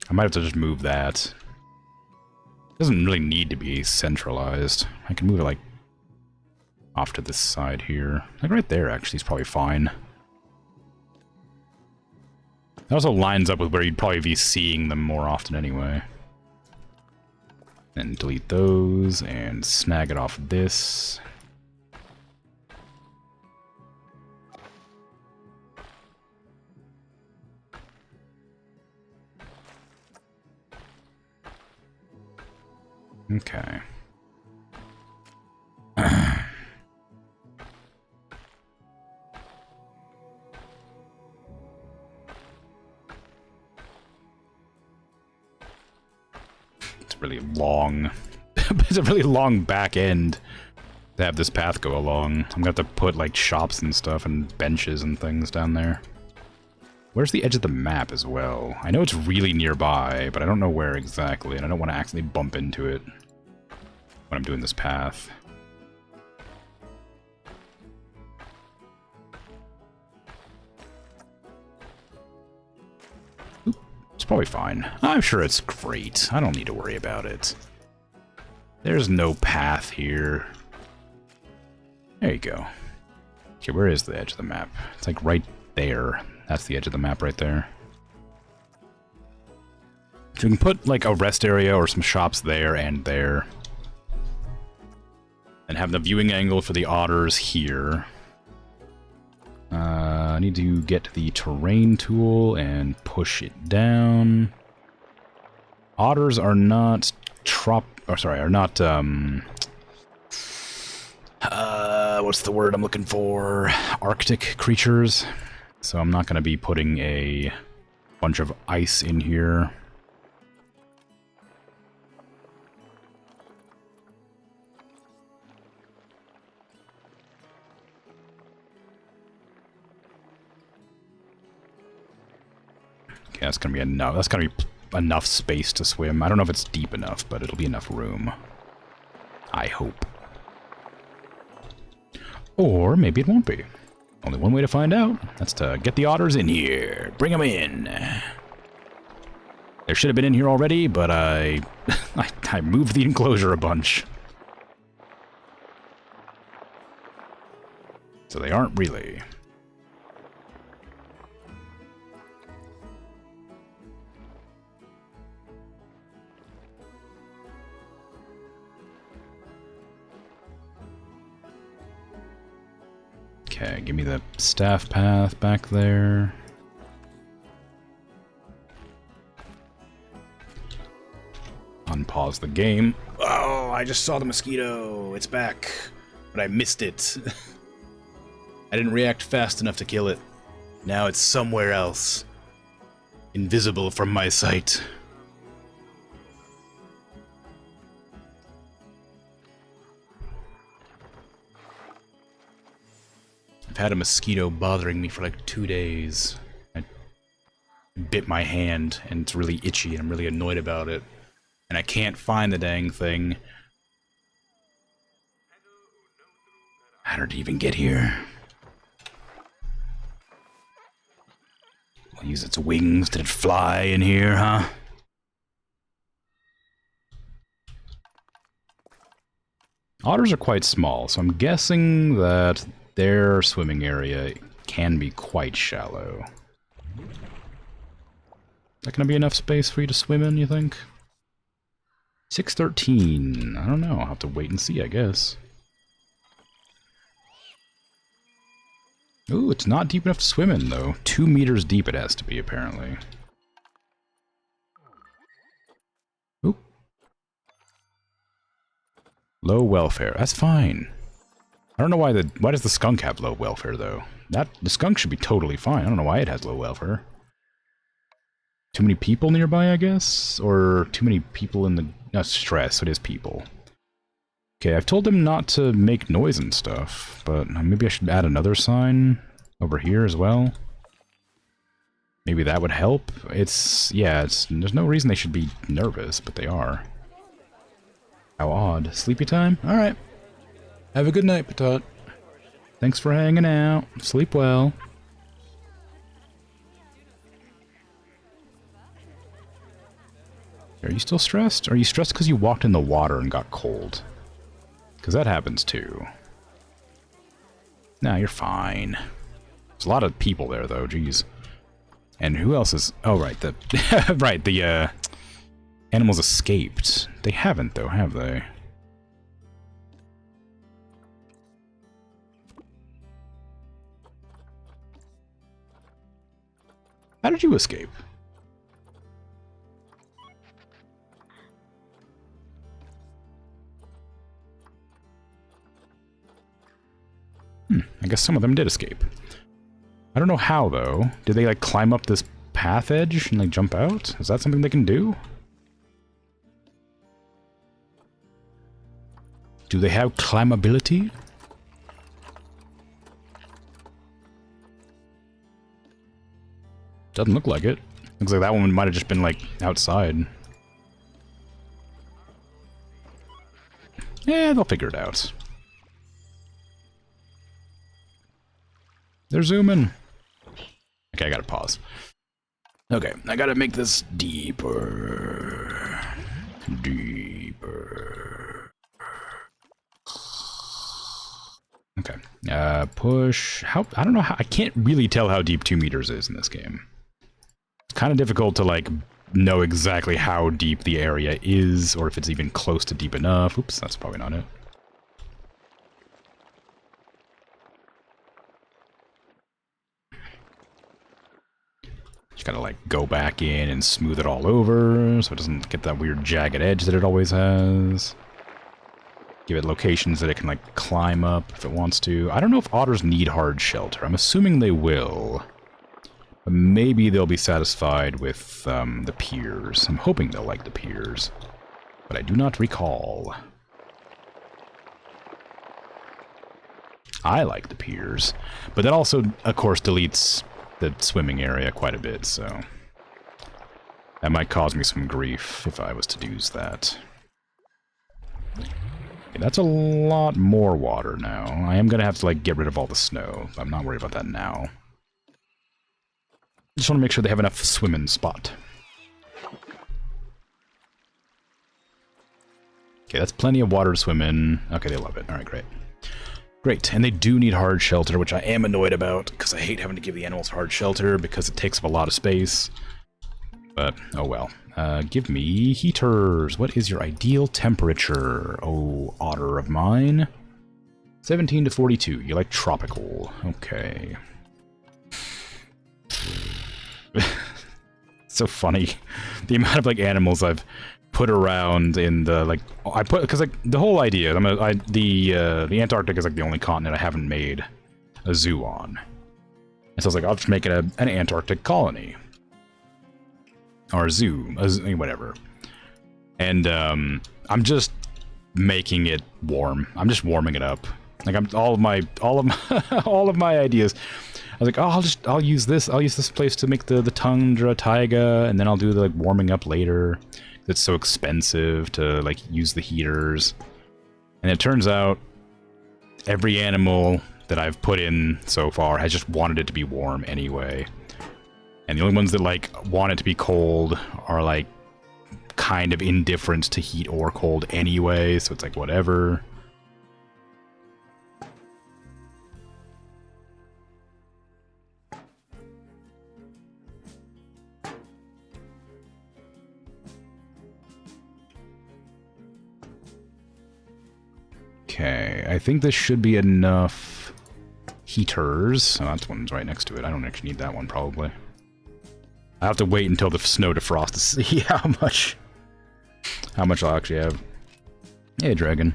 I might have to just move that. It doesn't really need to be centralized. I can move it, like, off to this side here. Like, right there, actually, is probably fine. It also lines up with where you'd probably be seeing them more often anyway. And delete those, and snag it off this. Okay. It's really long. It's a really long back end to have this path go along. I'm gonna have to put, like, shops and stuff and benches and things down there. Where's the edge of the map as well? I know it's really nearby, but I don't know where exactly, and I don't want to accidentally bump into it when I'm doing this path. Oop, it's probably fine. I'm sure it's great. I don't need to worry about it. There's no path here. There you go. Okay, where is the edge of the map? It's like right there. That's the edge of the map right there. So we can put, like, a rest area or some shops there and there. And have the viewing angle for the otters here. I need to get the terrain tool and push it down. Otters are not what's the word I'm looking for? Arctic creatures. So I'm not going to be putting a bunch of ice in here. Okay, that's going to be enough. That's going to be enough space to swim. I don't know if it's deep enough, but it'll be enough room. I hope. Or maybe it won't be. Only one way to find out. That's to get the otters in here. Bring them in. There should have been in here already, but I moved the enclosure a bunch. So they aren't really. Okay, give me the staff path back there. Unpause the game. Oh, I just saw the mosquito. It's back. But I missed it. I didn't react fast enough to kill it. Now it's somewhere else. Invisible from my sight. I've had a mosquito bothering me for like 2 days. I bit my hand and it's really itchy and I'm really annoyed about it. And I can't find the dang thing. How did it even get here? I'll use its wings. Did it fly in here, huh? Otters are quite small, so I'm guessing that their swimming area can be quite shallow. Is that gonna be enough space for you to swim in, you think? 613. I don't know. I'll have to wait and see, I guess. Ooh, it's not deep enough to swim in, though. 2 meters deep it has to be, apparently. Oop. Low welfare. That's fine. I don't know why why does the skunk have low welfare, though? The skunk should be totally fine. I don't know why it has low welfare. Too many people nearby, I guess? Or too many people in the... No, stress, so it is people. Okay, I've told them not to make noise and stuff, but maybe I should add another sign over here as well. Maybe that would help. There's no reason they should be nervous, but they are. How odd. Sleepy time? Alright. Have a good night, Patot. Thanks for hanging out. Sleep well. Are you still stressed? Are you stressed because you walked in the water and got cold? Because that happens too. Nah, you're fine. There's a lot of people there though, jeez. And who else is... Oh, right, right, the animals escaped. They haven't though, have they? How did you escape? I guess some of them did escape. I don't know how, though. Did they, like, climb up this path edge and, like, jump out? Is that something they can do? Do they have climbability? Doesn't look like it. Looks like that one might have just been, like, outside. Yeah, they'll figure it out. They're zooming. Okay, I gotta pause. Okay, I gotta make this deeper. Deeper. Okay. Push. I don't know how... I can't really tell how deep 2 meters is in this game. It's kind of difficult to, like, know exactly how deep the area is, or if it's even close to deep enough. Oops, that's probably not it. Just gotta, like, go back in and smooth it all over so it doesn't get that weird jagged edge that it always has. Give it locations that it can, like, climb up if it wants to. I don't know if otters need hard shelter. I'm assuming they will. But maybe they'll be satisfied with the piers. I'm hoping they'll like the piers. But I do not recall. I like the piers. But that also, of course, deletes the swimming area quite a bit, so that might cause me some grief if I was to use that. Okay, that's a lot more water now. I am gonna have to, like, get rid of all the snow. I'm not worried about that now. Just want to make sure they have enough swimming spot. Okay, that's plenty of water to swim in. Okay, they love it. Alright, great. Great, and they do need hard shelter, which I am annoyed about, because I hate having to give the animals hard shelter, because it takes up a lot of space. But, oh well. Give me heaters. What is your ideal temperature? Oh, otter of mine. 17 to 42. You like tropical. Okay. So funny. The amount of, like, animals I've put around in the, like, I put, because, like, the whole idea, the Antarctic is, like, the only continent I haven't made a zoo on. And so I was like, I'll just make it an Antarctic colony. Or a zoo, whatever. And, I'm just making it warm. I'm just warming it up. Like, all of my all of my ideas. I was like, oh, I'll use this place to make the tundra taiga, and then I'll do the, like, warming up later. It's so expensive to, like, use the heaters. And it turns out every animal that I've put in so far has just wanted it to be warm anyway. And the only ones that, like, want it to be cold are, like, kind of indifferent to heat or cold anyway, so it's like, whatever. Okay, I think this should be enough heaters. Oh, that one's right next to it. I don't actually need that one, probably. I have to wait until the snow defrosts to see how much I'll actually have. Hey, dragon.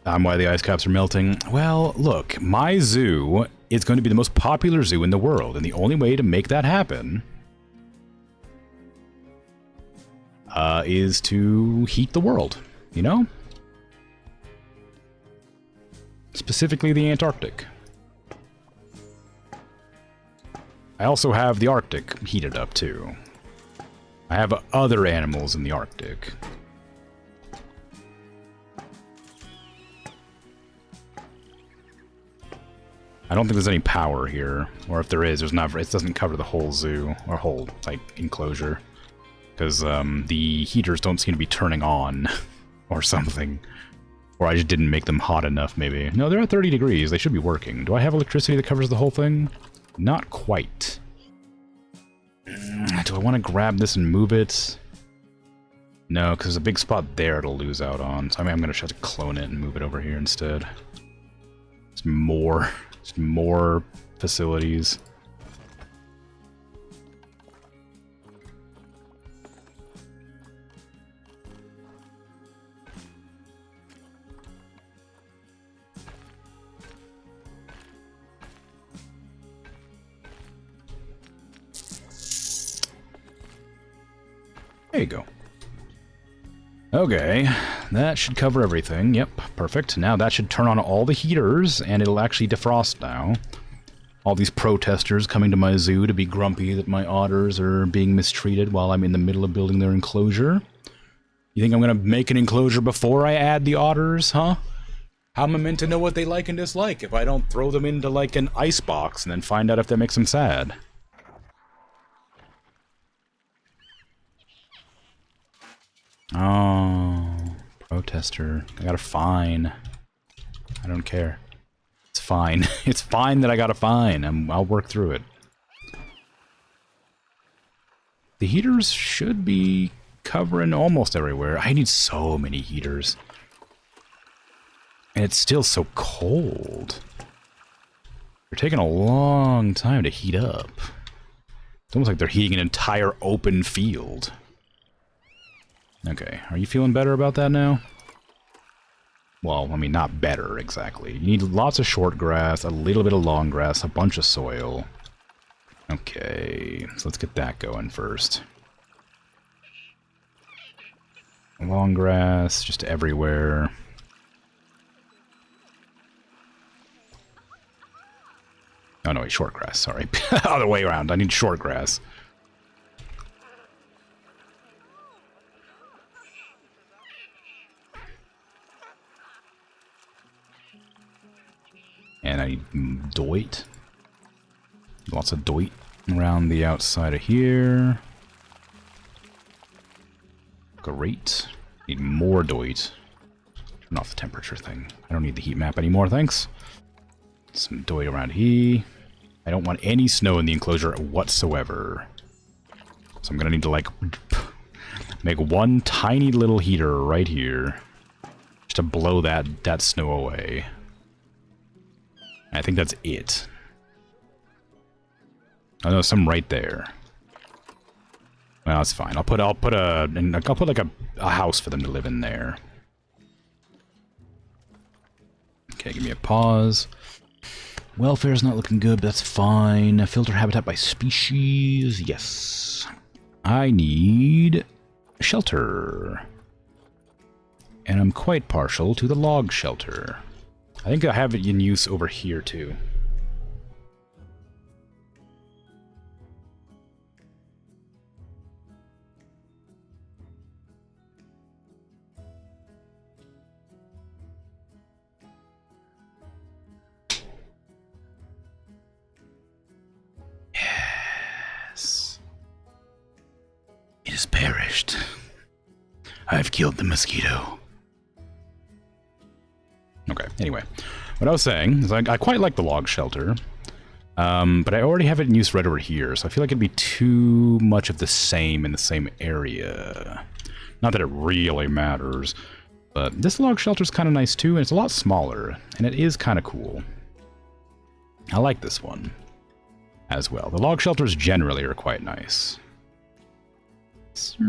Why the ice caps are melting. Well, look, my zoo is going to be the most popular zoo in the world, and the only way to make that happen is to heat the world, you know? Specifically the Antarctic. I also have the Arctic heated up, too. I have other animals in the Arctic. I don't think there's any power here. Or if there is, there's not. It doesn't cover the whole zoo, or whole, like, enclosure. Because the heaters don't seem to be turning on, or something. Or I just didn't make them hot enough, maybe. No, they're at 30 degrees. They should be working. Do I have electricity that covers the whole thing? Not quite. Do I want to grab this and move it? No, because there's a big spot there it'll lose out on. So I mean, I'm going to have to clone it and move it over here instead. It's more facilities. There you go. Okay, that should cover everything. Yep, perfect. Now that should turn on all the heaters, and it'll actually defrost now. All these protesters coming to my zoo to be grumpy that my otters are being mistreated while I'm in the middle of building their enclosure. You think I'm gonna make an enclosure before I add the otters, huh? How am I meant to know what they like and dislike if I don't throw them into, like, an ice box and then find out if that makes them sad? Oh, protester. I got a fine. I don't care. It's fine. It's fine that I got a fine. I'll work through it. The heaters should be covering almost everywhere. I need so many heaters. And it's still so cold. They're taking a long time to heat up. It's almost like they're heating an entire open field. Okay, are you feeling better about that now? Well, I mean, not better, exactly. You need lots of short grass, a little bit of long grass, a bunch of soil. Okay, so let's get that going first. Long grass, just everywhere. Oh no, wait, short grass, sorry. Other way around, I need short grass. And I need doit. Lots of doit around the outside of here. Great. Need more doit. Turn off the temperature thing. I don't need the heat map anymore, thanks. Some doit around here. I don't want any snow in the enclosure whatsoever. So I'm gonna need to, like, make one tiny little heater right here. Just to blow that snow away. I think that's it. Oh no, some right there. Well, that's fine. I'll put like a house for them to live in there. Okay, give me a pause. Welfare's not looking good, but that's fine. Filter habitat by species. Yes. I need shelter. And I'm quite partial to the log shelter. I think I have it in use over here, too. Yes. It has perished. I've killed the mosquito. Okay, anyway. What I was saying is I quite like the log shelter. But I already have it in use right over here, so I feel like it'd be too much of the same in the same area. Not that it really matters, but this log shelter's kind of nice too, and it's a lot smaller, and it is kind of cool. I like this one as well. The log shelters generally are quite nice. So...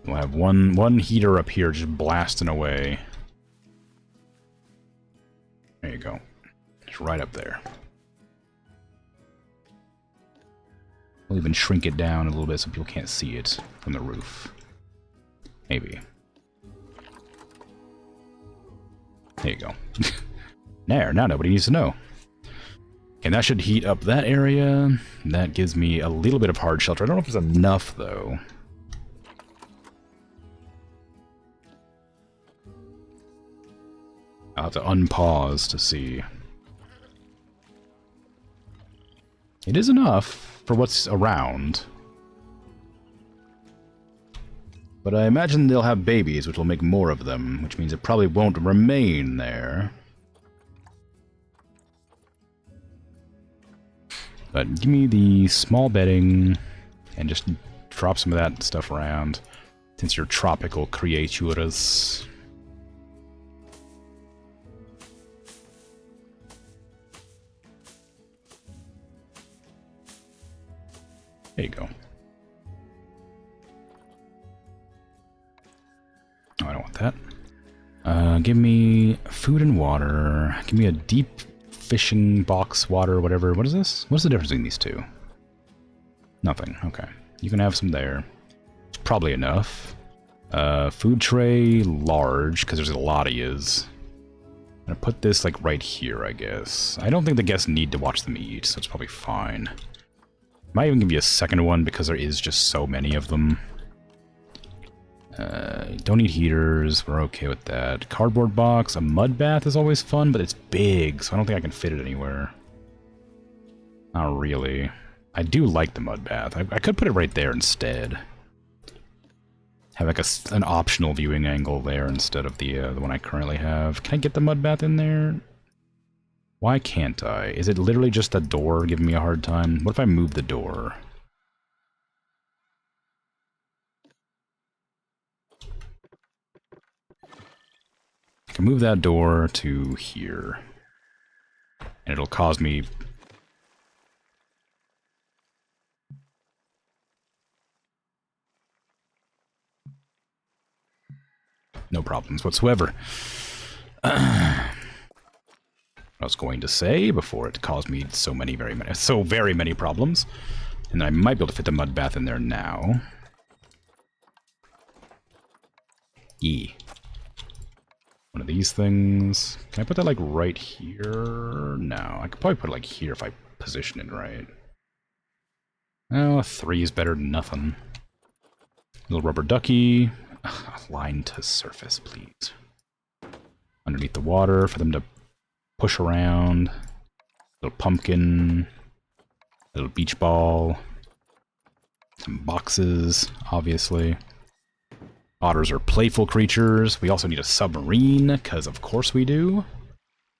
we'll have one heater up here just blasting away. There you go. It's right up there. We'll even shrink it down a little bit so people can't see it from the roof. Maybe. There you go. Now nobody needs to know. And that should heat up that area. That gives me a little bit of hard shelter. I don't know if there's enough, though. I'll have to unpause to see. It is enough for what's around. But I imagine they'll have babies, which will make more of them, which means it probably won't remain there. But give me the small bedding, and just drop some of that stuff around, since you're tropical creatures. There you go. Oh, I don't want that. Give me food and water. Give me a deep fishing box water, whatever. What is this? What's the difference between these two? Nothing. Okay. You can have some there. It's probably enough. Food tray, large, because there's a lot of yous. I'm gonna put this, like, right here, I guess. I don't think the guests need to watch them eat, so it's probably fine. Might even give you a second one because there is just so many of them. Don't need heaters. We're okay with that. Cardboard box. A mud bath is always fun, but it's big, so I don't think I can fit it anywhere. Not really. I do like the mud bath. I could put it right there instead. Have like an optional viewing angle there instead of the one I currently have. Can I get the mud bath in there? Why can't I? Is it literally just the door giving me a hard time? What if I move the door? I can move that door to here. And it'll cause me... no problems whatsoever. I was going to say before it caused me so very many problems. And I might be able to fit the mud bath in there now. One of these things. Can I put that like right here? No, I could probably put it like here if I position it right. Oh, 3 is better than nothing. Little rubber ducky. Line to surface, please. Underneath the water for them to push around. Little pumpkin. Little beach ball. Some boxes, obviously. Otters are playful creatures. We also need a submarine, because of course we do.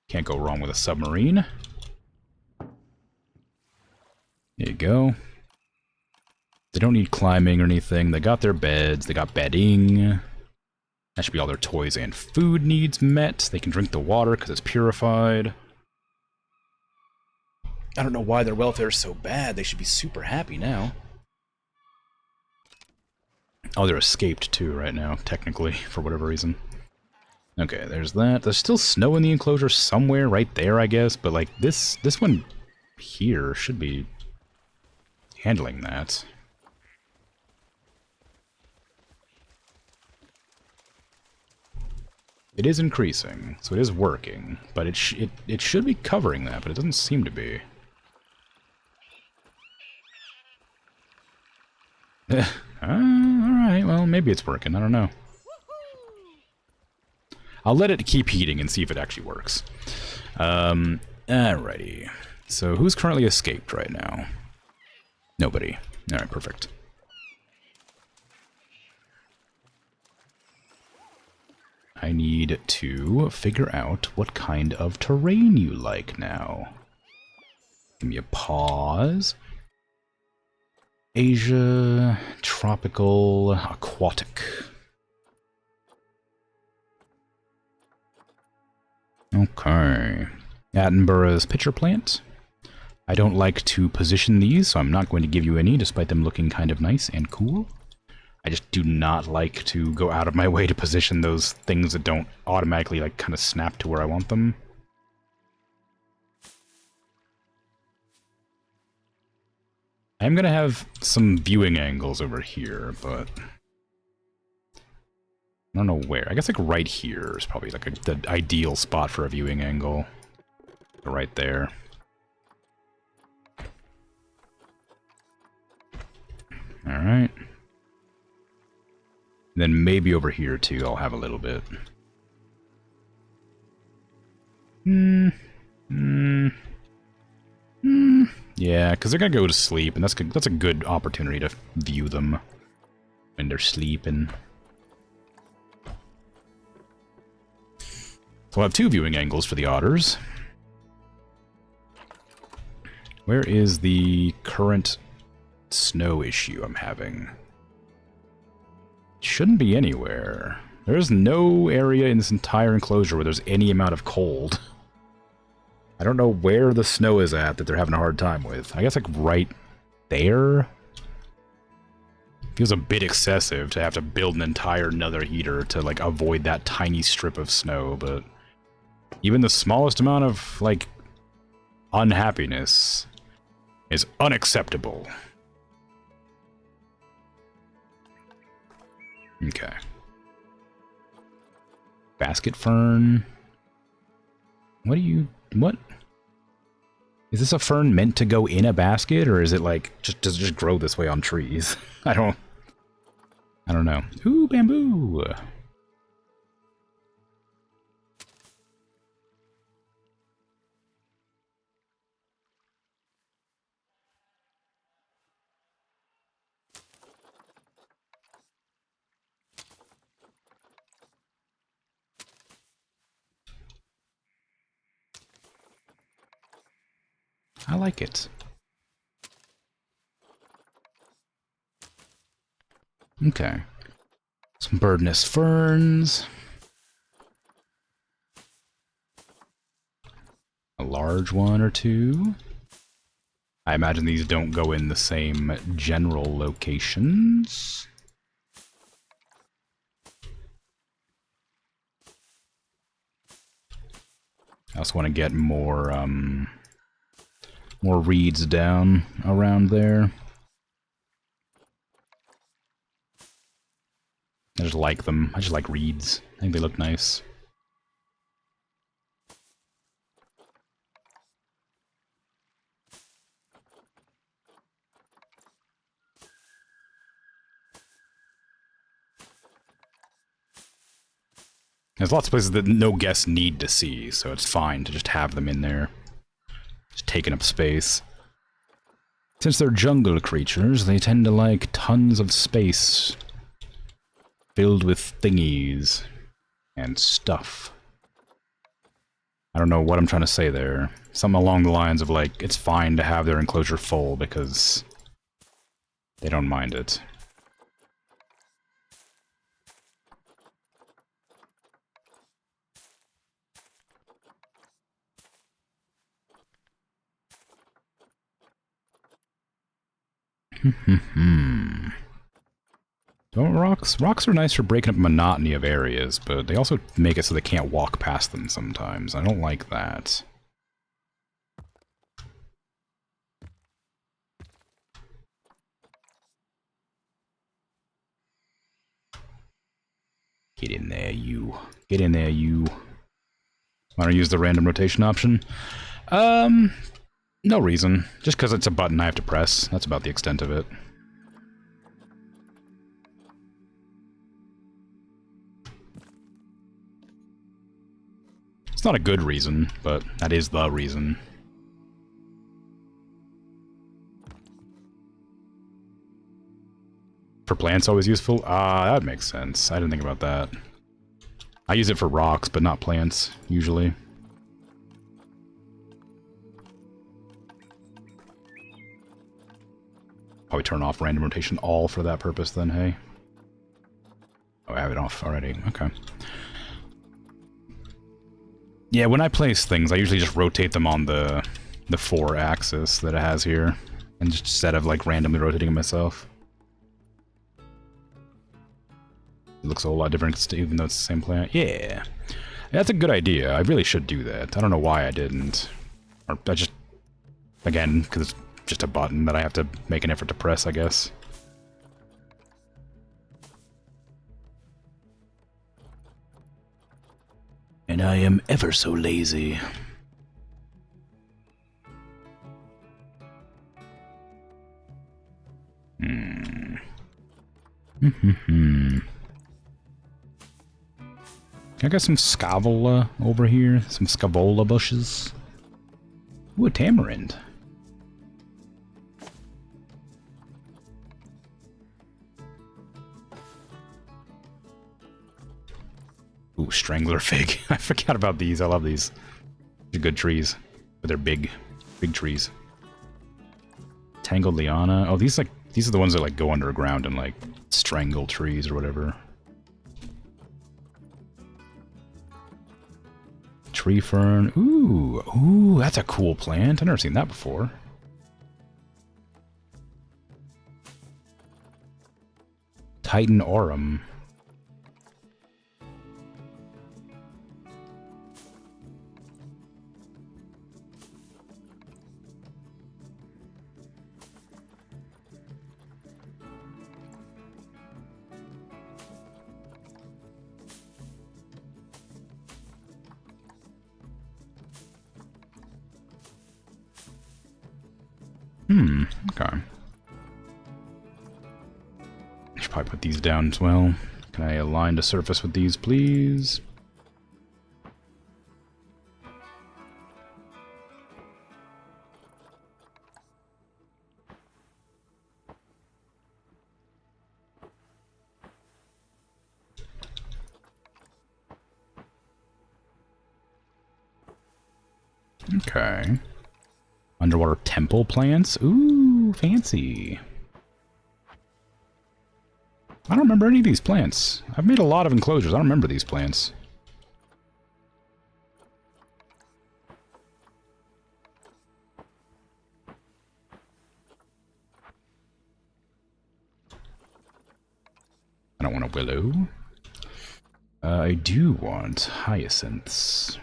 Can't go wrong with a submarine. There you go. They don't need climbing or anything. They got their beds. They got bedding. That should be all their toys and food needs met. They can drink the water because it's purified. I don't know why their welfare is so bad. They should be super happy now. Oh, they're escaped too right now, technically, for whatever reason. Okay, there's that. There's still snow in the enclosure somewhere right there, I guess, but like this one here should be handling that. It is increasing, so it is working, but it should be covering that, but it doesn't seem to be. Alright, well, maybe it's working, I don't know. I'll let it keep heating and see if it actually works. Alrighty. So who's currently escaped right now? Nobody. Alright, perfect. I need to figure out what kind of terrain you like now. Give me a pause. Asia, tropical, aquatic. Okay. Attenborough's pitcher plant. I don't like to position these, so I'm not going to give you any, despite them looking kind of nice and cool. I just do not like to go out of my way to position those things that don't automatically, like, kind of snap to where I want them. I'm gonna have some viewing angles over here, but I don't know where. I guess, like, right here is probably, like, the ideal spot for a viewing angle. Right there. Alright. Then maybe over here, too, I'll have a little bit. Yeah, because they're gonna go to sleep, and that's a good opportunity to view them when they're sleeping. So I'll have two viewing angles for the otters. Where is the current snow issue I'm having? Shouldn't be anywhere. There's no area in this entire enclosure where there's any amount of cold. I don't know where the snow is at that they're having a hard time with. I guess, like, right there? Feels a bit excessive to have to build an entire another heater to, like, avoid that tiny strip of snow, but even the smallest amount of, like, unhappiness is unacceptable. Okay. Basket fern. What? Is this a fern meant to go in a basket, or is it like does it just grow this way on trees? I don't know. Ooh, bamboo. I like it. Okay. Some bird nest ferns. A large one or two. I imagine these don't go in the same general locations. I also want to get more reeds down around there. I just like them. I just like reeds. I think they look nice. There's lots of places that no guests need to see, so it's fine to just have them in there. Just taking up space. Since they're jungle creatures, they tend to like tons of space filled with thingies and stuff. I don't know what I'm trying to say there. Something along the lines of like, it's fine to have their enclosure full because they don't mind it. Don't rocks are nice for breaking up monotony of areas, but they also make it so they can't walk past them sometimes. I don't like that. Get in there, you. Get in there, you. Want to use the random rotation option? No reason. Just because it's a button I have to press. That's about the extent of it. It's not a good reason, but that is the reason. For plants, always useful? Ah, that makes sense. I didn't think about that. I use it for rocks, but not plants, usually. Probably turn off random rotation all for that purpose then, hey? Oh, I have it off already. Okay. Yeah, when I place things, I usually just rotate them on the 4 axis that it has here. And just instead of like randomly rotating it myself. It looks a whole lot different even though it's the same plant. Yeah. That's a good idea. I really should do that. I don't know why I didn't. Or I just... Again, because it's just a button that I have to make an effort to press, I guess. And I am ever so lazy. I got some Scavola over here. Some Scavola bushes. Ooh, a tamarind. Ooh, Strangler Fig. I forgot about these. I love these. They're good trees. But they're big. Big trees. Tangled Liana. Oh, these are the ones that like go underground and like strangle trees or whatever. Tree fern. Ooh, that's a cool plant. I've never seen that before. Titan Aurum. Okay. I should probably put these down as well. Can I align the surface with these, please? Okay. Underwater temple plants? Ooh, fancy. I don't remember any of these plants. I've made a lot of enclosures. I don't remember these plants. I don't want a willow. I do want hyacinths.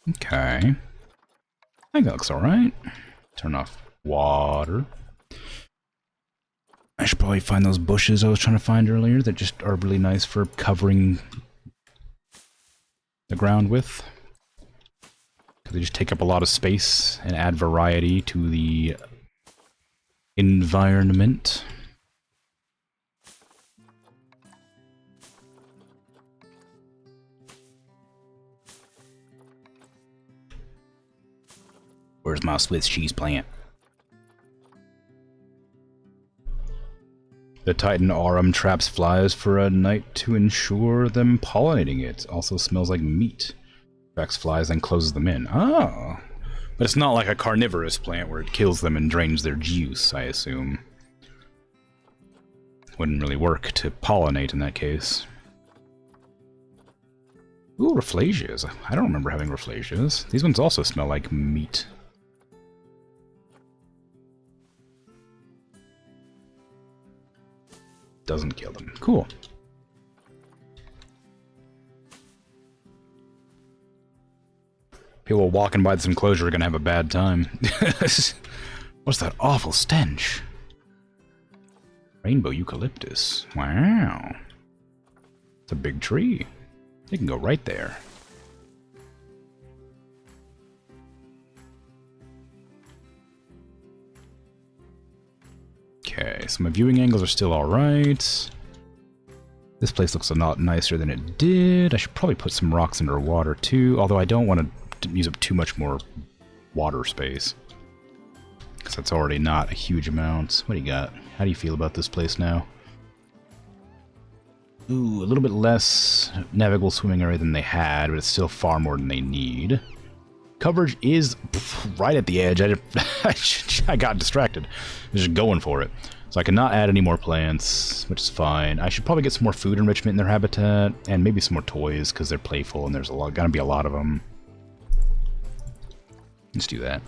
Okay. I think that looks alright. Turn off water. I should probably find those bushes I was trying to find earlier that just are really nice for covering the ground with. Because they just take up a lot of space and add variety to the environment. Where's my Swiss cheese plant? The Titan Aurum traps flies for a night to ensure them pollinating it. Also smells like meat. Attracts flies and closes them in. Oh. But it's not like a carnivorous plant where it kills them and drains their juice, I assume. Wouldn't really work to pollinate in that case. Ooh, rafflesias. I don't remember having rafflesias. These ones also smell like meat. Doesn't kill them. Cool. People walking by this enclosure are gonna have a bad time. What's that awful stench? Rainbow eucalyptus. Wow. It's a big tree. It can go right there. Okay, so my viewing angles are still alright. This place looks a lot nicer than it did. I should probably put some rocks underwater too, although I don't want to use up too much more water space. Because that's already not a huge amount. What do you got? How do you feel about this place now? Ooh, a little bit less navigable swimming area than they had, but it's still far more than they need. Coverage is right at the edge. I got distracted. I was just going for it. So I cannot add any more plants, which is fine. I should probably get some more food enrichment in their habitat, and maybe some more toys, because they're playful and there's gonna be a lot of them. Let's do that.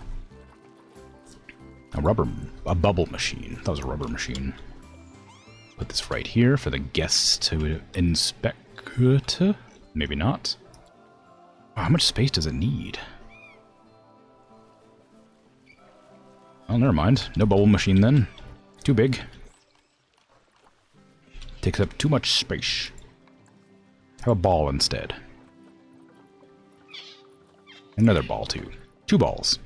A bubble machine. That was a rubber machine. Put this right here for the guests to inspect. Maybe not. Oh, how much space does it need? Oh, never mind. No bubble machine then. Too big. Takes up too much space. Have a ball instead. Another ball too. 2 balls.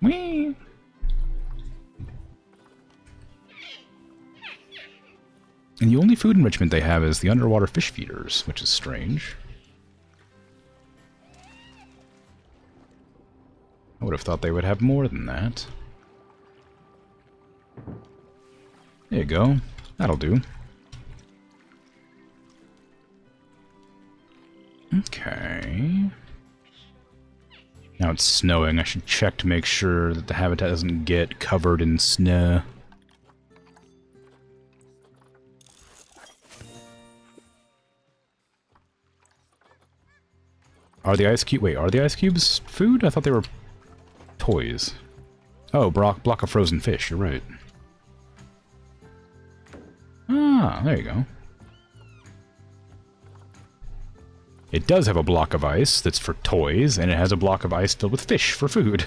Whee! And the only food enrichment they have is the underwater fish feeders, which is strange. I would have thought they would have more than that. There you go. That'll do. Okay. Now it's snowing. I should check to make sure that the habitat doesn't get covered in snow. Are the ice cube? Wait, are the ice cubes food? I thought they were toys. Oh, block of frozen fish. You're right. Ah, there you go. It does have a block of ice that's for toys, and it has a block of ice filled with fish for food.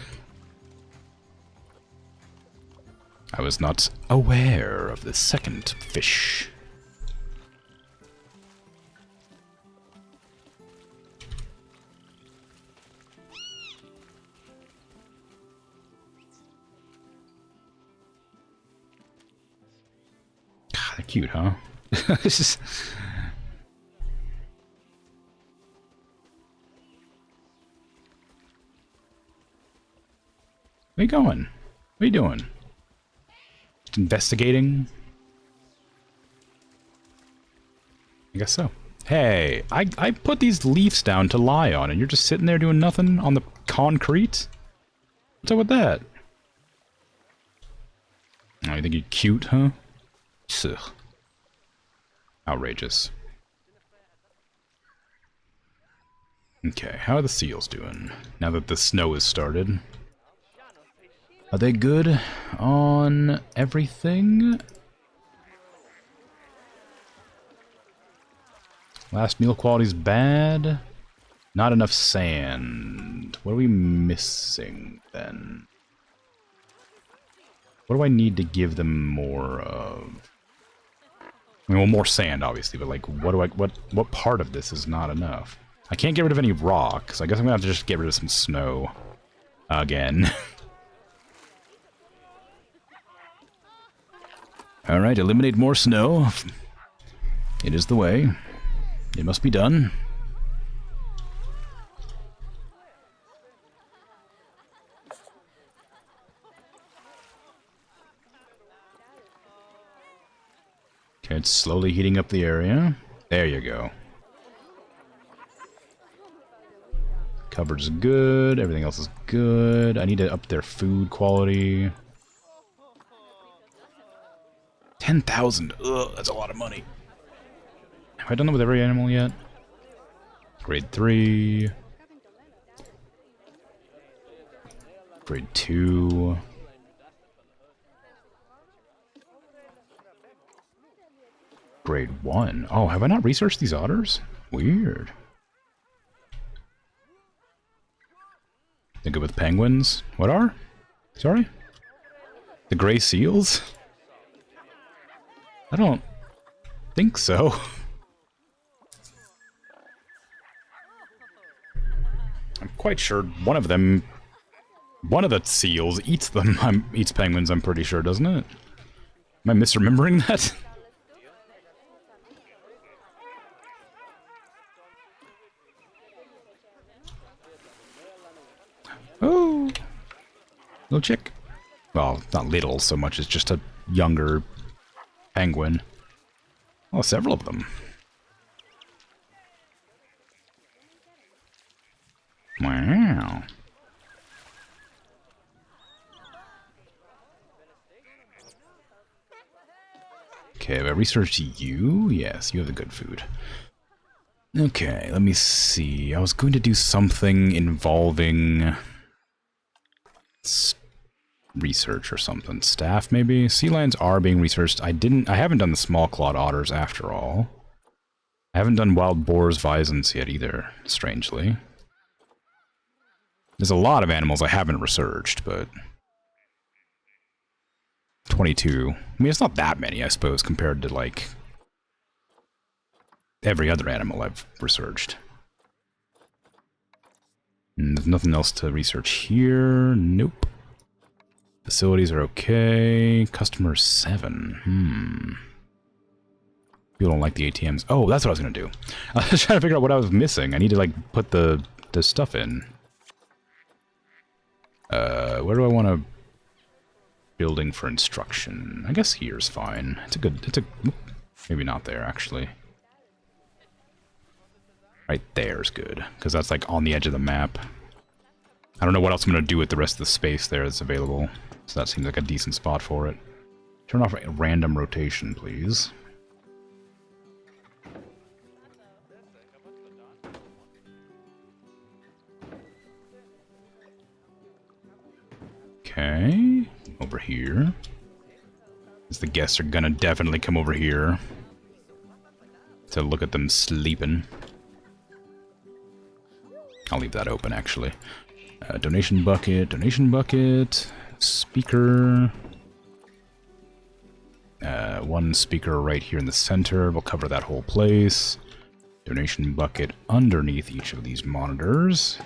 I was not aware of the second fish. God, they're cute, huh? This is... Where you going? What are you doing? Just investigating? I guess so. Hey, I put these leaves down to lie on, and you're just sitting there doing nothing on the concrete? What's up with that? Oh, you think you're cute, huh? Ugh. Outrageous. Okay, how are the seals doing, now that the snow has started? Are they good on everything? Last meal quality's bad. Not enough sand. What are we missing then? What do I need to give them more of? I mean, well, more sand, obviously, but like, what part of this is not enough? I can't get rid of any rock, so I guess I'm gonna have to just get rid of some snow. Again. Alright, eliminate more snow. It is the way. It must be done. Okay, it's slowly heating up the area. There you go. Coverage is good. Everything else is good. I need to up their food quality. 10,000. Ugh, that's a lot of money. Have I done that with every animal yet? Grade 3. Grade 2. Grade 1. Oh, have I not researched these otters? Weird. Think of with penguins. What are? Sorry? The gray seals? I don't think so. I'm quite sure one of the seals eats them. Eats penguins, I'm pretty sure, doesn't it? Am I misremembering that? Oh, little chick. Well, not little so much as just a younger penguin. Oh, several of them. Wow. Okay, have I researched you? Yes, you have the good food. Okay, let me see. I was going to do something involving research or something. Staff, maybe? Sea lions are being researched. I haven't done the small clawed otters after all. I haven't done wild boars, visons yet either, strangely. There's a lot of animals I haven't researched, but 22. I mean, it's not that many, I suppose, compared to, like, every other animal I've researched. And there's nothing else to research here. Nope. Facilities are okay. Customer 7. People don't like the ATMs. Oh, that's what I was going to do. I was trying to figure out what I was missing. I need to, like, put the stuff in. Where do I want to... Building for instruction. I guess here's fine. Maybe not there, actually. Right there's good, because that's, like, on the edge of the map. I don't know what else I'm going to do with the rest of the space there that's available. So that seems like a decent spot for it. Turn off random rotation, please. Okay, over here. Because the guests are gonna definitely come over here to look at them sleeping. I'll leave that open, actually. Donation bucket, speaker. One speaker right here in the center. We'll cover that whole place. Donation bucket underneath each of these monitors.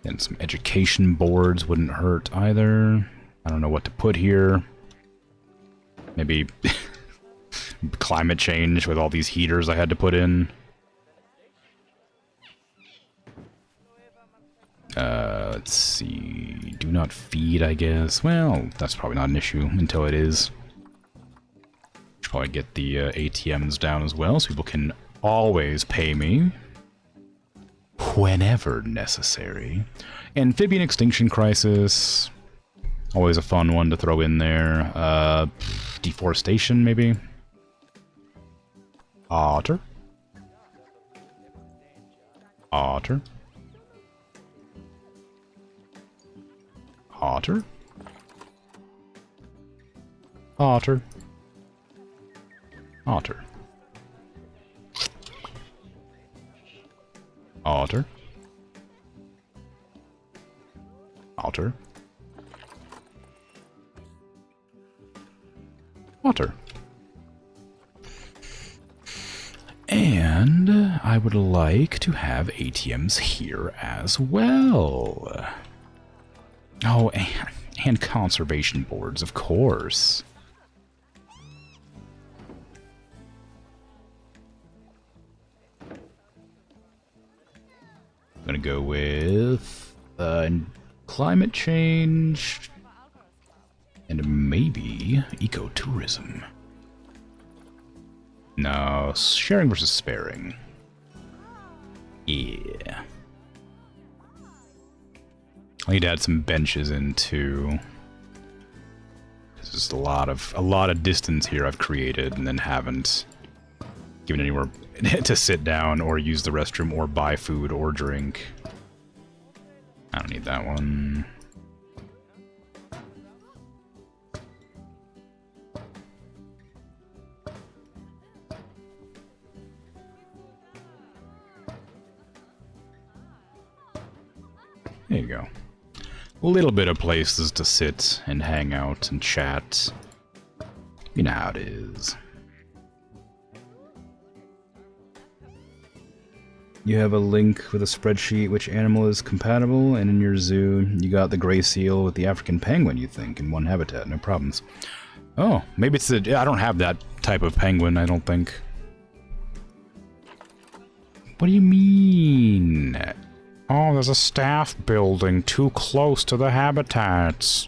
And some education boards wouldn't hurt either. I don't know what to put here. Maybe climate change with all these heaters I had to put in. Let's see. Do not feed, I guess. Well, that's probably not an issue until it is. Should probably get the ATMs down as well, so people can always pay me whenever necessary. Amphibian extinction crisis. Always a fun one to throw in there. Deforestation, maybe. Otter. Otter. Otter. Otter. Otter. Otter. Otter. water. And I would like to have ATMs here as well. Oh, and conservation boards, of course. I'm gonna go with climate change and maybe ecotourism. No, sharing versus sparing. Yeah. I need to add some benches in too. There's just a lot of distance here I've created and then haven't given anywhere to sit down or use the restroom or buy food or drink. I don't need that one. There you go. A little bit of places to sit and hang out and chat. You know how it is. You have a link with a spreadsheet which animal is compatible, and in your zoo you got the gray seal with the African penguin, you think, in one habitat, no problems. Oh, maybe it's the... I don't have that type of penguin, I don't think. What do you mean? Oh, there's a staff building too close to the habitats.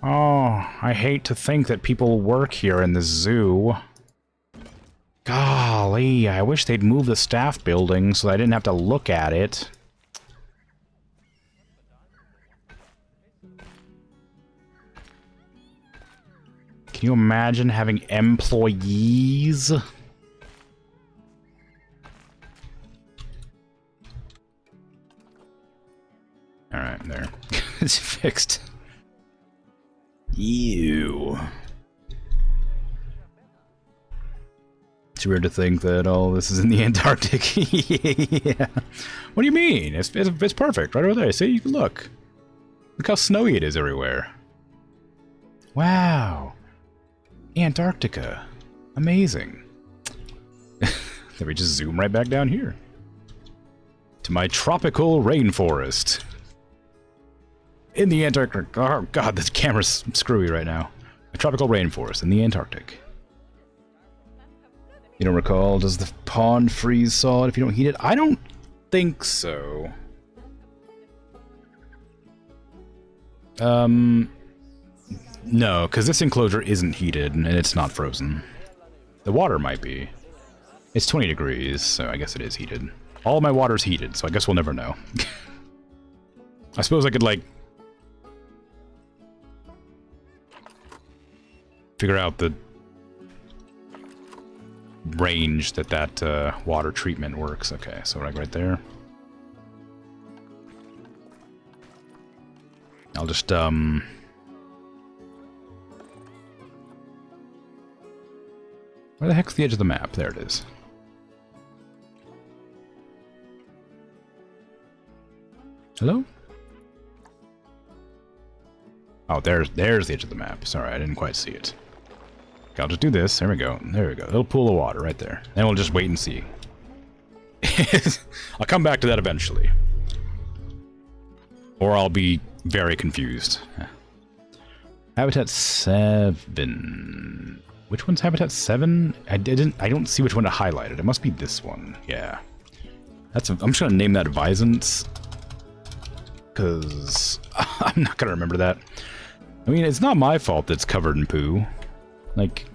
Oh, I hate to think that people work here in the zoo. Golly, I wish they'd move the staff building so I didn't have to look at it. Can you imagine having employees? Alright, there. It's fixed. Ew. It's weird to think that all this is in the Antarctic. Yeah. What do you mean? It's perfect. Right over there. See? You can look. Look how snowy it is everywhere. Wow. Antarctica. Amazing. Then we just zoom right back down here. To my tropical rainforest. In the Antarctic. Oh god, this camera's screwy right now. A tropical rainforest in the Antarctic. You don't recall, does the pond freeze solid if you don't heat it? I don't think so. No, because this enclosure isn't heated and it's not frozen. The water might be. It's 20 degrees, so I guess it is heated. All my water's heated, so I guess we'll never know. I suppose I could, like, figure out the range that water treatment works. Okay, so like right there. I'll just where the heck's the edge of the map? There it is. Hello? Oh, there's the edge of the map. Sorry, I didn't quite see it. Okay, I'll just do this. There we go. There we go. Little pool of water right there. Then we'll just wait and see. I'll come back to that eventually. Or I'll be very confused. Habitat 7. Which one's Habitat 7? I don't see which one to highlight it. It must be this one. Yeah. I'm just gonna name that Visance. Because I'm not gonna remember that. I mean, it's not my fault that it's covered in poo. Like,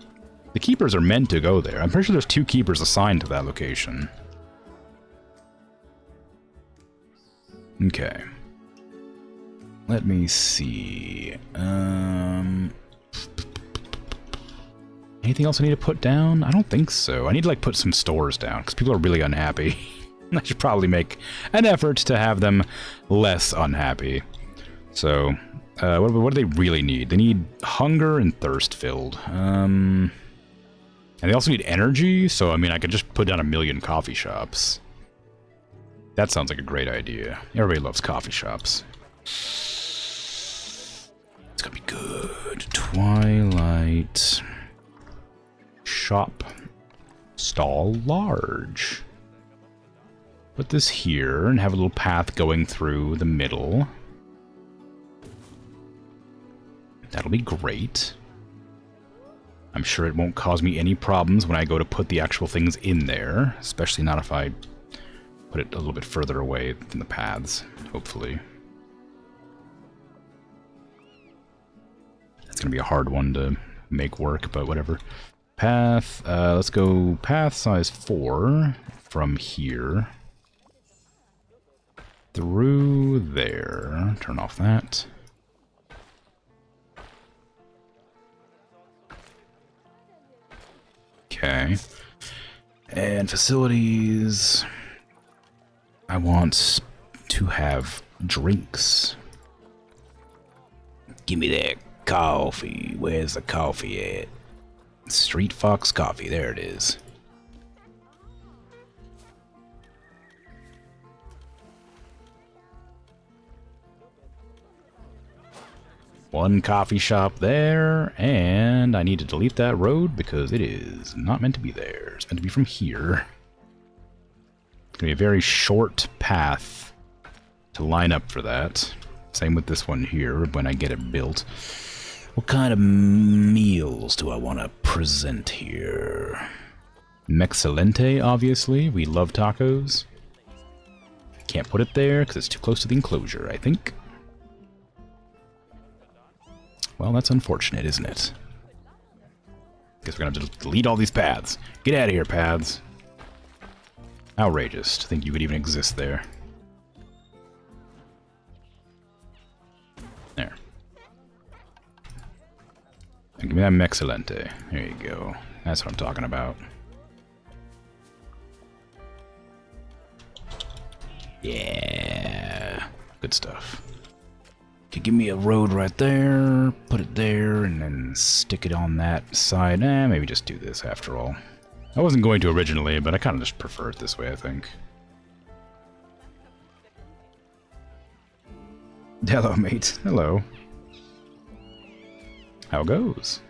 the keepers are meant to go there. I'm pretty sure there's 2 keepers assigned to that location. Okay. Let me see. Anything else I need to put down? I don't think so. I need to, like, put some stores down, because people are really unhappy. I should probably make an effort to have them less unhappy. So, what do they really need? They need hunger and thirst filled. And they also need energy, so I mean I could just put down 1,000,000 coffee shops. That sounds like a great idea. Everybody loves coffee shops. It's gonna be good. Twilight. shop. Stall large. Put this here and have a little path going through the middle. That'll be great. I'm sure it won't cause me any problems when I go to put the actual things in there, especially not if I put it a little bit further away from the paths, hopefully. It's going to be a hard one to make work, but whatever. Path, let's go path size 4 from here. Through there. Turn off that. Okay. And facilities. I want to have drinks. Give me that coffee. Where's the coffee at? Street Fox Coffee. There it is. One coffee shop there, and I need to delete that road because it is not meant to be there. It's meant to be from here. It's going to be a very short path to line up for that. Same with this one here when I get it built. What kind of meals do I want to present here? Mexcelente, obviously. We love tacos. Can't put it there because it's too close to the enclosure, I think. Well, that's unfortunate, isn't it? Guess we're gonna have to delete all these paths. Get out of here, paths. Outrageous to think you could even exist there. There. And give me that Mexcelente. There you go. That's what I'm talking about. Yeah. Good stuff. Okay, give me a road right there, put it there, and then stick it on that side. Maybe just do this after all. I wasn't going to originally, but I kind of just prefer it this way, I think. Hello, mate. Hello. How goes?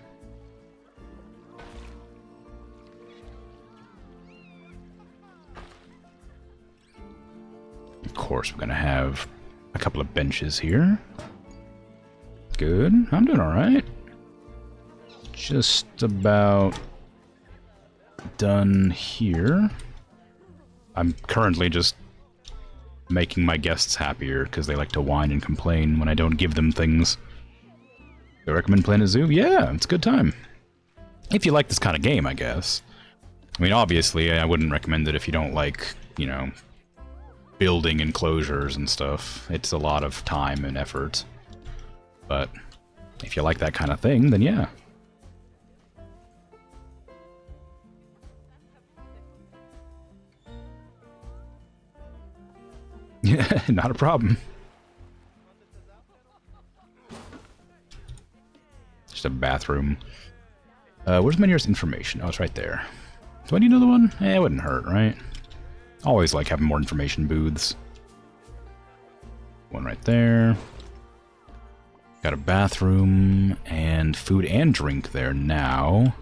Of course, we're going to have a couple of benches here. Good. I'm doing alright. Just about done here. I'm currently just making my guests happier because they like to whine and complain when I don't give them things. Do I recommend playing a zoo? Yeah, it's a good time. If you like this kind of game, I guess. I mean, obviously, I wouldn't recommend it if you don't like, you know, building enclosures and stuff. It's a lot of time and effort. But if you like that kind of thing, then yeah. Yeah, not a problem. Just a bathroom. Where's my nearest information? Oh, it's right there. Do I need another one? It wouldn't hurt, right? Always like having more information booths. One right there. Got a bathroom and food and drink there now.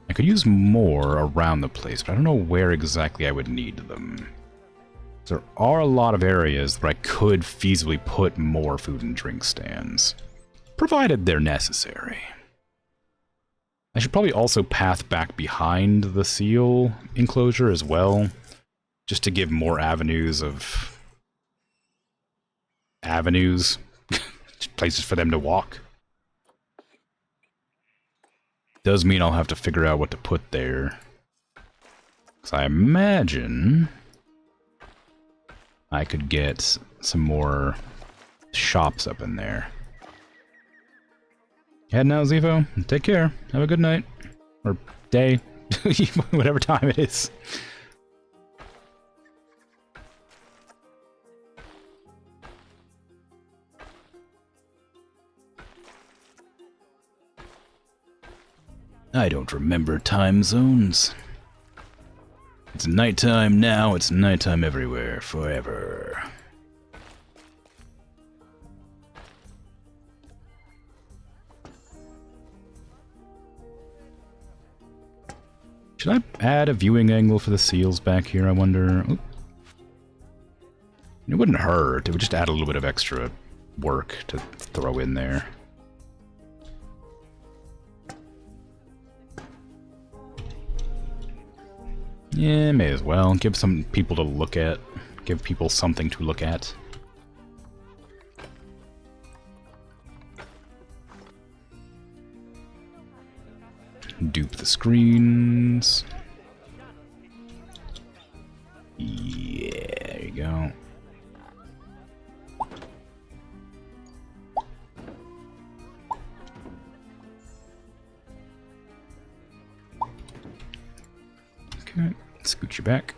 I could use more around the place, but I don't know where exactly I would need them. There are a lot of areas where I could feasibly put more food and drink stands, provided they're necessary. I should probably also path back behind the seal enclosure as well, just to give more avenues of... places for them to walk. Does mean I'll have to figure out what to put there. Because I imagine I could get some more shops up in there. Heading out, Zivo. Take care. Have a good night. Or day. Whatever time it is. I don't remember time zones. It's nighttime now, it's nighttime everywhere, forever. Should I add a viewing angle for the seals back here, I wonder? Oop. It wouldn't hurt. It would just add a little bit of extra work to throw in there. Yeah, may as well. Give some people to look at. Give people something to look at. Dupe the screens. Yeah, there you go. Okay, scoot you back.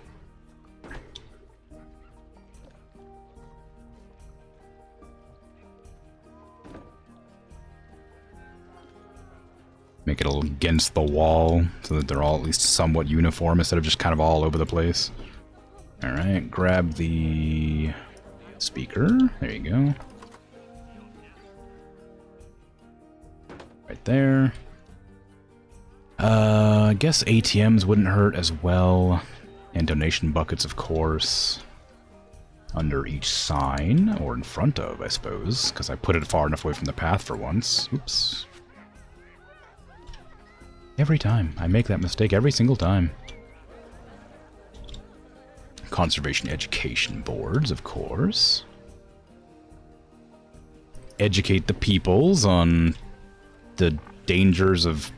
Make it a little against the wall so that they're all at least somewhat uniform instead of just kind of all over the place. Alright, grab the speaker. There you go. Right there. I guess ATMs wouldn't hurt as well. And donation buckets, of course. Under each sign, or in front of, I suppose, because I put it far enough away from the path for once. Oops. Every time. I make that mistake every single time. Conservation education boards, of course. Educate the peoples on the dangers of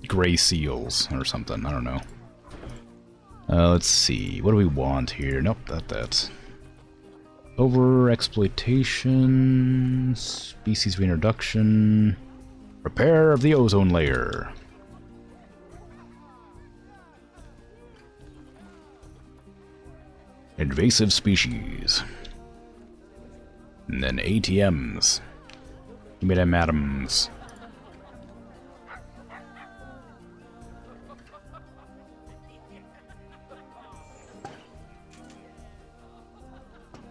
gray seals or something. I don't know. Let's see. What do we want here? Nope, that. Over-exploitation, species reintroduction, repair of the ozone layer. Invasive species. And then ATMs. Give me them atoms.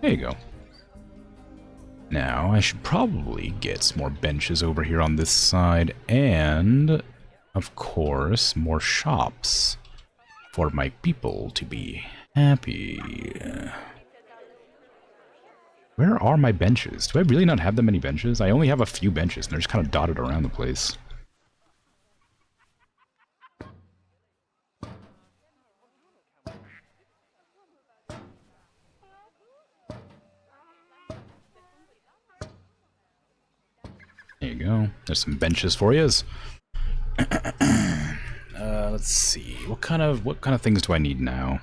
There you go. Now, I should probably get some more benches over here on this side, and, of course, more shops for my people to be happy. Where are my benches? Do I really not have that many benches? I only have a few benches, and they're just kind of dotted around the place. There you go. There's some benches for you. Let's see. What kind of things do I need now?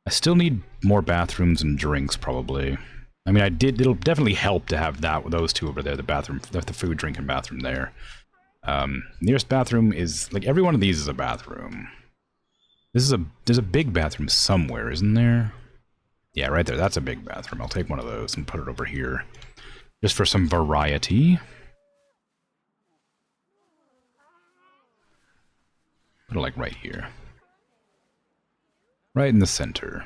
I still need more bathrooms and drinks, probably. I mean, it'll definitely help to have those two over there, the food, drink, and bathroom there. Nearest bathroom is, like, every one of these is a bathroom. There's a big bathroom somewhere, isn't there? Yeah, right there, that's a big bathroom. I'll take one of those and put it over here. Just for some variety. Put it, like, right here. Right in the center.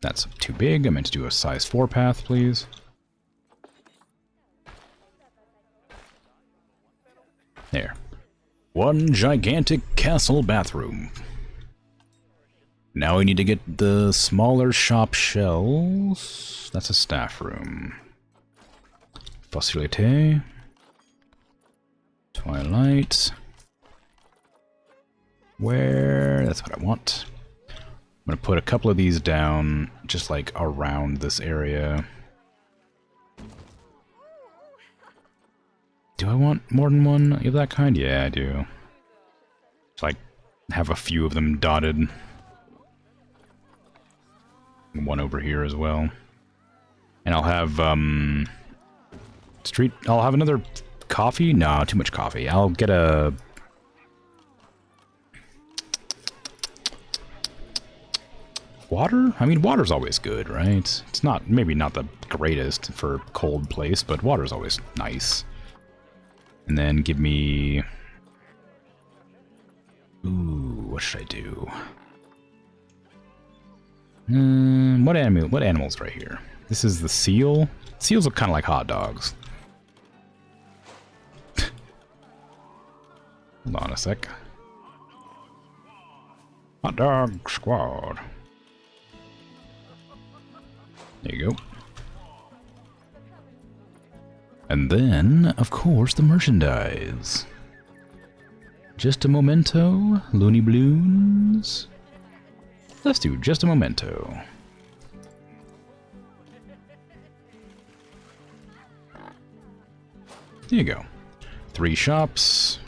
That's too big. I meant to do a size 4 path, please. There. One gigantic castle bathroom. Now we need to get the smaller shop shells. That's a staff room. Facilité. Twilight. Where? That's what I want. I'm gonna put a couple of these down, just like around this area. Do I want more than one of that kind? Yeah, I do. Just like have a few of them dotted. One over here as well. And I'll have I'll have another coffee? No, too much coffee. I'll get a... water? I mean, water's always good, right? It's not, maybe not the greatest for a cold place, but water's always nice. And then give me... Ooh, what should I do? What animal's right here? This is the seal? Seals look kind of like hot dogs. Hold on a sec. Hot dog squad. There you go. And then, of course, the merchandise. Just a memento, Looney Balloons. Let's do just a memento. There you go. 3 shops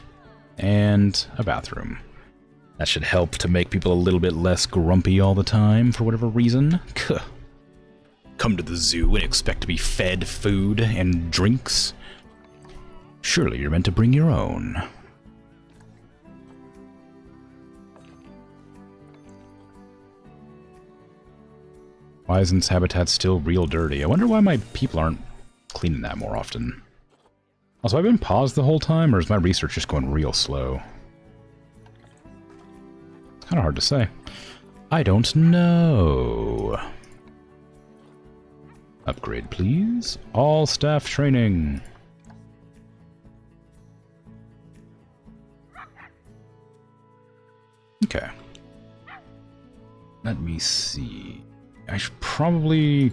and a bathroom. That should help to make people a little bit less grumpy all the time for whatever reason. Come to the zoo and expect to be fed food and drinks? Surely you're meant to bring your own. Why isn't this habitat still real dirty? I wonder why my people aren't cleaning that more often. Also, have I been paused the whole time, or is my research just going real slow? It's kind of hard to say. I don't know. Upgrade, please. All staff training. Okay. Let me see. I should probably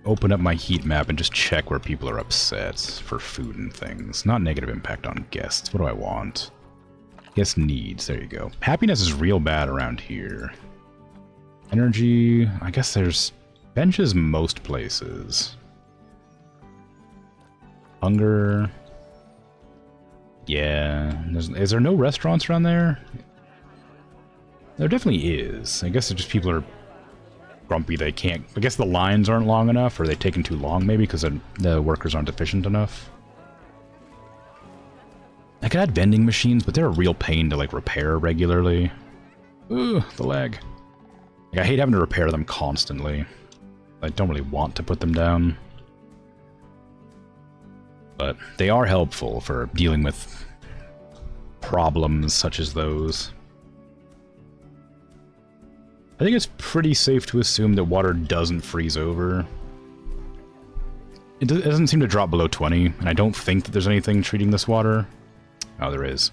open up my heat map and just check where people are upset for food and things. Not negative impact on guests. What do I want? Guest needs. There you go. Happiness is real bad around here. Energy. I guess there's benches most places. Hunger. Yeah. Is there no restaurants around there? There definitely is. I guess it's just people are grumpy they can't. I guess the lines aren't long enough, or they've taken too long maybe because the workers aren't efficient enough. I could add vending machines, but they're a real pain to like repair regularly. Ooh, the lag. Like, I hate having to repair them constantly. I don't really want to put them down. But they are helpful for dealing with problems such as those. I think it's pretty safe to assume that water doesn't freeze over. It doesn't seem to drop below 20, and I don't think that there's anything treating this water. Oh, there is.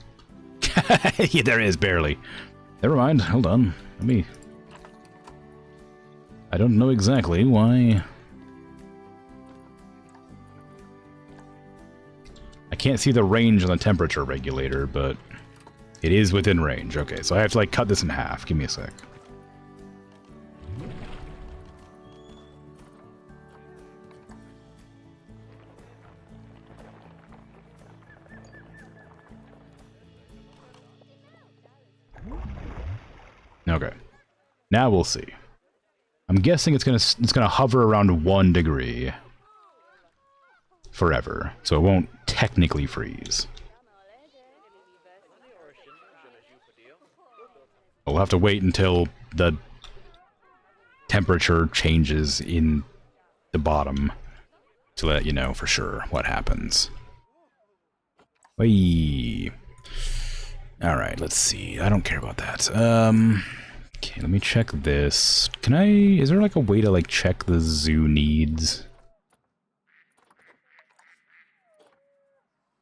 Yeah, there is, barely. Never mind, hold on. Let me... I don't know exactly why... I can't see the range on the temperature regulator, but it is within range. Okay, so I have to like cut this in half. Give me a sec. Okay. Now we'll see. I'm guessing it's gonna hover around 1 degree forever, so it won't technically freeze. We'll have to wait until the temperature changes in the bottom to let you know for sure what happens. Whee! Alright, let's see. I don't care about that. Okay, let me check this. Can I... Is there like a way to like check the zoo needs?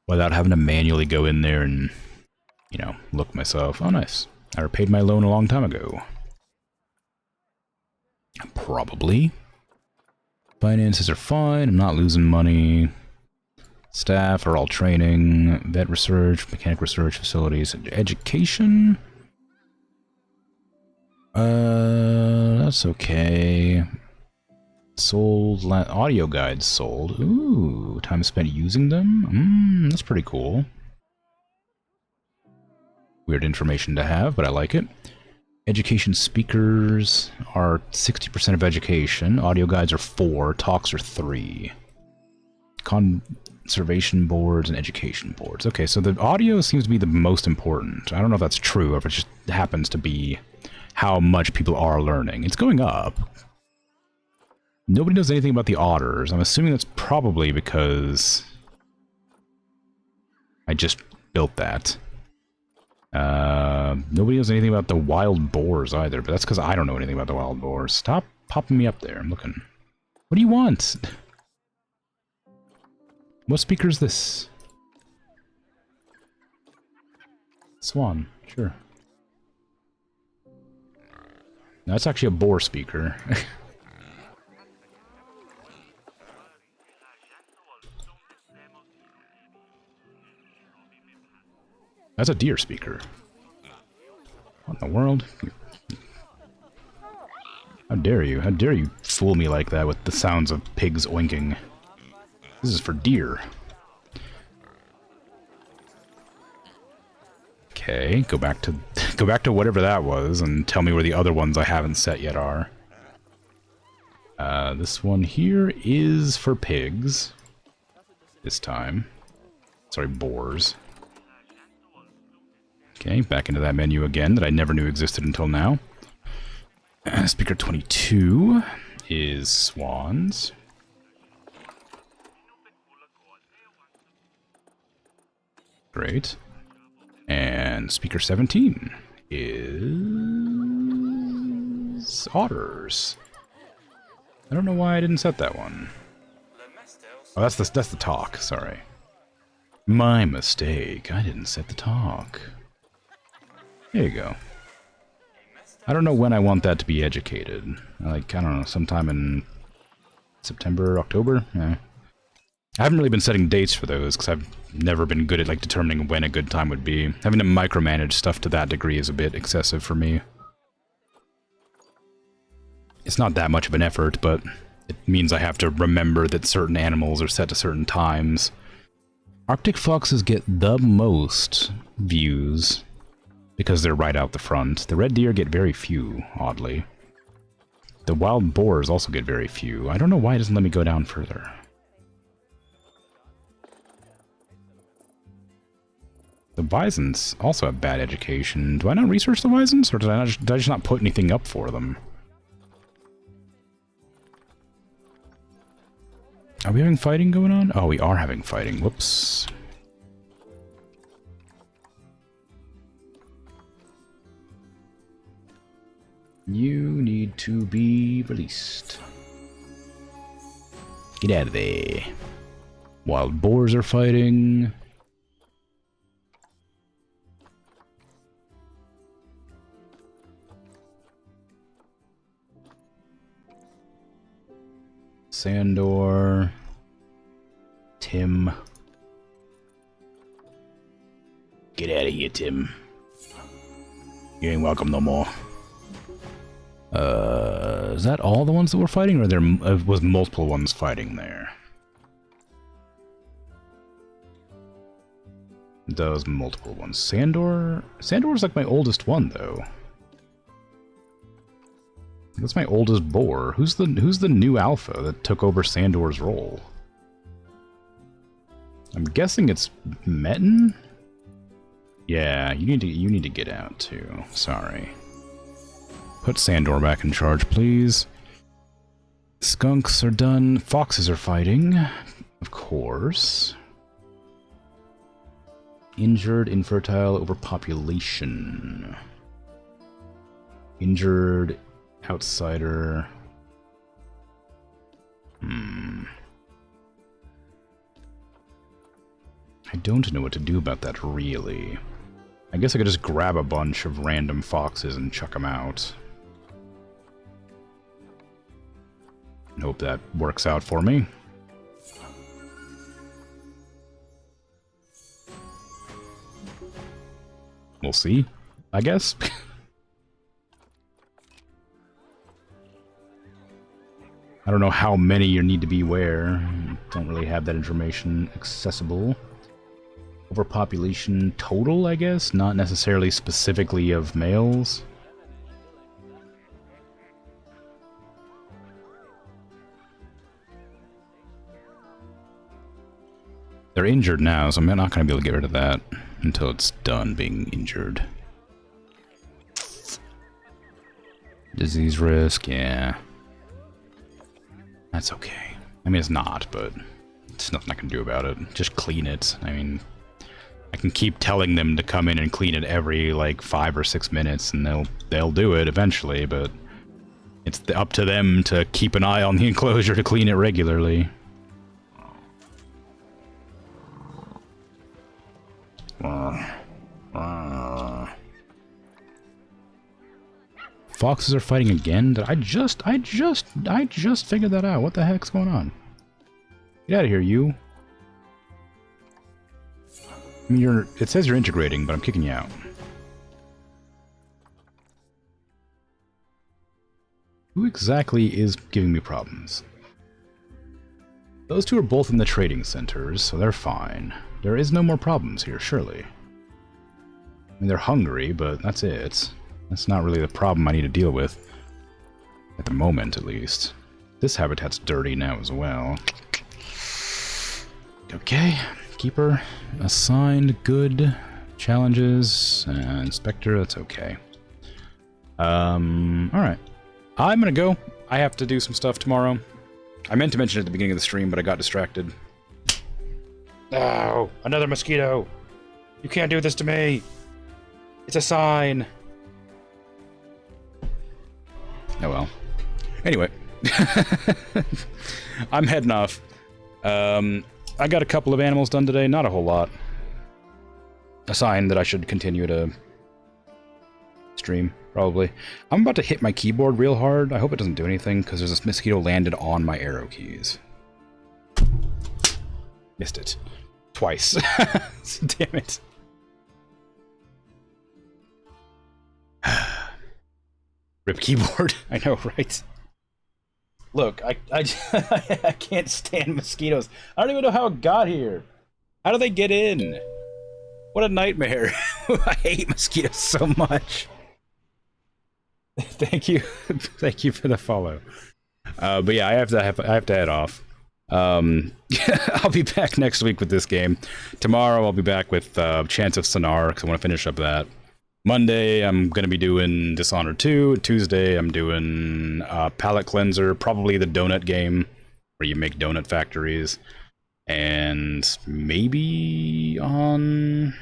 Without having to manually go in there and, you know, look myself. Oh, nice. I repaid my loan a long time ago. Probably. Finances are fine. I'm not losing money. Staff are all training. Vet research, mechanic research facilities, education. That's okay. Sold, audio guides sold. Ooh, time spent using them? That's pretty cool. Weird information to have, but I like it. Education speakers are 60% of education. Audio guides are 4. Talks are 3. Conservation boards and education boards. Okay, so the audio seems to be the most important. I don't know if that's true or if it just happens to be how much people are learning. It's going up. Nobody knows anything about the otters. I'm assuming that's probably because I just built that. Nobody knows anything about the wild boars either, but that's because I don't know anything about the wild boars. Stop popping me up there. I'm looking. What do you want? What speaker is this? Swan, sure. No, that's actually a boar speaker. That's a deer speaker. What in the world? How dare you? How dare you fool me like that with the sounds of pigs oinking? This is for deer. Okay, go back to whatever that was and tell me where the other ones I haven't set yet are. This one here is for pigs. This time. Sorry, boars. Okay, back into that menu again that I never knew existed until now. Speaker 22 is swans. Great. And speaker 17 is otters. I don't know why I didn't set that one. Oh, that's the talk, sorry. My mistake. I didn't set the talk. There you go. I don't know when I want that to be educated. Like, I don't know, sometime in September, October? Yeah. I haven't really been setting dates for those, because I've never been good at, like, determining when a good time would be. Having to micromanage stuff to that degree is a bit excessive for me. It's not that much of an effort, but it means I have to remember that certain animals are set to certain times. Arctic foxes get the most views because they're right out the front. The red deer get very few, oddly. The wild boars also get very few. I don't know why it doesn't let me go down further. The bisons also have bad education. Do I not research the bisons, or did I just not put anything up for them? Are we having fighting going on? Oh, we are having fighting. Whoops. You need to be released. Get out of there. Wild boars are fighting. Sandor. Tim. Get out of here, Tim. You ain't welcome no more. Is that all the ones that were fighting, or there was multiple ones fighting there? Those multiple ones. Sandor's like my oldest one, though. That's my oldest boar. Who's the new alpha that took over Sandor's role? I'm guessing it's Metin? Yeah, you need to get out too. Sorry. Put Sandor back in charge, please. Skunks are done. Foxes are fighting. Of course. Injured, infertile, overpopulation. Injured, outsider. I don't know what to do about that, really. I guess I could just grab a bunch of random foxes and chuck them out. And hope that works out for me. We'll see, I guess. I don't know how many you need to be where. Don't really have that information accessible. Overpopulation total, I guess? Not necessarily specifically of males. They're injured now, so I'm not going to be able to get rid of that until it's done being injured. Disease risk, yeah. That's okay. I mean, it's not, but there's nothing I can do about it. Just clean it. I mean, I can keep telling them to come in and clean it every, like, 5 or 6 minutes, and they'll do it eventually, but it's up to them to keep an eye on the enclosure to clean it regularly. foxes are fighting again? I just figured that out. What the heck's going on? Get out of here, you. I mean, it says you're integrating, but I'm kicking you out. Who exactly is giving me problems? Those two are both in the trading centers, so they're fine. There is no more problems here, surely. I mean, they're hungry, but that's it. That's not really the problem I need to deal with. At the moment, at least. This habitat's dirty now as well. Okay. Keeper. Assigned. Good. Challenges. Inspector. That's okay. Alright. I'm gonna go. I have to do some stuff tomorrow. I meant to mention it at the beginning of the stream, but I got distracted. Oh, another mosquito! You can't do this to me! It's a sign! Oh well. Anyway. I'm heading off. I got a couple of animals done today, not a whole lot. A sign that I should continue to stream, probably. I'm about to hit my keyboard real hard. I hope it doesn't do anything, because there's this mosquito landed on my arrow keys. Missed it. Twice. Damn it. Rip keyboard. I know, right? Look, I I can't stand mosquitoes. I don't even know how it got here. How do they get in? What a nightmare. I hate mosquitoes so much. Thank you. Thank you for the follow. But yeah, I have to head off. I'll be back next week with this game. Tomorrow I'll be back with Chance of Sonar, because I want to finish up that. Monday, I'm going to be doing Dishonored 2. Tuesday, I'm doing Palette Cleanser, probably the donut game, where you make donut factories. And maybe on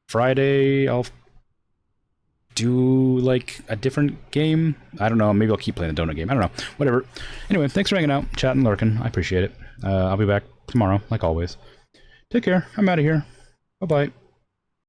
Friday, I'll do, like, a different game. I don't know, maybe I'll keep playing the donut game. I don't know. Whatever. Anyway, thanks for hanging out, chatting, lurking. I appreciate it. I'll be back tomorrow, like always. Take care. I'm out of here. Bye-bye.